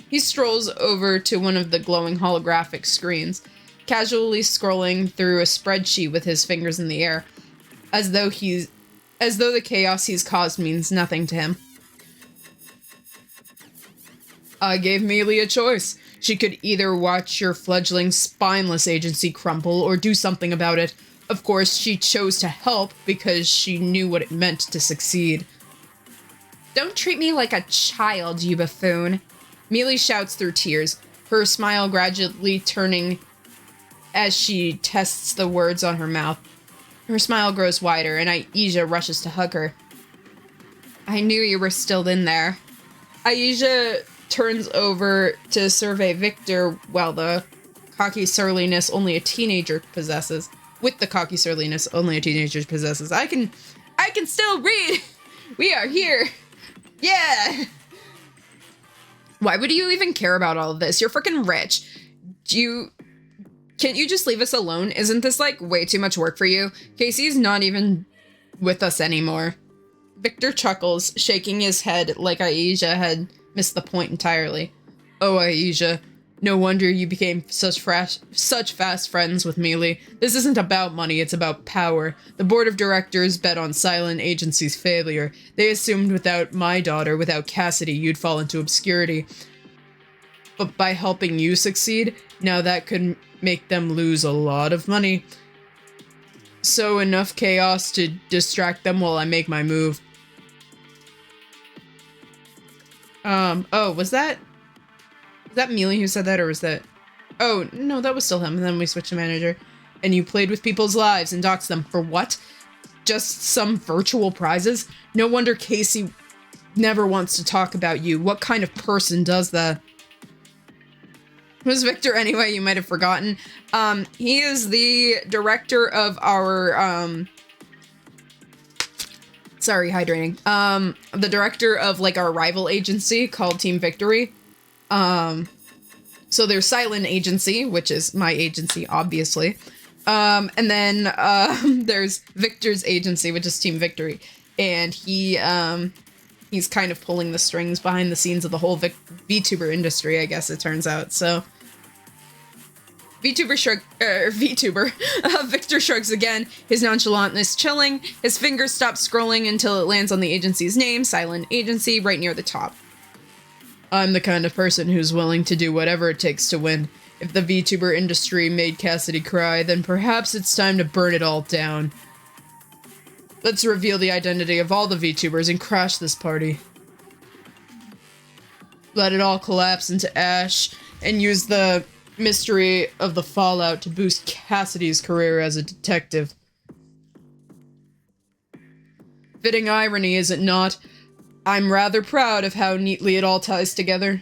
He strolls over to one of the glowing holographic screens, casually scrolling through a spreadsheet with his fingers in the air, as though the chaos he's caused means nothing to him. I gave Mealy a choice. She could either watch your fledgling spineless agency crumble or do something about it. Of course, she chose to help because she knew what it meant to succeed. Don't treat me like a child, you buffoon. Mealy shouts through tears. her smile gradually turning as she tests the words on her mouth. Her smile grows wider, and Aisha rushes to hug her. I knew you were still in there. Aisha turns over to survey Victor while the cocky surliness only a teenager possesses. With the cocky surliness only a teenager possesses. I can still read! We are here! Yeah! Why would you even care about all of this? You're freaking rich. Can't you just leave us alone? Isn't this, like, way too much work for you? Casey's not even with us anymore. Victor chuckles, shaking his head like Aisha had missed the point entirely. Oh, Aisha, no wonder you became such fast friends with Mealy. This isn't about money, it's about power. The board of directors bet on Cylen Agency's failure. They assumed without my daughter, without Cassidy, you'd fall into obscurity. But by helping you succeed, now that could make them lose a lot of money. So enough chaos to distract them while I make my move. Oh, was that Mealy who said that, or was that... Oh, no, that was still him, and then we switched to manager. And you played with people's lives and doxed them. For what? Just some virtual prizes? No wonder Casey never wants to talk about you. What kind of person does that? Who's Victor anyway? You might have forgotten. He is the director of our, sorry, hydrating. The director of, like, our rival agency called Team Victory. So there's Cylen Agency, which is my agency, obviously. And then, there's Victor's agency, which is Team Victory. And he's kind of pulling the strings behind the scenes of the whole VTuber industry, I guess it turns out. So Victor shrugs again, his nonchalantness chilling. His fingers stop scrolling until it lands on the agency's name, Cylen Agency, right near the top. I'm the kind of person who's willing to do whatever it takes to win. If the VTuber industry made Cassidy cry, then perhaps it's time to burn it all down. Let's reveal the identity of all the VTubers and crash this party. Let it all collapse into ash, and use the mystery of the fallout to boost Cassidy's career as a detective. Fitting irony, is it not? I'm rather proud of how neatly it all ties together.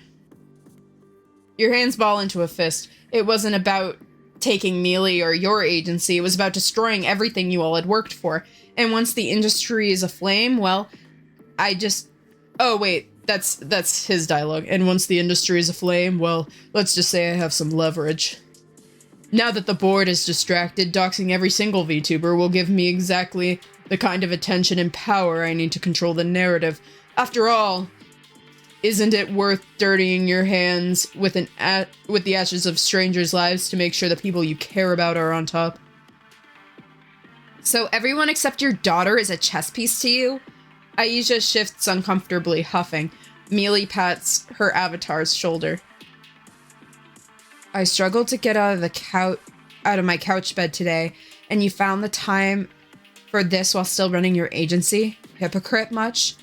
Your hands ball into a fist. It wasn't about taking Mealy or your agency, it was about destroying everything you all had worked for. And once the industry is aflame, well, oh wait, that's his dialogue. And once the industry is aflame, well, let's just say I have some leverage. Now that the board is distracted, doxing every single VTuber will give me exactly the kind of attention and power I need to control the narrative. After all, isn't it worth dirtying your hands with the ashes of strangers' lives to make sure the people you care about are on top? So everyone except your daughter is a chess piece to you? Aisha shifts uncomfortably, huffing. Mealy pats her avatar's shoulder. I struggled to get out of my couch bed today, and you found the time for this while still running your agency? Hypocrite much?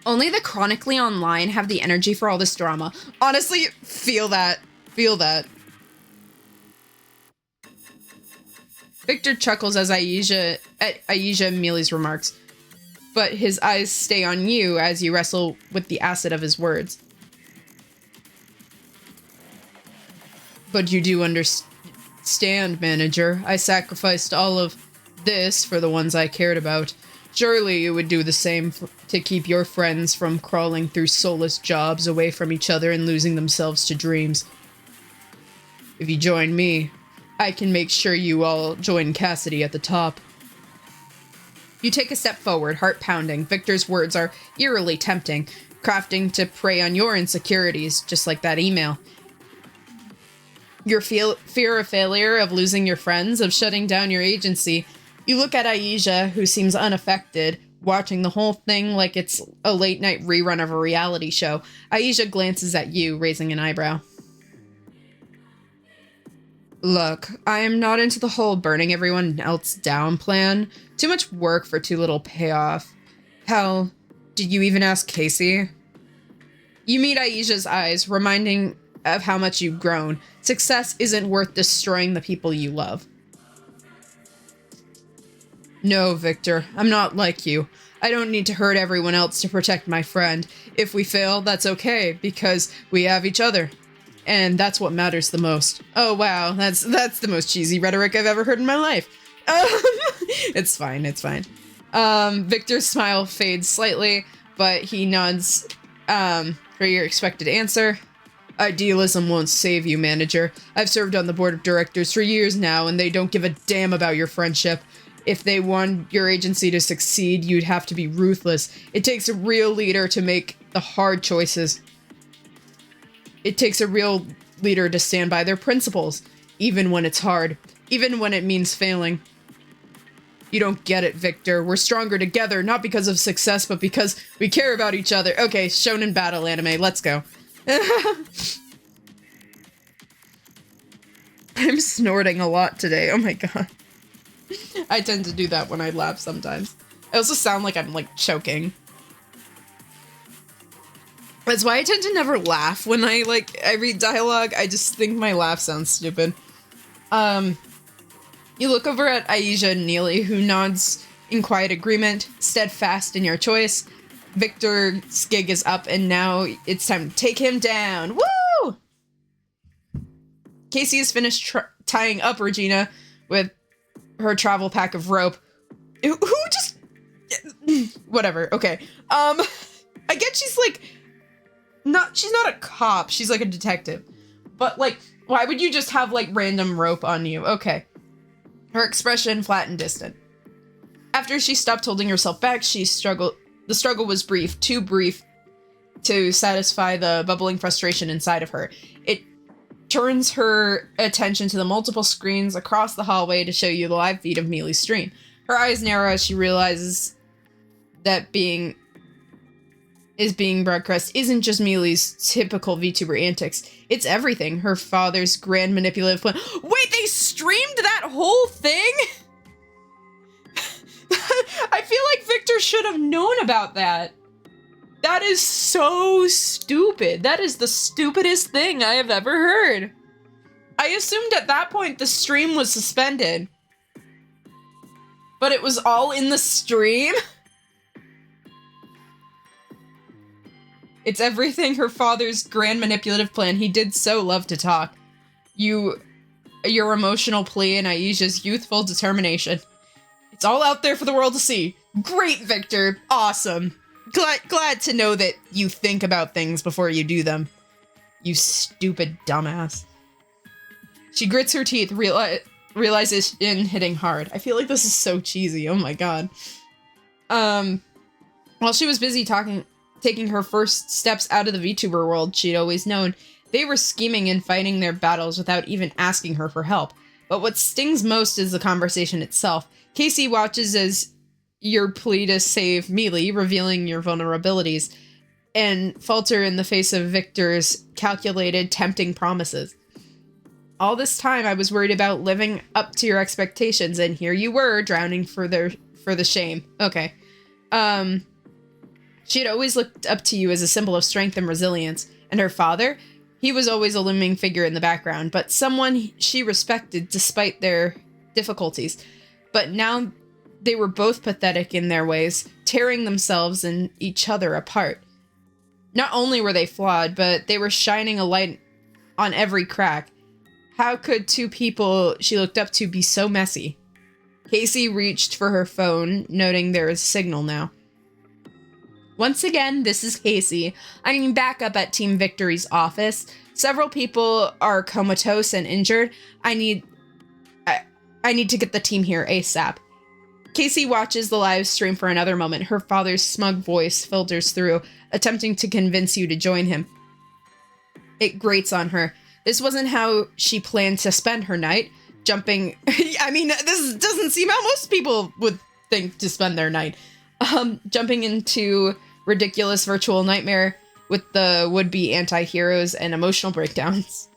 Only the chronically online have the energy for all this drama. Honestly, feel that. Feel that. Victor chuckles as Aisha and Mealy's remarks, but his eyes stay on you as you wrestle with the acid of his words. But you do understand, manager. I sacrificed all of this for the ones I cared about. Surely you would do the same to keep your friends from crawling through soulless jobs away from each other and losing themselves to dreams. If you join me, I can make sure you all join Cassidy at the top. You take a step forward, heart pounding. Victor's words are eerily tempting, crafting to prey on your insecurities, just like that email. Your fear of failure, of losing your friends, of shutting down your agency. You look at Aisha, who seems unaffected, watching the whole thing like it's a late-night rerun of a reality show. Aisha glances at you, raising an eyebrow. Look, I am not into the whole burning everyone else down plan. Too much work for too little payoff. Hell, did you even ask Casey? You meet Aisha's eyes, reminding of how much you've grown. Success isn't worth destroying the people you love. No, Victor, I'm not like you. I don't need to hurt everyone else to protect my friend. If we fail, that's okay, because we have each other. And that's what matters the most. Oh, wow, that's the most cheesy rhetoric I've ever heard in my life. It's fine, it's fine. Victor's smile fades slightly, but he nods for your expected answer. Idealism won't save you, manager. I've served on the board of directors for years now, and they don't give a damn about your friendship. If they want your agency to succeed, you'd have to be ruthless. It takes a real leader to make the hard choices. It takes a real leader to stand by their principles, even when it's hard, even when it means failing. You don't get it, Victor. We're stronger together, not because of success, but because we care about each other. Okay, shonen battle anime, let's go. I'm snorting a lot today, oh my god. I tend to do that when I laugh sometimes. I also sound like I'm, like, choking. That's why I tend to never laugh when I read dialogue. I just think my laugh sounds stupid. You look over at Aisha and Neely, who nods in quiet agreement, steadfast in your choice. Victor's gig is up, and now it's time to take him down. Woo! Casey has finished tying up Regina with her travel pack of rope. Who just... Whatever, okay. I get she's, like... she's not a cop, she's, like, a detective. But, like, why would you just have, like, random rope on you? Okay. Her expression flat and distant. After she stopped holding herself back, the struggle was brief, too brief to satisfy the bubbling frustration inside of her. It turns her attention to the multiple screens across the hallway to show you the live feed of Mealy's stream. Her eyes narrow as she realizes that being broadcast isn't just Mealy's typical VTuber antics. It's everything. Her father's grand manipulative plan. Wait, they streamed that whole thing? I feel like Victor should have known about that. That is so stupid. That is the stupidest thing I have ever heard. I assumed at that point the stream was suspended. But it was all in the stream? It's everything her father's grand manipulative plan. He did so love to talk. Your emotional plea and Aisha's youthful determination. It's all out there for the world to see. Great, Victor. Awesome. Glad to know that you think about things before you do them. You stupid dumbass. She grits her teeth, realization hitting hard. I feel like this is so cheesy. Oh my god. While she was busy taking her first steps out of the VTuber world she'd always known, they were scheming and fighting their battles without even asking her for help. But what stings most is the conversation itself. Casey watches as your plea to save Mealy, revealing your vulnerabilities, and falter in the face of Victor's calculated, tempting promises. All this time, I was worried about living up to your expectations, and here you were, drowning for the shame. Okay. She had always looked up to you as a symbol of strength and resilience, and her father, he was always a looming figure in the background, but someone she respected despite their difficulties. But now they were both pathetic in their ways, tearing themselves and each other apart. Not only were they flawed, but they were shining a light on every crack. How could two people she looked up to be so messy? Casey reached for her phone, noting there is a signal now. Once again, this is Casey. I'm back up at Team Victory's office. Several people are comatose and injured. I need to get the team here ASAP. Casey watches the live stream for another moment. Her father's smug voice filters through, attempting to convince you to join him. It grates on her. This wasn't how she planned to spend her night. Jumping... I mean, this doesn't seem how most people would think to spend their night. Jumping into ridiculous virtual nightmare with the would-be anti-heroes and emotional breakdowns.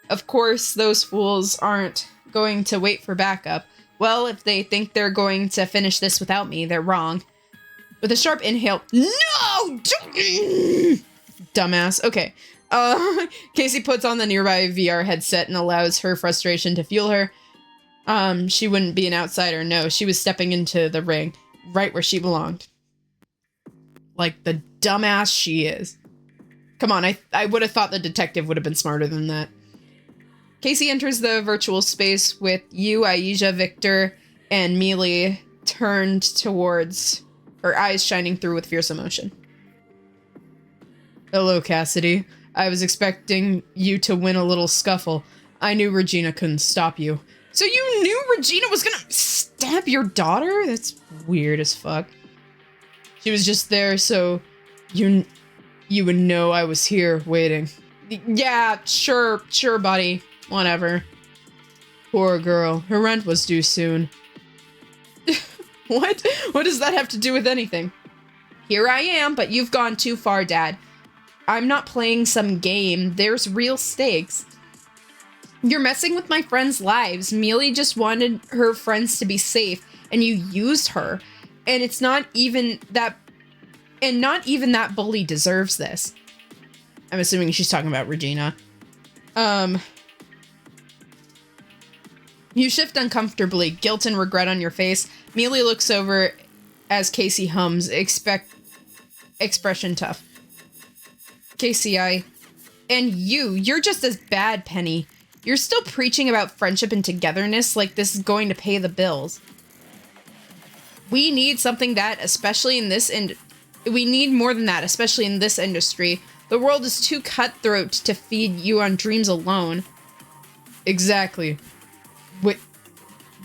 Of course, those fools aren't going to wait for backup. Well, if they think they're going to finish this without me, they're wrong. With a sharp inhale... No! dumbass. Okay. Casey puts on the nearby VR headset and allows her frustration to fuel her. She wouldn't be an outsider. No, she was stepping into the ring, right where she belonged. Like the dumbass she is. Come on, I would have thought the detective would have been smarter than that. Casey enters the virtual space with you, Aisha, Victor, and Mealy turned towards her, eyes shining through with fierce emotion. Hello, Cassidy. I was expecting you to win a little scuffle. I knew Regina couldn't stop you. So you knew Regina was gonna stab your daughter? That's weird as fuck. She was just there so you would know I was here waiting. Yeah, sure, buddy. Whatever. Poor girl. Her rent was due soon. What? What does that have to do with anything? Here I am, but you've gone too far, Dad. I'm not playing some game. There's real stakes. You're messing with my friends' lives. Mealy just wanted her friends to be safe, and you used her. And it's not even that... And not even that bully deserves this. I'm assuming she's talking about Regina. You shift uncomfortably, guilt and regret on your face. Mealy looks over as Casey hums, expression tough. Casey, and you're just as bad, Penny. You're still preaching about friendship and togetherness like this is going to pay the bills. We need something that, especially in this we need more than that, especially in this industry. The world is too cutthroat to feed you on dreams alone. Exactly.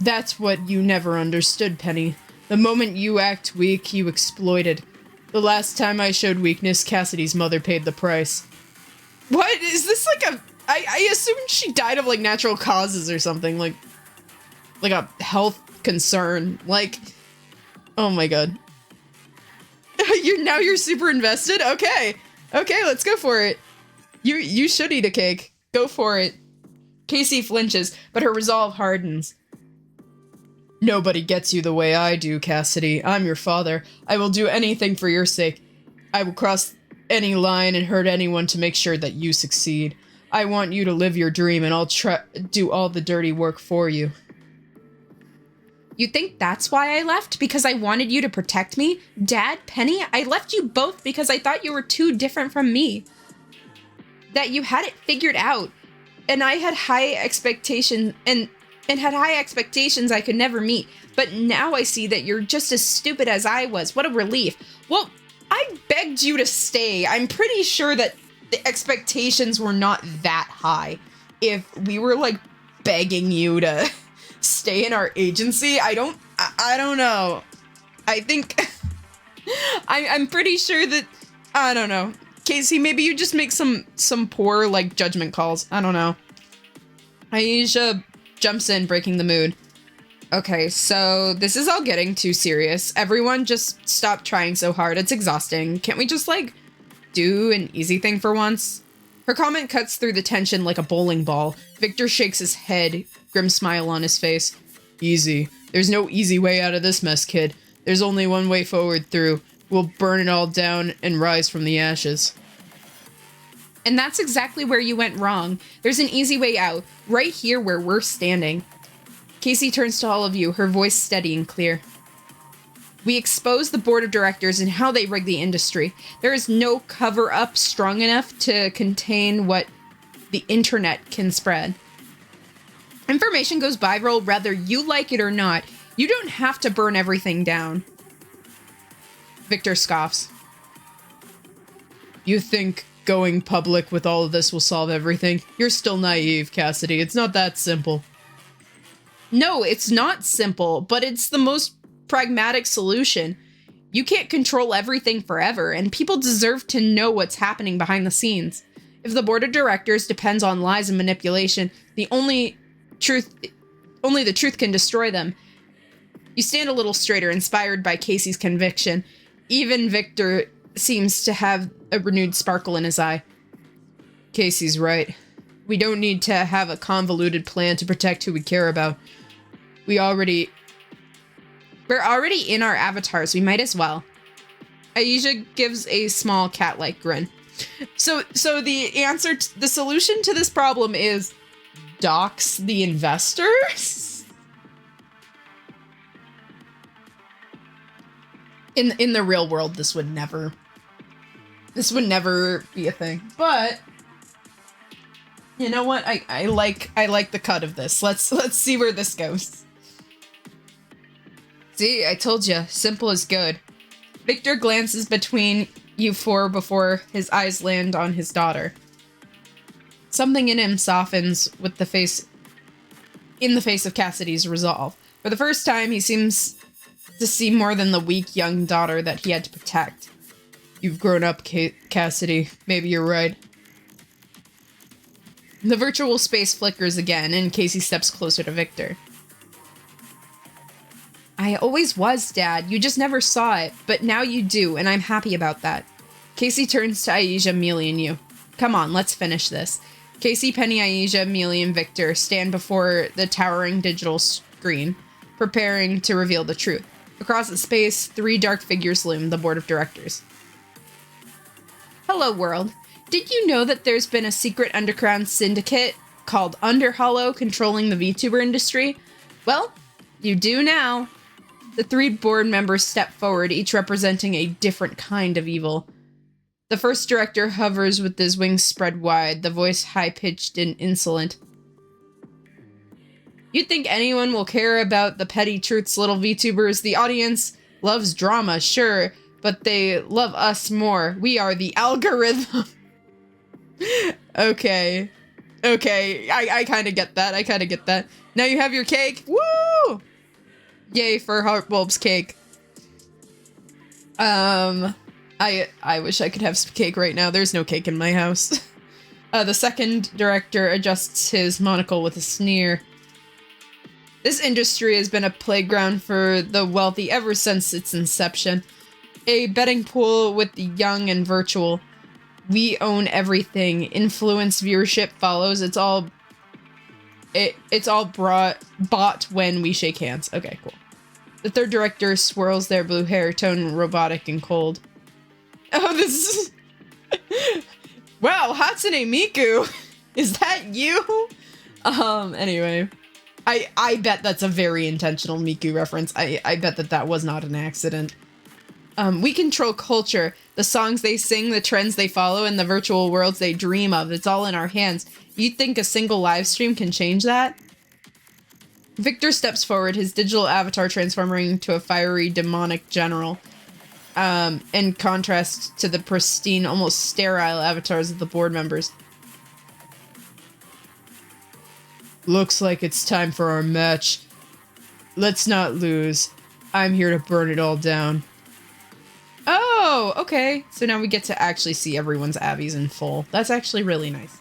That's what you never understood, Penny. The moment you act weak, you exploited. The last time I showed weakness, Cassidy's mother paid the price. What? Is this like a... I assumed she died of like natural causes or something, like a health concern. Like, oh my god. You're super invested? Okay, let's go for it. You should eat a cake. Go for it. Casey flinches, but her resolve hardens. Nobody gets you the way I do, Cassidy. I'm your father. I will do anything for your sake. I will cross any line and hurt anyone to make sure that you succeed. I want you to live your dream, and I'll do all the dirty work for you. You think that's why I left? Because I wanted you to protect me? Dad, Penny, I left you both because I thought you were too different from me. That you had it figured out. And I had high expectations and had high expectations I could never meet. But now I see that you're just as stupid as I was. What a relief. Well, I begged you to stay. I'm pretty sure that the expectations were not that high. If we were like begging you to stay in our agency, I don't know. I think I'm pretty sure that, I don't know. Casey, maybe you just make some poor like judgment calls. I don't know. Aisha jumps in, breaking the mood. Okay, so this is all getting too serious. Everyone just stop trying so hard. It's exhausting. Can't we just like do an easy thing for once? Her comment cuts through the tension like a bowling ball. Victor shakes his head, grim smile on his face. Easy. There's no easy way out of this mess, kid. There's only one way forward through. We'll burn it all down and rise from the ashes. And that's exactly where you went wrong. There's an easy way out, right here where we're standing. Casey turns to all of you, her voice steady and clear. We expose the board of directors and how they rig the industry. There is no cover-up strong enough to contain what the internet can spread. Information goes viral whether you like it or not. You don't have to burn everything down. Victor scoffs. You think going public with all of this will solve everything? You're still naive, Cassidy. It's not that simple. No, it's not simple, but it's the most pragmatic solution. You can't control everything forever, and people deserve to know what's happening behind the scenes. If the board of directors depends on lies and manipulation, only the truth can destroy them. You stand a little straighter, inspired by Casey's conviction. Even Victor seems to have a renewed sparkle in his eye. Casey's right. We don't need to have a convoluted plan to protect who we care about. We're already in our avatars. We might as well. Aisha gives a small cat-like grin. So the solution to this problem is dox the investors? In the real world, this would never be a thing. But you know what? I like the cut of this. Let's see where this goes. See, I told you, simple is good. Victor glances between you four before his eyes land on his daughter. Something in him softens with the face of Cassidy's resolve. For the first time, he seems to see more than the weak young daughter that he had to protect. You've grown up, Cassidy. Maybe you're right. The virtual space flickers again, and Casey steps closer to Victor. I always was, Dad. You just never saw it, but now you do, and I'm happy about that. Casey turns to Aisha, Mealy, and you. Come on, let's finish this. Casey, Penny, Aisha, Mealy, and Victor stand before the towering digital screen, preparing to reveal the truth. Across the space, 3 dark figures loom, the board of directors. Hello, world. Did you know that there's been a secret underground syndicate called UnderHolo controlling the VTuber industry? Well, you do now. The 3 board members step forward, each representing a different kind of evil. The first director hovers with his wings spread wide, the voice high-pitched and insolent. You'd think anyone will care about the petty truths, little VTubers. The audience loves drama, sure, but they love us more. We are the algorithm. Okay. I kind of get that. Now you have your cake. Woo! Yay for Heartbulb's cake. I wish I could have some cake right now. There's no cake in my house. The second director adjusts his monocle with a sneer. This industry has been a playground for the wealthy ever since its inception. A betting pool with the young and virtual. We own everything. Influence, viewership follows. It's all bought when we shake hands. Okay, cool. The third director swirls their blue hair, tone robotic and cold. Oh, this is... Wow, Hatsune Miku! Is that you? Anyway. I bet that's a very intentional Miku reference. I bet that was not an accident. We control culture. The songs they sing, the trends they follow, and the virtual worlds they dream of. It's all in our hands. You think a single live stream can change that? Victor steps forward, his digital avatar transforming into a fiery, demonic general. In contrast to the pristine, almost sterile avatars of the board members. Looks like it's time for our match. Let's not lose. I'm here to burn it all down. Oh, okay. So now we get to actually see everyone's abbeys in full. That's actually really nice.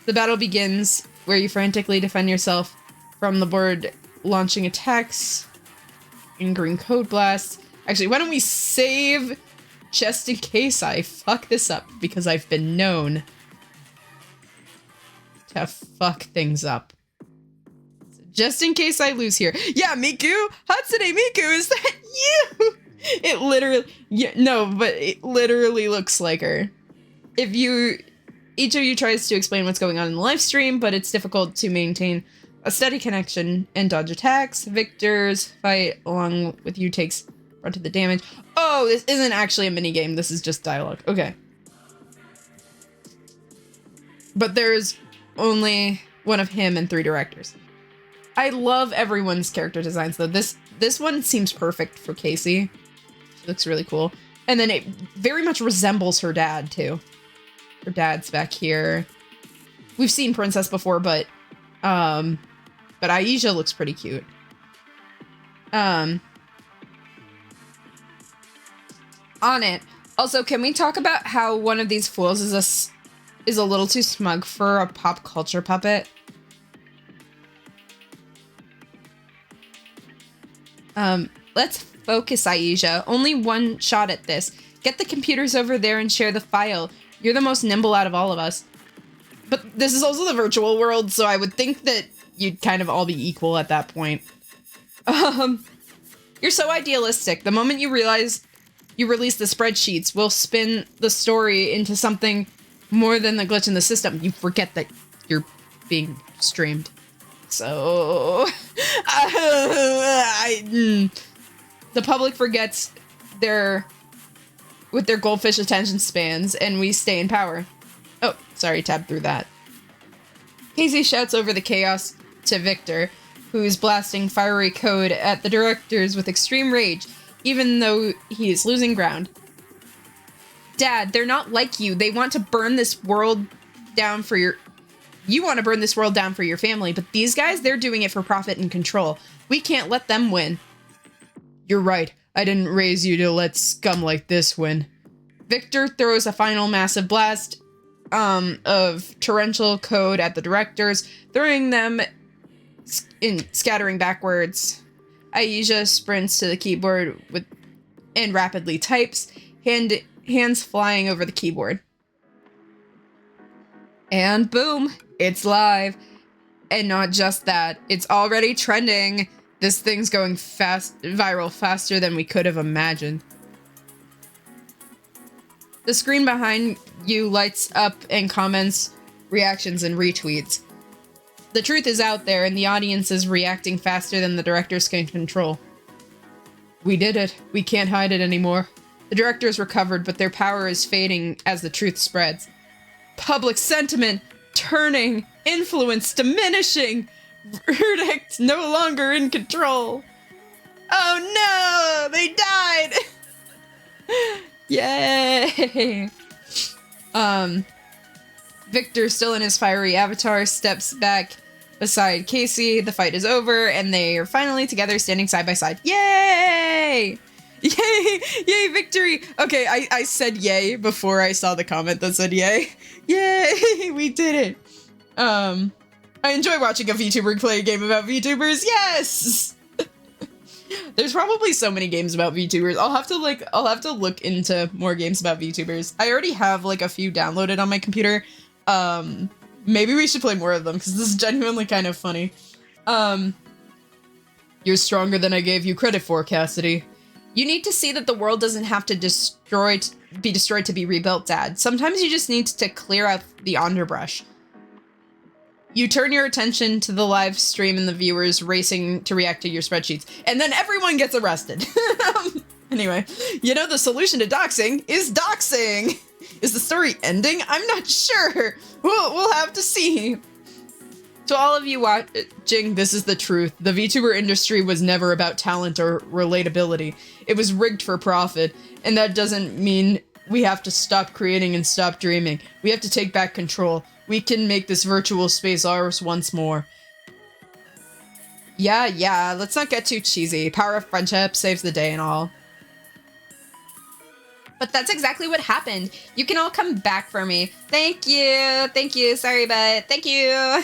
The battle begins, where you frantically defend yourself from the board launching attacks in green code blasts. Actually, why don't we save just in case I fuck this up, because I've been known to fuck things up. So just in case I lose here. Yeah, Miku! Hatsune Miku, is that you? It literally... Yeah, no, but it literally looks like her. Each of you tries to explain what's going on in the live stream, but it's difficult to maintain a steady connection and dodge attacks. Victor's fight along with you takes brunt of the damage. Oh, this isn't actually a minigame. This is just dialogue. Okay. But there's only one of him and 3 directors. I love everyone's character designs, though. This one seems perfect for Casey. She looks really cool. And then it very much resembles her dad, too. Her dad's back here. We've seen Princess before, but Aisha looks pretty cute. On it. Also, can we talk about how one of these fools is a little too smug for a pop culture puppet? Let's focus, Aisha. Only one shot at this. Get the computers over there and share the file. You're the most nimble out of all of us. But this is also the virtual world, so I would think that you'd kind of all be equal at that point. You're so idealistic. The moment you realize you release the spreadsheets, we'll spin the story into something more than the glitch in the system. You forget that you're being streamed. So... the public forgets with their goldfish attention spans, and we stay in power. Oh, sorry, tabbed through that. Casey shouts over the chaos to Victor, who's blasting fiery code at the directors with extreme rage, even though he is losing ground. Dad, they're not like you. They want to burn this world down for your... You want to burn this world down for your family, but these guys, they're doing it for profit and control. We can't let them win. You're right. I didn't raise you to let scum like this win. Victor throws a final massive blast of torrential code at the directors, throwing them scattering backwards. Aisha sprints to the keyboard and rapidly types, hands flying over the keyboard. And boom, it's live. And not just that, it's already trending. This thing's going viral faster than we could have imagined. The screen behind you lights up and comments, reactions, and retweets. The truth is out there, and the audience is reacting faster than the directors can control. We did it. We can't hide it anymore. The directors recovered, but their power is fading as the truth spreads. Public sentiment turning, influence diminishing, verdict no longer in control. Oh no, they died! Yay! Victor, still in his fiery avatar, steps back beside Casey. The fight is over, and they are finally together, standing side by side. Yay! Yay! Yay, victory! Okay, I said yay before I saw the comment that said yay. Yay! We did it! I enjoy watching a VTuber play a game about VTubers. Yes! There's probably so many games about VTubers. I'll have to look into more games about VTubers. I already have like a few downloaded on my computer. Maybe we should play more of them because this is genuinely kind of funny. You're stronger than I gave you credit for, Cassidy. You need to see that the world doesn't have to be destroyed to be rebuilt, Dad. Sometimes you just need to clear out the underbrush. You turn your attention to the live stream and the viewers racing to react to your spreadsheets, and then everyone gets arrested. Anyway, you know the solution to doxing is doxing. Is the story ending? I'm not sure. We'll have to see. To all of you watching, this is the truth. The VTuber industry was never about talent or relatability. It was rigged for profit, and that doesn't mean we have to stop creating and stop dreaming. We have to take back control. We can make this virtual space ours once more. Yeah, let's not get too cheesy. Power of friendship saves the day and all. But that's exactly what happened. You can all come back for me. Thank you. Sorry, but thank you.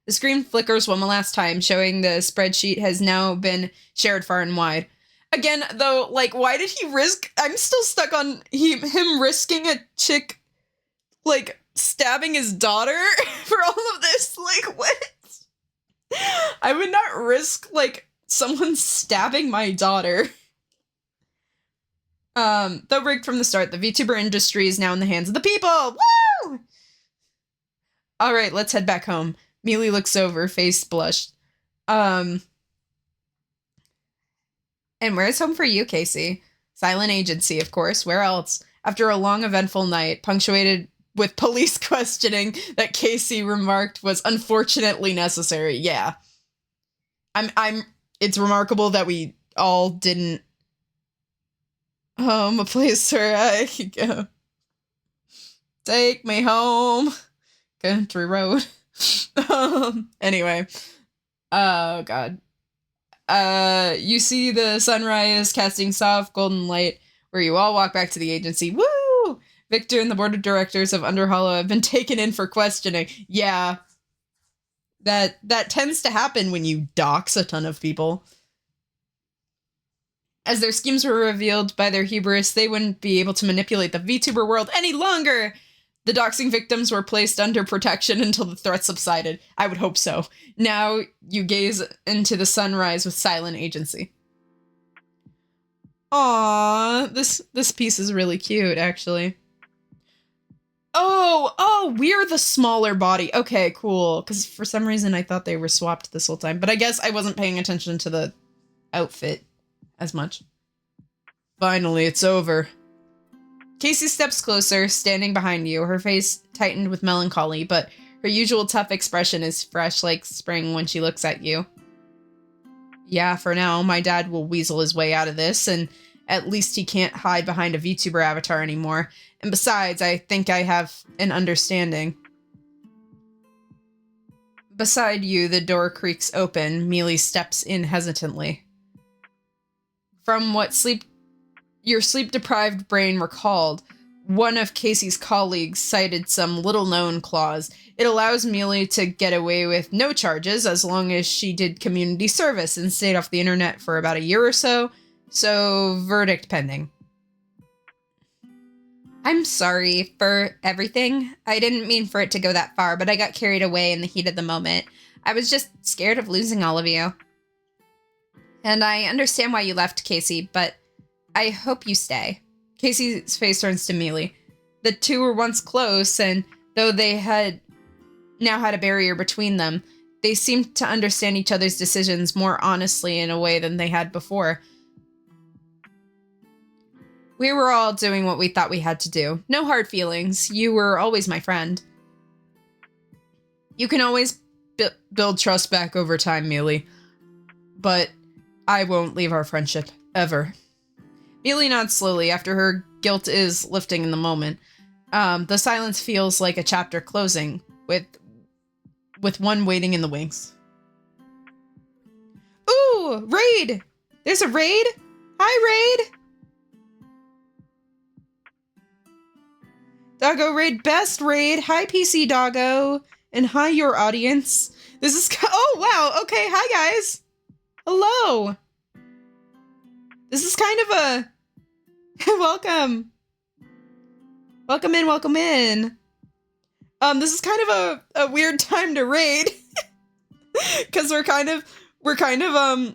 The screen flickers one last time, showing the spreadsheet has now been shared far and wide. Again, though, like, why did he risk... I'm still stuck on him risking a chick, like, stabbing his daughter for all of this. Like, what? I would not risk, like, someone stabbing my daughter. Though rigged from the start, the VTuber industry is now in the hands of the people. Woo! Alright, let's head back home. Mealy looks over, face blushed. And where's home for you, Casey? Silent agency, of course. Where else? After a long, eventful night, punctuated with police questioning that Casey remarked was unfortunately necessary. Yeah. It's remarkable that we all didn't... a place where I could go. Take me home. Country road. Anyway. Oh, God. You see the sunrise casting soft golden light where you all walk back to the agency. Woo! Victor and the board of directors of UnderHolo have been taken in for questioning. Yeah. That tends to happen when you dox a ton of people. As their schemes were revealed by their hubris, they wouldn't be able to manipulate the VTuber world any longer. The doxing victims were placed under protection until the threat subsided. I would hope so. Now you gaze into the sunrise with silent agency. Aww, this piece is really cute, actually. Oh, we're the smaller body. Okay, cool. Because for some reason I thought they were swapped this whole time. But I guess I wasn't paying attention to the outfit as much. Finally, it's over. Casey steps closer, standing behind you, her face tightened with melancholy, but her usual tough expression is fresh like spring when she looks at you. Yeah, for now, my dad will weasel his way out of this, and at least he can't hide behind a VTuber avatar anymore. And besides, I think I have an understanding. Beside you, the door creaks open. Mealy steps in hesitantly. From what your sleep-deprived brain recalled, one of Casey's colleagues cited some little-known clause. It allows Mealy to get away with no charges as long as she did community service and stayed off the internet for about a year or so. So, verdict pending. I'm sorry for everything. I didn't mean for it to go that far, but I got carried away in the heat of the moment. I was just scared of losing all of you. And I understand why you left, Casey, but I hope you stay. Casey's face turns to Mealy. The two were once close, and though they had now had a barrier between them, they seemed to understand each other's decisions more honestly in a way than they had before. We were all doing what we thought we had to do. No hard feelings. You were always my friend. You can always build trust back over time, Mealy. But I won't leave our friendship, ever. Mealy nods slowly after her guilt is lifting in the moment. The silence feels like a chapter closing, with one waiting in the wings. Ooh, raid! There's a raid? Hi, raid! Doggo raid best raid. Hi, PC Doggo. And hi, your audience. This is... Oh, wow. Okay, hi, guys. Hello. This is kind of a... Welcome. Welcome in, welcome in. This is kind of a weird time to raid. Because we're kind of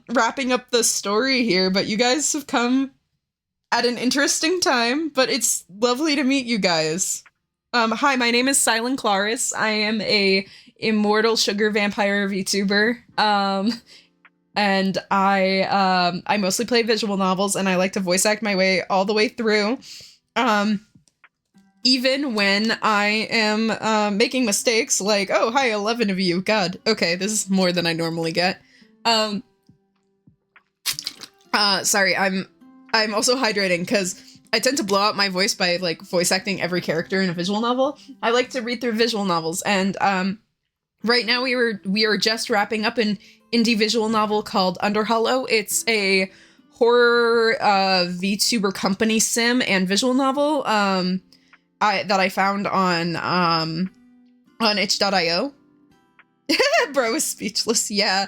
wrapping up the story here, but you guys have come at an interesting time, but it's lovely to meet you guys. Hi, my name is Cylen Claris. I am a immortal sugar vampire VTuber. And I mostly play visual novels, and I like to voice act my way all the way through. Even when I am making mistakes, like, oh, hi, 11 of you. God, okay, this is more than I normally get. Sorry, I'm also hydrating because I tend to blow out my voice by like voice acting every character in a visual novel. I like to read through visual novels, and right now we are just wrapping up an indie visual novel called UnderHolo. It's a horror VTuber company sim and visual novel that I found on itch.io. Bro is speechless, yeah.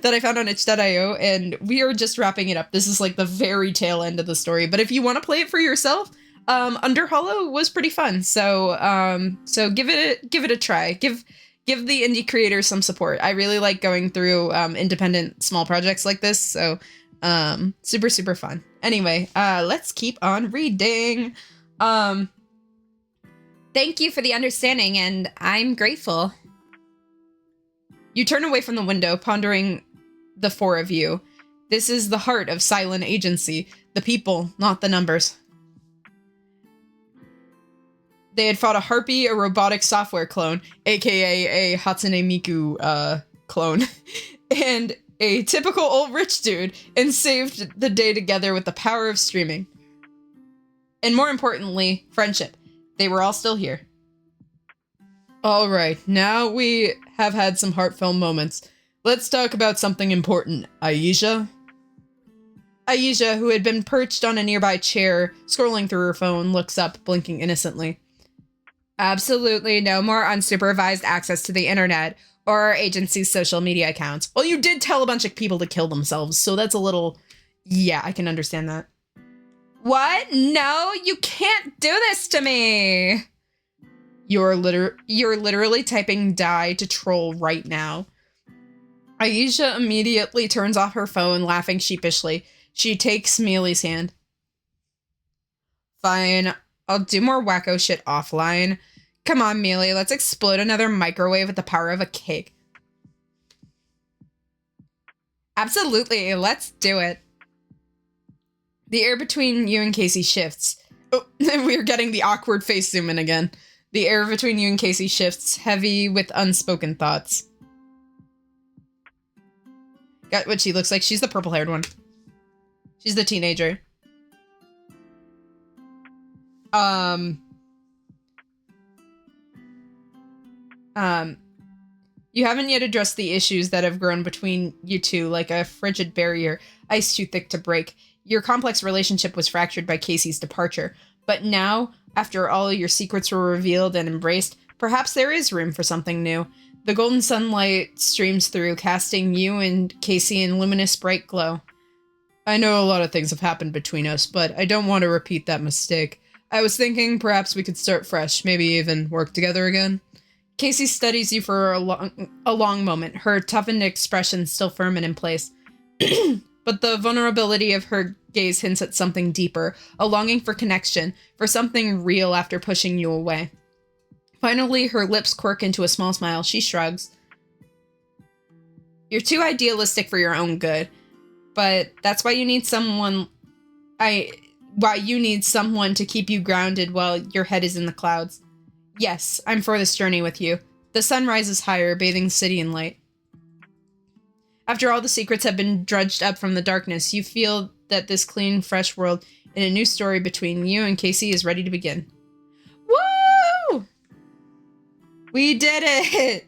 That I found on itch.io, and we are just wrapping it up. This is like the very tail end of the story, but if you want to play it for yourself, UnderHolo was pretty fun. So give it a try. Give the indie creators some support. I really like going through independent small projects like this, so super, super fun. Anyway, let's keep on reading. Thank you for the understanding, and I'm grateful. You turn away from the window, pondering the four of you. This is the heart of Cylen Agency. The people, not the numbers. They had fought a harpy, a robotic software clone, aka a Hatsune Miku clone, and a typical old rich dude, and saved the day together with the power of streaming. And more importantly, friendship. They were all still here. All right, now we have had some heartfelt moments. Let's talk about something important. Aisha? Aisha, who had been perched on a nearby chair, scrolling through her phone, looks up, blinking innocently. Absolutely no more unsupervised access to the internet or our agency's social media accounts. Well, you did tell a bunch of people to kill themselves, so that's a little... Yeah, I can understand that. What? No, you can't do this to me! You're literally typing die to troll right now. Aisha immediately turns off her phone, laughing sheepishly. She takes Mealy's hand. Fine, I'll do more wacko shit offline. Come on, Mealy, let's explode another microwave with the power of a cake. Absolutely, let's do it. The air between you and Casey shifts. Oh, we're getting the awkward face zoom in again. The air between you and Casey shifts, heavy with unspoken thoughts. Got what she looks like. She's the purple-haired one. She's the teenager. You haven't yet addressed the issues that have grown between you two, like a frigid barrier, ice too thick to break. Your complex relationship was fractured by Casey's departure. But now, after all your secrets were revealed and embraced, perhaps there is room for something new. The golden sunlight streams through, casting you and Casey in luminous bright glow. I know a lot of things have happened between us, but I don't want to repeat that mistake. I was thinking perhaps we could start fresh, maybe even work together again. Casey studies you for a long moment, her toughened expression still firm and in place. But the vulnerability of her gaze hints at something deeper, a longing for connection, for something real after pushing you away. Finally, her lips quirk into a small smile. She shrugs. You're too idealistic for your own good, but that's why you need someone... why you need someone to keep you grounded while your head is in the clouds. Yes, I'm for this journey with you. The sun rises higher, bathing the city in light. After all the secrets have been drudged up from the darkness, you feel that this clean, fresh world in a new story between you and Casey is ready to begin. Woo! We did it!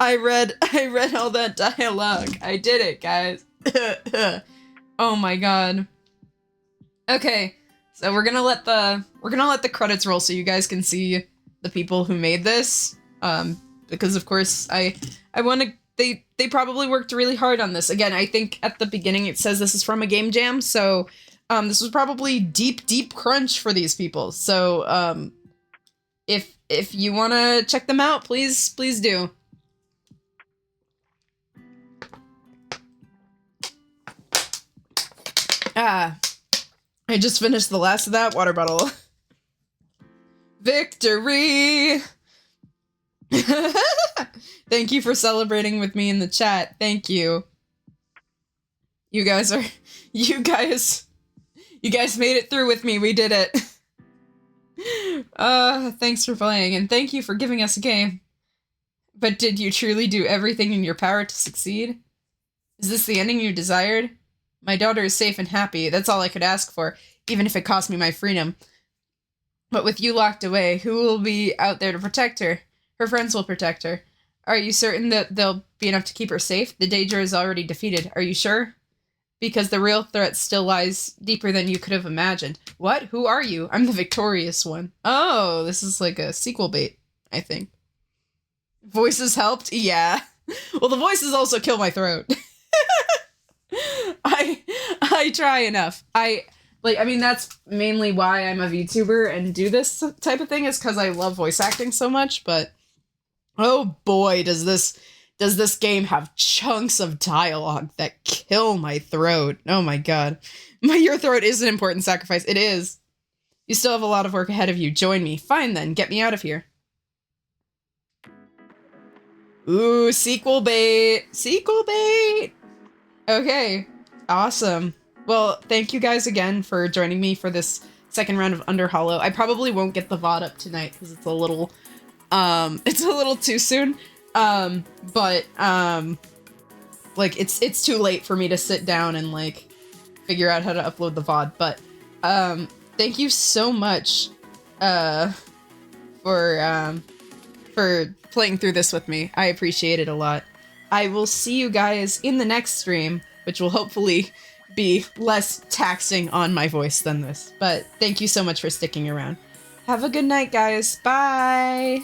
I read all that dialogue. I did it, guys. Oh my god. Okay, so we're gonna let the credits roll so you guys can see the people who made this. Because of course I want to. They probably worked really hard on this. Again, I think at the beginning it says this is from a game jam, so this was probably deep crunch for these people. So if you want to check them out, please do. I just finished the last of that water bottle. Victory! Thank you for celebrating with me in the chat. Thank you. You guys made it through with me. We did it. Thanks for playing, and thank you for giving us a game. But did you truly do everything in your power to succeed? Is this the ending you desired? My daughter is safe and happy. That's all I could ask for, even if it cost me my freedom. But with you locked away, who will be out there to protect her? Her friends will protect her. Are you certain that they'll be enough to keep her safe? The danger is already defeated. Are you sure? Because the real threat still lies deeper than you could have imagined. What? Who are you? I'm the victorious one. Oh, this is like a sequel bait, I think. Voices helped? Yeah. Well, the voices also kill my throat. I try enough. I mean, that's mainly why I'm a VTuber and do this type of thing, is because I love voice acting so much, but oh boy, does this game have chunks of dialogue that kill my throat. Oh my god. Your throat is an important sacrifice. It is. You still have a lot of work ahead of you. Join me. Fine then, get me out of here. Ooh, sequel bait. Sequel bait. Okay, awesome. Well, thank you guys again for joining me for this second round of UnderHolo. I probably won't get the VOD up tonight because it's a little too soon. But like it's too late for me to sit down and like figure out how to upload the VOD. But thank you so much for playing through this with me. I appreciate it a lot. I will see you guys in the next stream, which will hopefully be less taxing on my voice than this. But thank you so much for sticking around. Have a good night, guys. Bye!